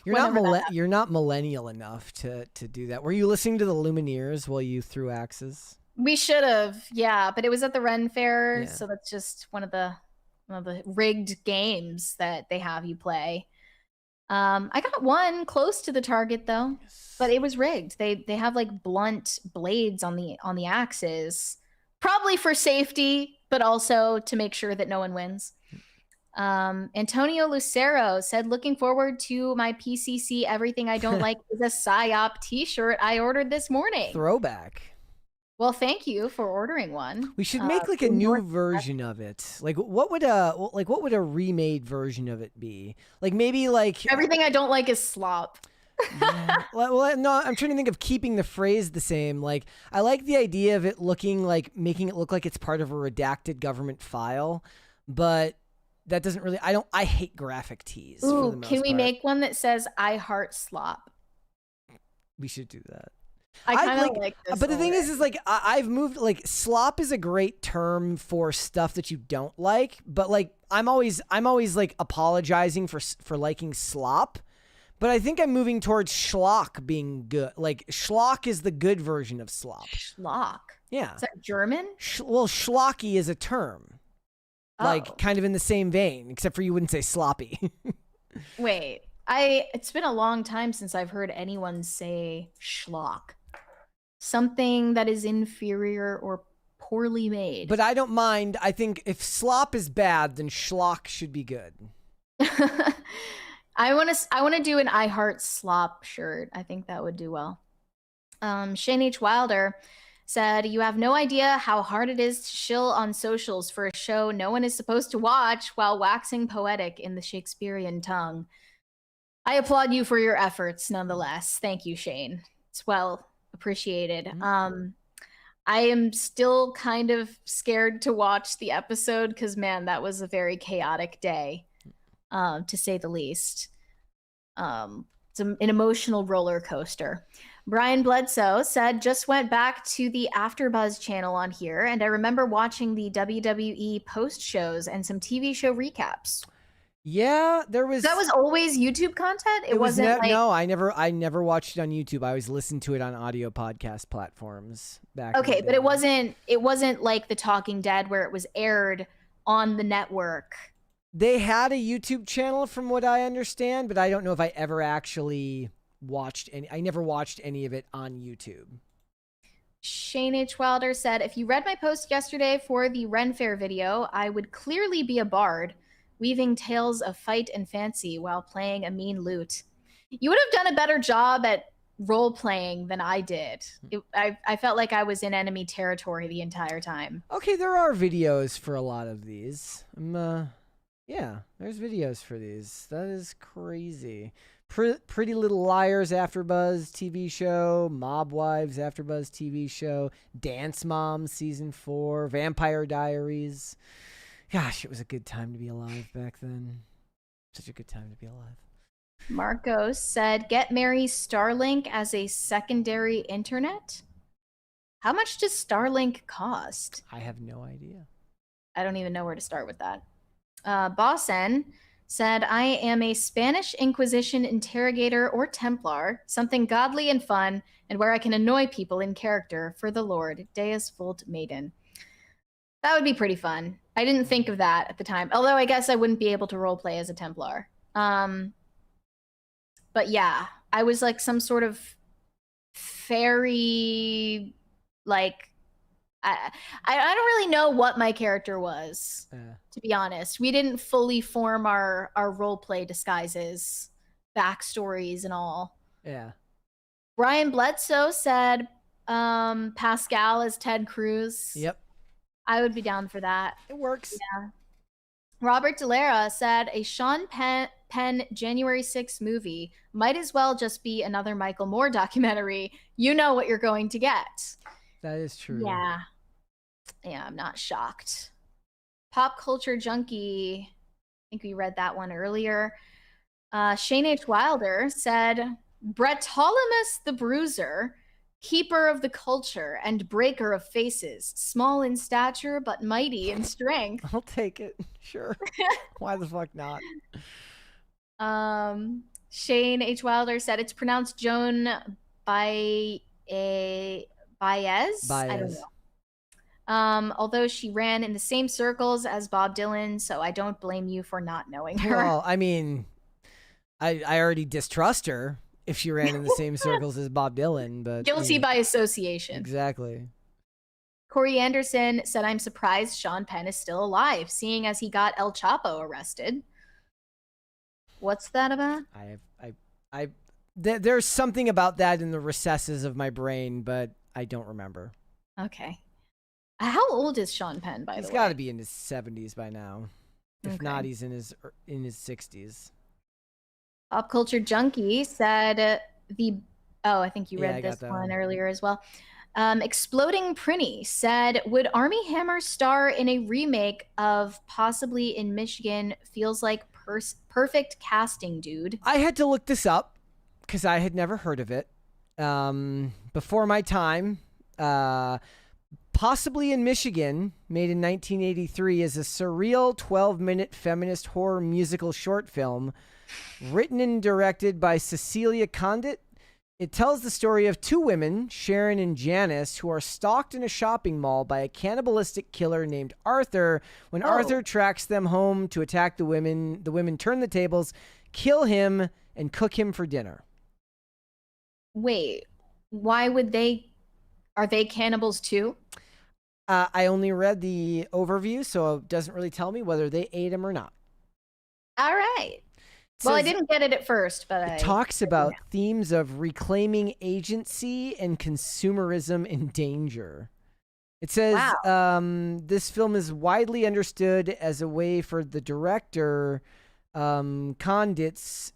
[SPEAKER 1] You're not millennial enough to do that. Were you listening to the Lumineers while you threw axes?
[SPEAKER 2] We should have, yeah, but it was at the Ren Fair, so that's just one of the rigged games that they have you play. I got one close to the target though, but it was rigged. They have like blunt blades on the axes, probably for safety, but also to make sure that no one wins. Antonio Lucero said, "Looking forward to my PCC Everything I Don't Like is a PSYOP t-shirt I ordered this morning."
[SPEAKER 1] Throwback.
[SPEAKER 2] Well, thank you for ordering one.
[SPEAKER 1] We should make like a new version of it. Like what would a remade version of it be? Like maybe like
[SPEAKER 2] Everything I Don't Like is slop.
[SPEAKER 1] Yeah. Well, no, I'm trying to think of keeping the phrase the same. Like, I like the idea of it looking like, making it look like it's part of a redacted government file, but that doesn't really, I hate graphic tees.
[SPEAKER 2] Ooh,
[SPEAKER 1] for the most
[SPEAKER 2] can we
[SPEAKER 1] part.
[SPEAKER 2] make one that says "I heart slop"?
[SPEAKER 1] We should do that.
[SPEAKER 2] I kind of like this.
[SPEAKER 1] But the thing is like, I've moved, like, slop is a great term for stuff that you don't like, but like, I'm always like apologizing for liking slop. But I think I'm moving towards schlock being good. Like, schlock is the good version of slop.
[SPEAKER 2] Schlock?
[SPEAKER 1] Yeah.
[SPEAKER 2] Is that German?
[SPEAKER 1] Well, schlocky is a term. Like, kind of in the same vein, except for you wouldn't say sloppy.
[SPEAKER 2] Wait. It's been a long time since I've heard anyone say schlock. Something that is inferior or poorly made.
[SPEAKER 1] But I don't mind. I think if slop is bad, then schlock should be good.
[SPEAKER 2] I want to do an I Heart Slop shirt. I think that would do well. Shane H. Wilder said, "You have no idea how hard it is to shill on socials for a show no one is supposed to watch while waxing poetic in the Shakespearean tongue." I applaud you for your efforts nonetheless. Thank you, Shane. It's well appreciated.
[SPEAKER 1] Mm-hmm.
[SPEAKER 2] I am still kind of scared to watch the episode because, man, that was a very chaotic day. To say the least. It's an emotional roller coaster. Brian Bledsoe said, "Just went back to the AfterBuzz channel on here, and I remember watching the WWE post shows and some TV show recaps."
[SPEAKER 1] Yeah, there was.
[SPEAKER 2] That was always YouTube content. It wasn't like...
[SPEAKER 1] No, I never watched it on YouTube. I always listened to it on audio podcast platforms back.
[SPEAKER 2] Okay,
[SPEAKER 1] in the
[SPEAKER 2] but
[SPEAKER 1] day.
[SPEAKER 2] it wasn't like The Talking Dead where it was aired on the network.
[SPEAKER 1] They had a YouTube channel from what I understand, but I don't know if I ever actually watched any. I never watched any of it on YouTube.
[SPEAKER 2] Shane H. Wilder said, "If you read my post yesterday for the Ren Fair video, I would clearly be a bard. weaving tales of fight and fancy while playing a mean lute. You would have done a better job at role playing than I did. I felt like I was in enemy territory the entire time.
[SPEAKER 1] Okay, there are videos for a lot of these. Yeah, there's videos for these. That is crazy. Pretty Little Liars AfterBuzz TV show, Mob Wives AfterBuzz TV show, Dance Moms Season 4, Vampire Diaries. Gosh, it was a good time to be alive back then. Such a good time to be alive.
[SPEAKER 2] Marcos said, get Mary Starlink as a secondary internet? How much does Starlink cost?
[SPEAKER 1] I have no idea.
[SPEAKER 2] I don't even know where to start with that. Bossen said, I am a Spanish Inquisition interrogator or Templar, something godly and fun, and where I can annoy people in character for the Lord, Deus Vult Maiden. That would be pretty fun. I didn't think of that at the time, although I guess I wouldn't be able to roleplay as a Templar. But yeah, I was like some sort of fairy, like, I don't really know what my character was, to be honest. We didn't fully form our roleplay disguises, backstories, and all.
[SPEAKER 1] Yeah.
[SPEAKER 2] Brian Bledsoe said Pascal as Ted Cruz.
[SPEAKER 1] Yep.
[SPEAKER 2] I would be down for that.
[SPEAKER 1] It works.
[SPEAKER 2] Yeah. Robert Delara said a Sean Penn January 6th movie might as well just be another Michael Moore documentary. You know what you're going to get.
[SPEAKER 1] That is true.
[SPEAKER 2] Yeah. Yeah, I'm not shocked. Pop Culture Junkie, I think we read that one earlier. Shane H. Wilder said, Bretolemus the Bruiser, keeper of the culture and breaker of faces, small in stature but mighty in strength.
[SPEAKER 1] I'll take it. Sure. Why the fuck not?
[SPEAKER 2] Shane H. Wilder said it's pronounced Joan Baez. I don't know. Although she ran in the same circles as Bob Dylan, so I don't blame you for not knowing her.
[SPEAKER 1] Well, I mean, I already distrust her if she ran in the same circles as Bob Dylan, but
[SPEAKER 2] guilty by association.
[SPEAKER 1] Exactly.
[SPEAKER 2] Corey Anderson said, I'm surprised Sean Penn is still alive, seeing as he got El Chapo arrested. What's that about?
[SPEAKER 1] There's something about that in the recesses of my brain, but I don't remember.
[SPEAKER 2] Okay. How old is Sean Penn, by the way?
[SPEAKER 1] He's got to be in his 70s by now. If not, he's in his 60s.
[SPEAKER 2] Pop Culture Junkie said I think you read this one earlier as well. Exploding Prinny said, would Armie Hammer star in a remake of Possibly in Michigan? Feels like perfect casting, dude.
[SPEAKER 1] I had to look this up because I had never heard of it. Before my time, Possibly in Michigan, made in 1983, is a surreal 12-minute feminist horror musical short film written and directed by Cecilia Condit. It tells the story of two women, Sharon and Janice, who are stalked in a shopping mall by a cannibalistic killer named Arthur. When Arthur tracks them home to attack the women turn the tables, kill him, and cook him for dinner.
[SPEAKER 2] Wait, why would they? Are they cannibals too?
[SPEAKER 1] I only read the overview, so it doesn't really tell me whether they ate him or not.
[SPEAKER 2] All right. Well, I didn't get it at first, but
[SPEAKER 1] it talks about themes of reclaiming agency and consumerism in danger. It says this film is widely understood as a way for the director, Condit's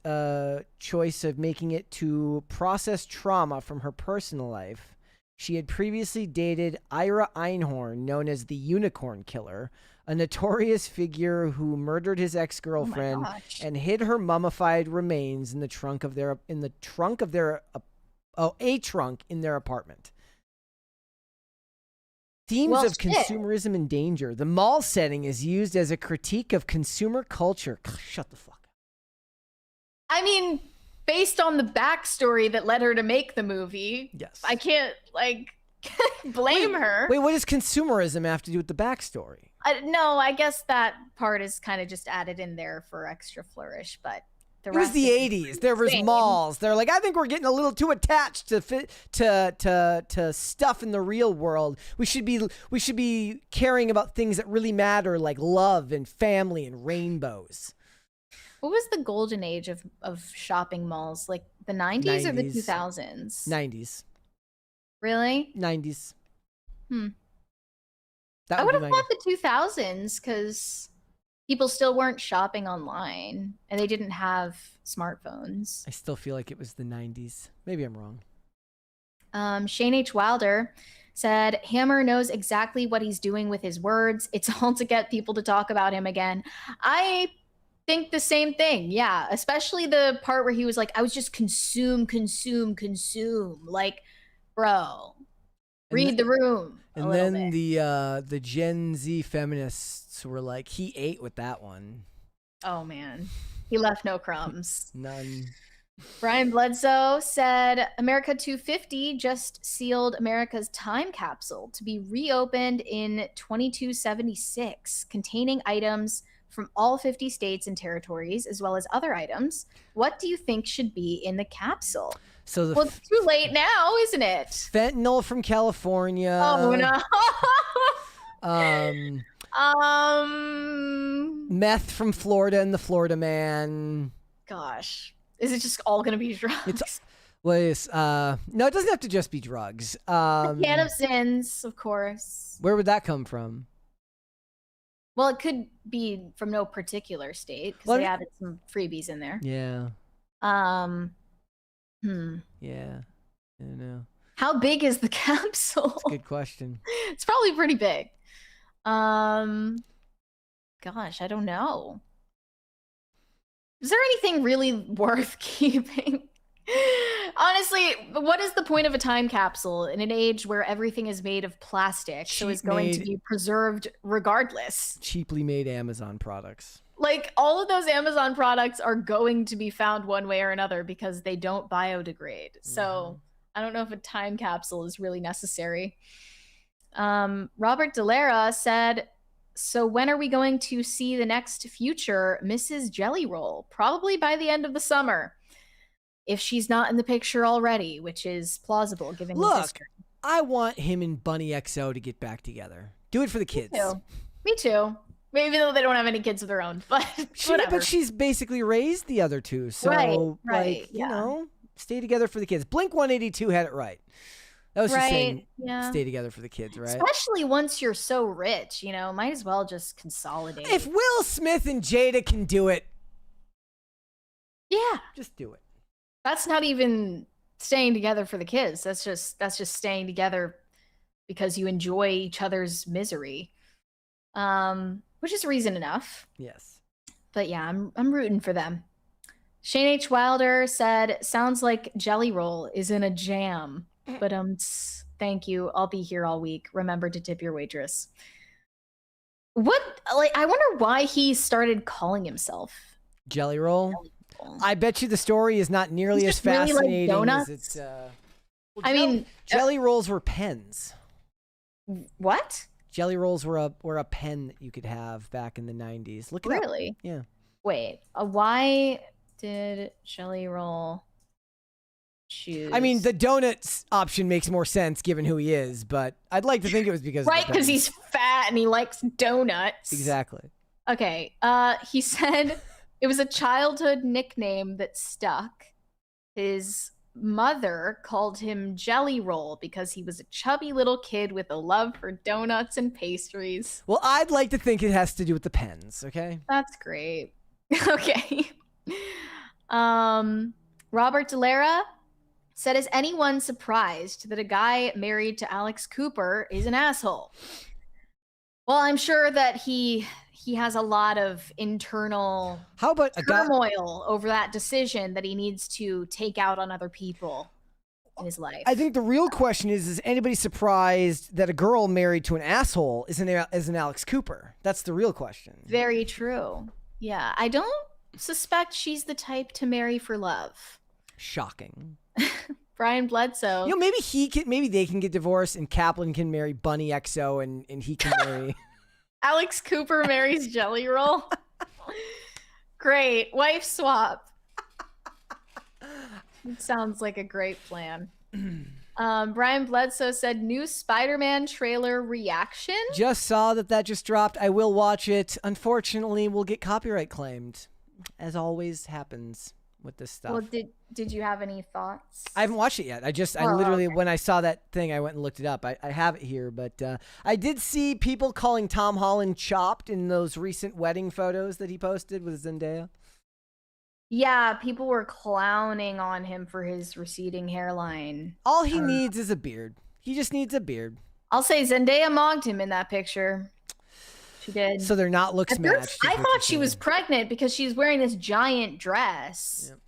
[SPEAKER 1] choice of making it to process trauma from her personal life. She had previously dated Ira Einhorn, known as the Unicorn Killer, a notorious figure who murdered his ex-girlfriend and hid her mummified remains in the trunk in their apartment. Themes of consumerism and danger. The mall setting is used as a critique of consumer culture. Shut the fuck up.
[SPEAKER 2] I mean, based on the backstory that led her to make the movie,
[SPEAKER 1] yes,
[SPEAKER 2] I can't blame her.
[SPEAKER 1] Wait, what does consumerism have to do with the backstory?
[SPEAKER 2] No, I guess that part is kind of just added in there for extra flourish, but
[SPEAKER 1] It was the 80s. There was malls. They're like, I think we're getting a little too attached to stuff in the real world. We should be caring about things that really matter, like love and family and rainbows.
[SPEAKER 2] What was the golden age of shopping malls? Like the 90s or the 2000s?
[SPEAKER 1] 90s.
[SPEAKER 2] Really?
[SPEAKER 1] 90s.
[SPEAKER 2] I would have thought the 2000s because people still weren't shopping online and they didn't have smartphones.
[SPEAKER 1] I still feel like it was the 90s. Maybe I'm wrong.
[SPEAKER 2] Shane H. Wilder said, Hammer knows exactly what he's doing with his words. It's all to get people to talk about him again. I think the same thing. Yeah. Especially the part where he was like, I was just consume. Like, bro, read the room.
[SPEAKER 1] And then the Gen Z feminists were like, he ate with that one.
[SPEAKER 2] Oh, man. He left no crumbs.
[SPEAKER 1] None.
[SPEAKER 2] Brian Bledsoe said, America 250 just sealed America's time capsule to be reopened in 2276, containing items from all 50 states and territories, as well as other items. What do you think should be in the capsule?
[SPEAKER 1] So
[SPEAKER 2] well, it's too late now, isn't it?
[SPEAKER 1] Fentanyl from California.
[SPEAKER 2] Oh, no.
[SPEAKER 1] Meth from Florida and the Florida Man.
[SPEAKER 2] Gosh. Is it just all going to be drugs?
[SPEAKER 1] No, it doesn't have to just be drugs.
[SPEAKER 2] A can of Zins, of course.
[SPEAKER 1] Where would that come from?
[SPEAKER 2] Well, it could be from no particular state because they added some freebies in there.
[SPEAKER 1] Yeah. Yeah. I don't know.
[SPEAKER 2] How big is the capsule?
[SPEAKER 1] That's a good question.
[SPEAKER 2] It's probably pretty big. Gosh, I don't know. Is there anything really worth keeping? Honestly, what is the point of a time capsule in an age where everything is made of plastic, so it's going to be preserved regardless?
[SPEAKER 1] Cheaply made Amazon products.
[SPEAKER 2] Like, all of those Amazon products are going to be found one way or another because they don't biodegrade. So I don't know if a time capsule is really necessary. Robert Delara said, so when are we going to see the next future Mrs. Jelly Roll? Probably by the end of the summer. If she's not in the picture already, which is plausible given his history.
[SPEAKER 1] I want him and Bunny XO to get back together. Do it for the kids.
[SPEAKER 2] Me too. Maybe though they don't have any kids of their own, but whatever.
[SPEAKER 1] But she's basically raised the other two, so you know, stay together for the kids. Blink 182 had it right. That was just saying, stay together for the kids, right?
[SPEAKER 2] Especially once you're so rich, you know, might as well just consolidate.
[SPEAKER 1] If Will Smith and Jada can do it, just do it.
[SPEAKER 2] That's not even staying together for the kids. That's just staying together because you enjoy each other's misery. Which is reason enough.
[SPEAKER 1] Yes.
[SPEAKER 2] But yeah, I'm rooting for them. Shane H. Wilder said, sounds like Jelly Roll is in a jam. But thank you. I'll be here all week. Remember to tip your waitress. I wonder why he started calling himself
[SPEAKER 1] Jelly Roll. I bet you the story is not nearly as fascinating
[SPEAKER 2] donuts?
[SPEAKER 1] as it's.
[SPEAKER 2] Jelly
[SPEAKER 1] rolls were pens.
[SPEAKER 2] What?
[SPEAKER 1] Jelly rolls were a pen that you could have back in the 90s. Look at that.
[SPEAKER 2] Really?
[SPEAKER 1] Yeah.
[SPEAKER 2] Wait. Why did Jelly Roll choose?
[SPEAKER 1] I mean, the donuts option makes more sense given who he is, but I'd like to think it was because
[SPEAKER 2] because he's fat and he likes donuts.
[SPEAKER 1] Exactly.
[SPEAKER 2] Okay. He said it was a childhood nickname that stuck. His mother called him Jelly Roll because he was a chubby little kid with a love for donuts and pastries.
[SPEAKER 1] Well, I'd like to think it has to do with the pens, okay?
[SPEAKER 2] That's great. Okay. Robert Delara said, is anyone surprised that a guy married to Alex Cooper is an asshole? Well, I'm sure that he has a lot of internal turmoil over that decision that he needs to take out on other people in his life.
[SPEAKER 1] I think the real question is anybody surprised that a girl married to an asshole is an Alex Cooper? That's the real question.
[SPEAKER 2] Very true. Yeah, I don't suspect she's the type to marry for love.
[SPEAKER 1] Shocking.
[SPEAKER 2] Brian Bledsoe.
[SPEAKER 1] You know, maybe they can get divorced and Kaplan can marry Bunny XO and he can marry
[SPEAKER 2] Alex Cooper marries Jelly Roll. Great. Wife swap. It sounds like a great plan. Brian Bledsoe said, new Spider-Man trailer reaction?
[SPEAKER 1] Just saw that just dropped. I will watch it. Unfortunately, we'll get copyright claimed, as always happens with this stuff.
[SPEAKER 2] Well, did you have any thoughts?
[SPEAKER 1] I haven't watched it yet. I literally, when I saw that thing, I went and looked it up. I have it here, but I did see people calling Tom Holland chopped in those recent wedding photos that he posted with Zendaya.
[SPEAKER 2] Yeah, people were clowning on him for his receding hairline.
[SPEAKER 1] All he needs is a beard. He just needs a beard.
[SPEAKER 2] I'll say Zendaya mogged him in that picture. She did.
[SPEAKER 1] So they're not looks matched.
[SPEAKER 2] I thought she was pregnant because she's wearing this giant dress.
[SPEAKER 1] Yep.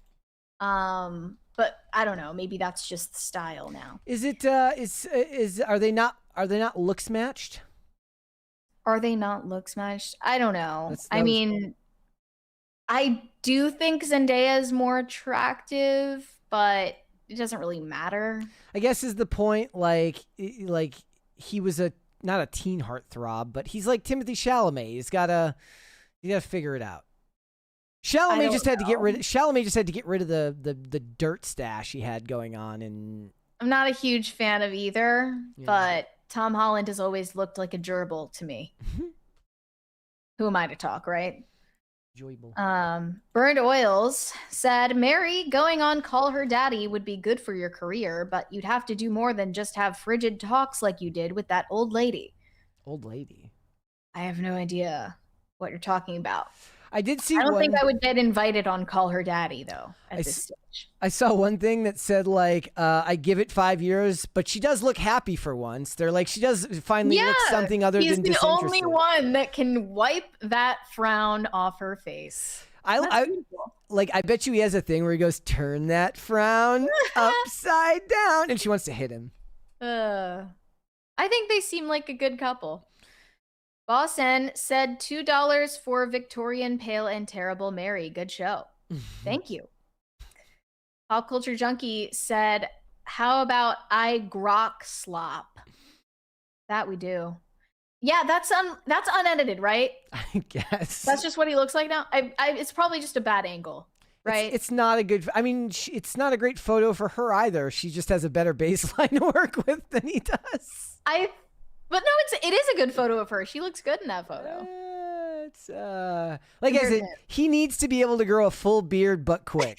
[SPEAKER 2] But I don't know. Maybe that's just the style now.
[SPEAKER 1] Is it? Are they not looks matched?
[SPEAKER 2] Are they not looks matched? I don't know.
[SPEAKER 1] I
[SPEAKER 2] mean, I do think Zendaya is more attractive, but it doesn't really matter.
[SPEAKER 1] I guess is the point. Like he was not a teen heartthrob, but he's like Timothy Chalamet. You gotta figure it out. Chalamet just had to get rid of the dirt stash he had going on, and
[SPEAKER 2] I'm not a huge fan of either, but Tom Holland has always looked like a gerbil to me. Who am I to talk, right?
[SPEAKER 1] Enjoyable.
[SPEAKER 2] Burned Oils said, Mary going on Call Her Daddy would be good for your career, but you'd have to do more than just have frigid talks like you did with that old lady.
[SPEAKER 1] Old lady?
[SPEAKER 2] I have no idea what you're talking about.
[SPEAKER 1] I did see.
[SPEAKER 2] I don't think I would get invited on Call Her Daddy though. At this stage,
[SPEAKER 1] I saw one thing that said like, "I give it 5 years, but she does look happy for once." They're like, she does finally look something other than disinterested.
[SPEAKER 2] He's the only one that can wipe that frown off her face.
[SPEAKER 1] I bet you he has a thing where he goes, "Turn that frown upside down," and she wants to hit him.
[SPEAKER 2] I think they seem like a good couple. Boss N said $2 for Victorian Pale and Terrible Mary. Good show. Thank you. Pop Culture Junkie said, how about I grok slop? That we do. Yeah, that's unedited, right?
[SPEAKER 1] I guess.
[SPEAKER 2] That's just what he looks like now. It's probably just a bad angle, right?
[SPEAKER 1] It's not a good, I mean, it's not a great photo for her either. She just has a better baseline to work with than he does.
[SPEAKER 2] But no, it is a good photo of her. She looks good in that photo.
[SPEAKER 1] Like I said, he needs to be able to grow a full beard, but quick.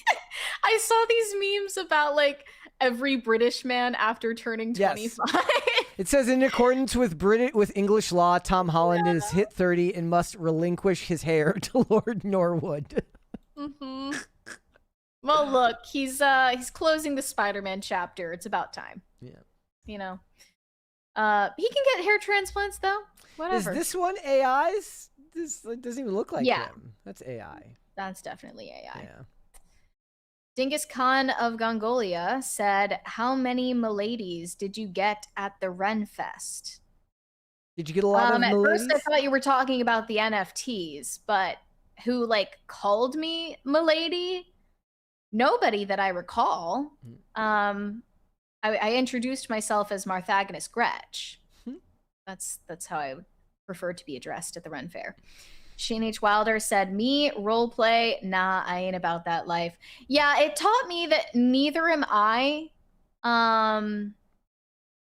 [SPEAKER 2] I saw these memes about like every British man after turning 25. Yes.
[SPEAKER 1] It says, in accordance with English law, Tom Holland has hit 30 and must relinquish his hair to Lord Norwood.
[SPEAKER 2] Mm-hmm. Well, look, he's closing the Spider-Man chapter. It's about time.
[SPEAKER 1] Yeah.
[SPEAKER 2] You know. He can get hair transplants though. Whatever.
[SPEAKER 1] Is this one AI's? This doesn't even look like him. That's AI.
[SPEAKER 2] That's definitely AI.
[SPEAKER 1] Yeah.
[SPEAKER 2] Dingus Khan of Gongolia said, how many miladies did you get at the Ren Fest?
[SPEAKER 1] Did you get a lot of miladies?
[SPEAKER 2] At first I thought you were talking about the NFTs, but who like called me milady? Nobody that I recall. I introduced myself as Marthagonus Gretch. That's how I would prefer to be addressed at the Ren Fair. Shane H. Wilder said, me, roleplay, nah, I ain't about that life. Yeah, it taught me that neither am I.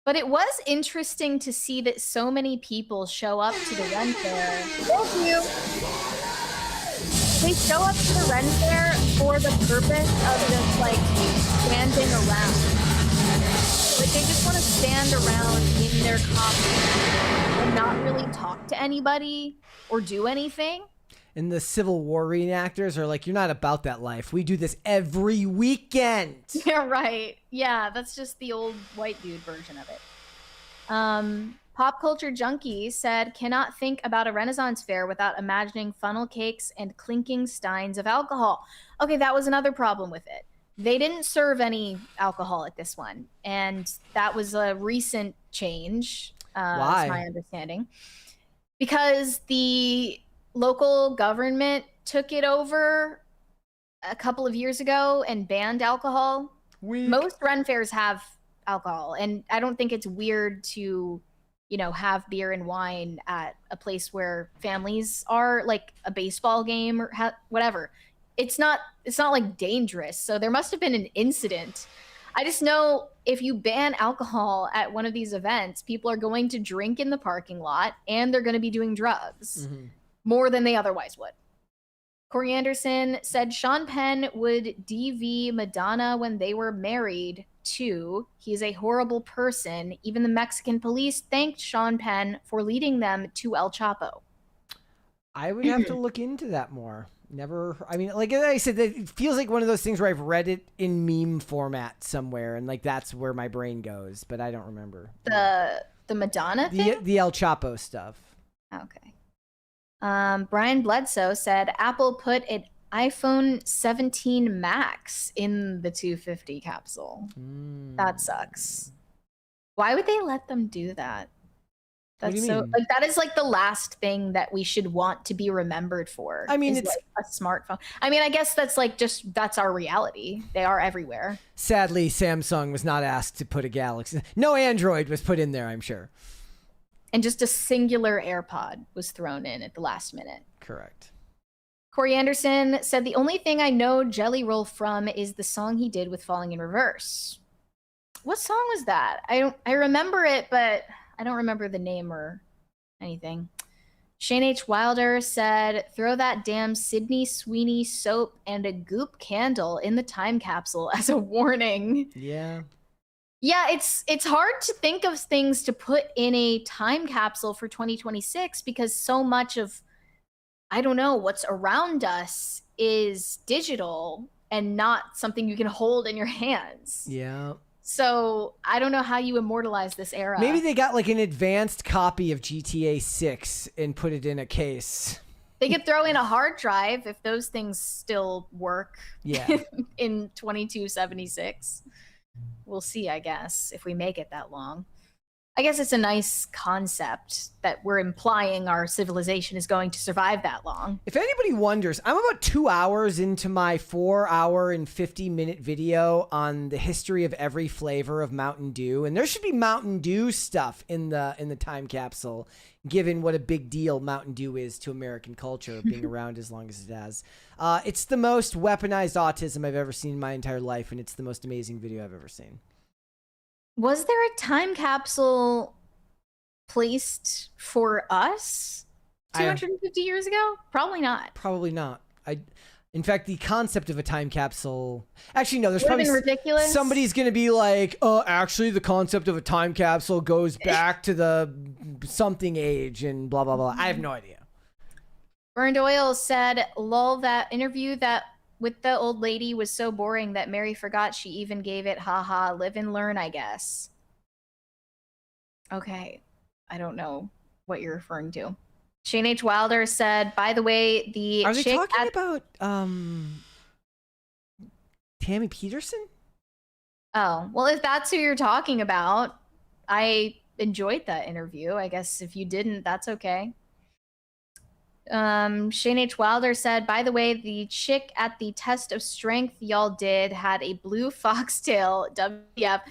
[SPEAKER 2] But it was interesting to see that so many people show up to the Ren Fair. Thank you. They show up to the Ren Fair for the purpose of just like standing around. Like they just want to stand around in their costume and not really talk to anybody or do anything.
[SPEAKER 1] And the Civil War reenactors are like, you're not about that life. We do this every weekend.
[SPEAKER 2] Yeah, right. Yeah, that's just the old white dude version of it. Pop Culture Junkie said, cannot think about a Renaissance fair without imagining funnel cakes and clinking steins of alcohol. Okay, that was another problem with it. They didn't serve any alcohol at this one, and that was a recent change.
[SPEAKER 1] Why?
[SPEAKER 2] Is my understanding. Because the local government took it over a couple of years ago and banned alcohol. Most Ren fairs have alcohol, and I don't think it's weird to, have beer and wine at a place where families are, like a baseball game or whatever. it's not like dangerous. So there must have been an incident. I just know if you ban alcohol at one of these events, people are going to drink in the parking lot and they're going to be doing drugs more than they otherwise would. Corey Anderson said Sean Penn would DV Madonna when they were married too. He's a horrible person. Even the Mexican police thanked Sean Penn for leading them to El Chapo.
[SPEAKER 1] I would have to look into that more. Never. I mean, like I said, it feels like one of those things where I've read it in meme format somewhere, and like that's where my brain goes, but I don't remember.
[SPEAKER 2] The Madonna thing?
[SPEAKER 1] The El Chapo stuff.
[SPEAKER 2] Okay. Brian Bledsoe said Apple put an iPhone 17 Max in the 250 capsule. That sucks. Why would they let them do that? That's so mean? Like that is like the last thing that we should want to be remembered for.
[SPEAKER 1] I mean, it's
[SPEAKER 2] like a smartphone. I mean, I guess that's like that's our reality. They are everywhere.
[SPEAKER 1] Sadly, Samsung was not asked to put a Galaxy. No Android was put in there, I'm sure.
[SPEAKER 2] And just a singular AirPod was thrown in at the last minute.
[SPEAKER 1] Correct.
[SPEAKER 2] Corey Anderson said the only thing I know Jelly Roll from is the song he did with Falling in Reverse. What song was that? I remember it, but I don't remember the name or anything. Shane H. Wilder said, throw that damn Sydney Sweeney soap and a Goop candle in the time capsule as a warning.
[SPEAKER 1] Yeah.
[SPEAKER 2] Yeah, it's hard to think of things to put in a time capsule for 2026 because so much of, I don't know, what's around us is digital and not something you can hold in your hands.
[SPEAKER 1] Yeah.
[SPEAKER 2] So I don't know how you immortalize this era.
[SPEAKER 1] Maybe they got like an advanced copy of GTA 6 and put it in a case.
[SPEAKER 2] They could throw in a hard drive if those things still work.
[SPEAKER 1] Yeah.
[SPEAKER 2] In 2276. We'll see, I guess, if we make it that long. I guess it's a nice concept that we're implying our civilization is going to survive that long.
[SPEAKER 1] If anybody wonders, I'm about 2 hours into my 4-hour and 50-minute video on the history of every flavor of Mountain Dew, and there should be Mountain Dew stuff in the time capsule, given what a big deal Mountain Dew is to American culture, being around as long as it has. It's the most weaponized autism I've ever seen in my entire life, and it's the most amazing video I've ever seen.
[SPEAKER 2] Was there a time capsule placed for us 250 years ago? Probably not.
[SPEAKER 1] Probably not. In fact, the concept of a time capsule... Actually, no, there's probably...
[SPEAKER 2] ridiculous.
[SPEAKER 1] Somebody's going to be like, oh, actually, the concept of a time capsule goes back to the something age and blah, blah, blah. I have no idea.
[SPEAKER 2] Burned Oil said, lol, that interview that with the old lady was so boring that Mary forgot she even gave it. Haha, live and learn, I guess. Okay. I don't know what you're referring to. Shane H. Wilder said, by the way, the
[SPEAKER 1] Are they talking about Tammy Peterson?
[SPEAKER 2] Oh, well, if that's who you're talking about, I enjoyed that interview. I guess if you didn't, that's okay. Shane H. Wilder said, by the way, the chick at the test of strength y'all did had a blue foxtail. WF.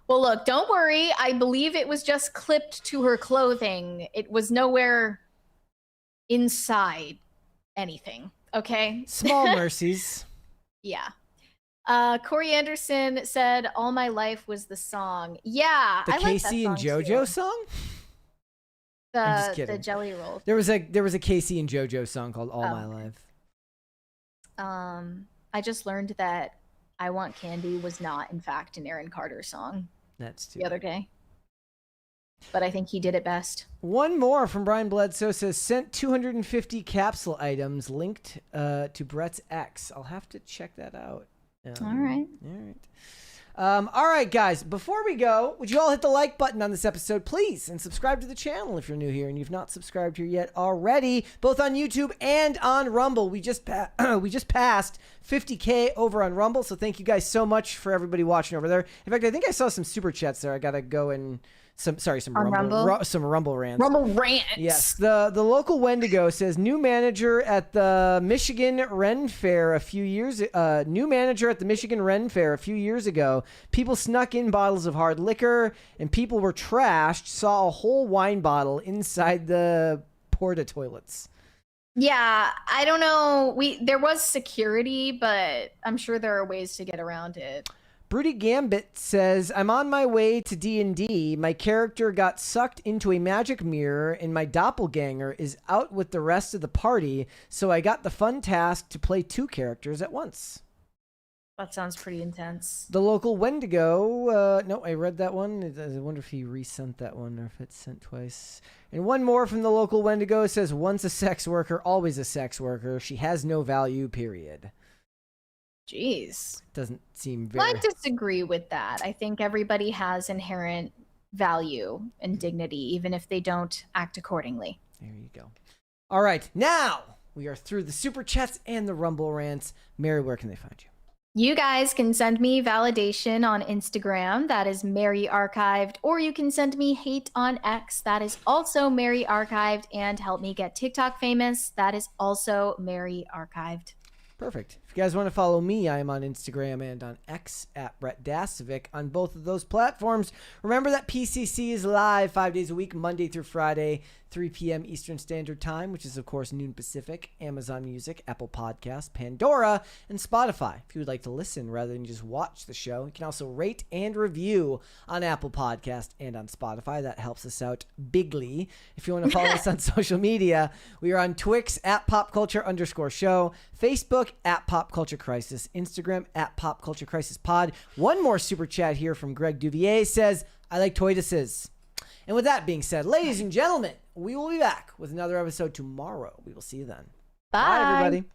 [SPEAKER 2] Well, look, don't worry. I believe it was just clipped to her clothing. It was nowhere inside anything. Okay.
[SPEAKER 1] Small mercies.
[SPEAKER 2] Yeah. Corey Anderson said, all my life was the song. Yeah.
[SPEAKER 1] The Casey and JoJo song? I'm just kidding.
[SPEAKER 2] The Jelly Roll.
[SPEAKER 1] There was a Casey and JoJo song called All My Life.
[SPEAKER 2] I just learned that I Want Candy was not, in fact, an Aaron Carter song.
[SPEAKER 1] That's too
[SPEAKER 2] the other day. But I think he did it best.
[SPEAKER 1] One more from Brian Bledsoe says, sent 250 capsule items linked to Brett's ex. I'll have to check that out.
[SPEAKER 2] All right.
[SPEAKER 1] All right, guys, before we go, would you all hit the like button on this episode, please, and subscribe to the channel if you're new here and you've not subscribed here yet already, both on YouTube and on Rumble. We just passed 50K over on Rumble, so thank you guys so much for everybody watching over there. In fact, I think I saw some super chats there. I got to go and some Rumble rants.
[SPEAKER 2] Rumble rants.
[SPEAKER 1] Yes. The local Wendigo says new manager at the Michigan Ren Fair a few years ago. People snuck in bottles of hard liquor and people were trashed. Saw a whole wine bottle inside the porta toilets.
[SPEAKER 2] Yeah, I don't know. There was security, but I'm sure there are ways to get around it.
[SPEAKER 1] Broody Gambit says, I'm on my way to D&D. My character got sucked into a magic mirror, and my doppelganger is out with the rest of the party, so I got the fun task to play 2 characters at once.
[SPEAKER 2] That sounds pretty intense.
[SPEAKER 1] The local Wendigo, no, I read that one. I wonder if he resent that one or if it's sent twice. And one more from the local Wendigo says, once a sex worker, always a sex worker. She has no value, period.
[SPEAKER 2] Jeez.
[SPEAKER 1] Doesn't seem very...
[SPEAKER 2] I disagree with that. I think everybody has inherent value and dignity, even if they don't act accordingly.
[SPEAKER 1] There you go. All right, now we are through the Super Chats and the Rumble Rants. Mary, where can they find you?
[SPEAKER 2] You guys can send me validation on Instagram. That is Mary Archived. Or you can send me hate on X. That is also Mary Archived. And help me get TikTok famous. That is also Mary Archived.
[SPEAKER 1] Perfect. If you guys want to follow me, I am on Instagram and on X at Brett Dasovic on both of those platforms. Remember that PCC is live 5 days a week, Monday through Friday, 3 p.m. Eastern Standard Time, which is, of course, noon Pacific, Amazon Music, Apple Podcasts, Pandora, and Spotify. If you would like to listen rather than just watch the show, you can also rate and review on Apple Podcast and on Spotify. That helps us out bigly. If you want to follow us on social media, we are on Twix at popculture_show, Facebook at Pop Culture Crisis, Instagram at Pop Culture Crisis Pod. One more super chat here from Greg Duvier says, I like tortoises. And with that being said, ladies and gentlemen, we will be back with another episode tomorrow. We will see you then.
[SPEAKER 2] Bye.
[SPEAKER 1] Bye everybody.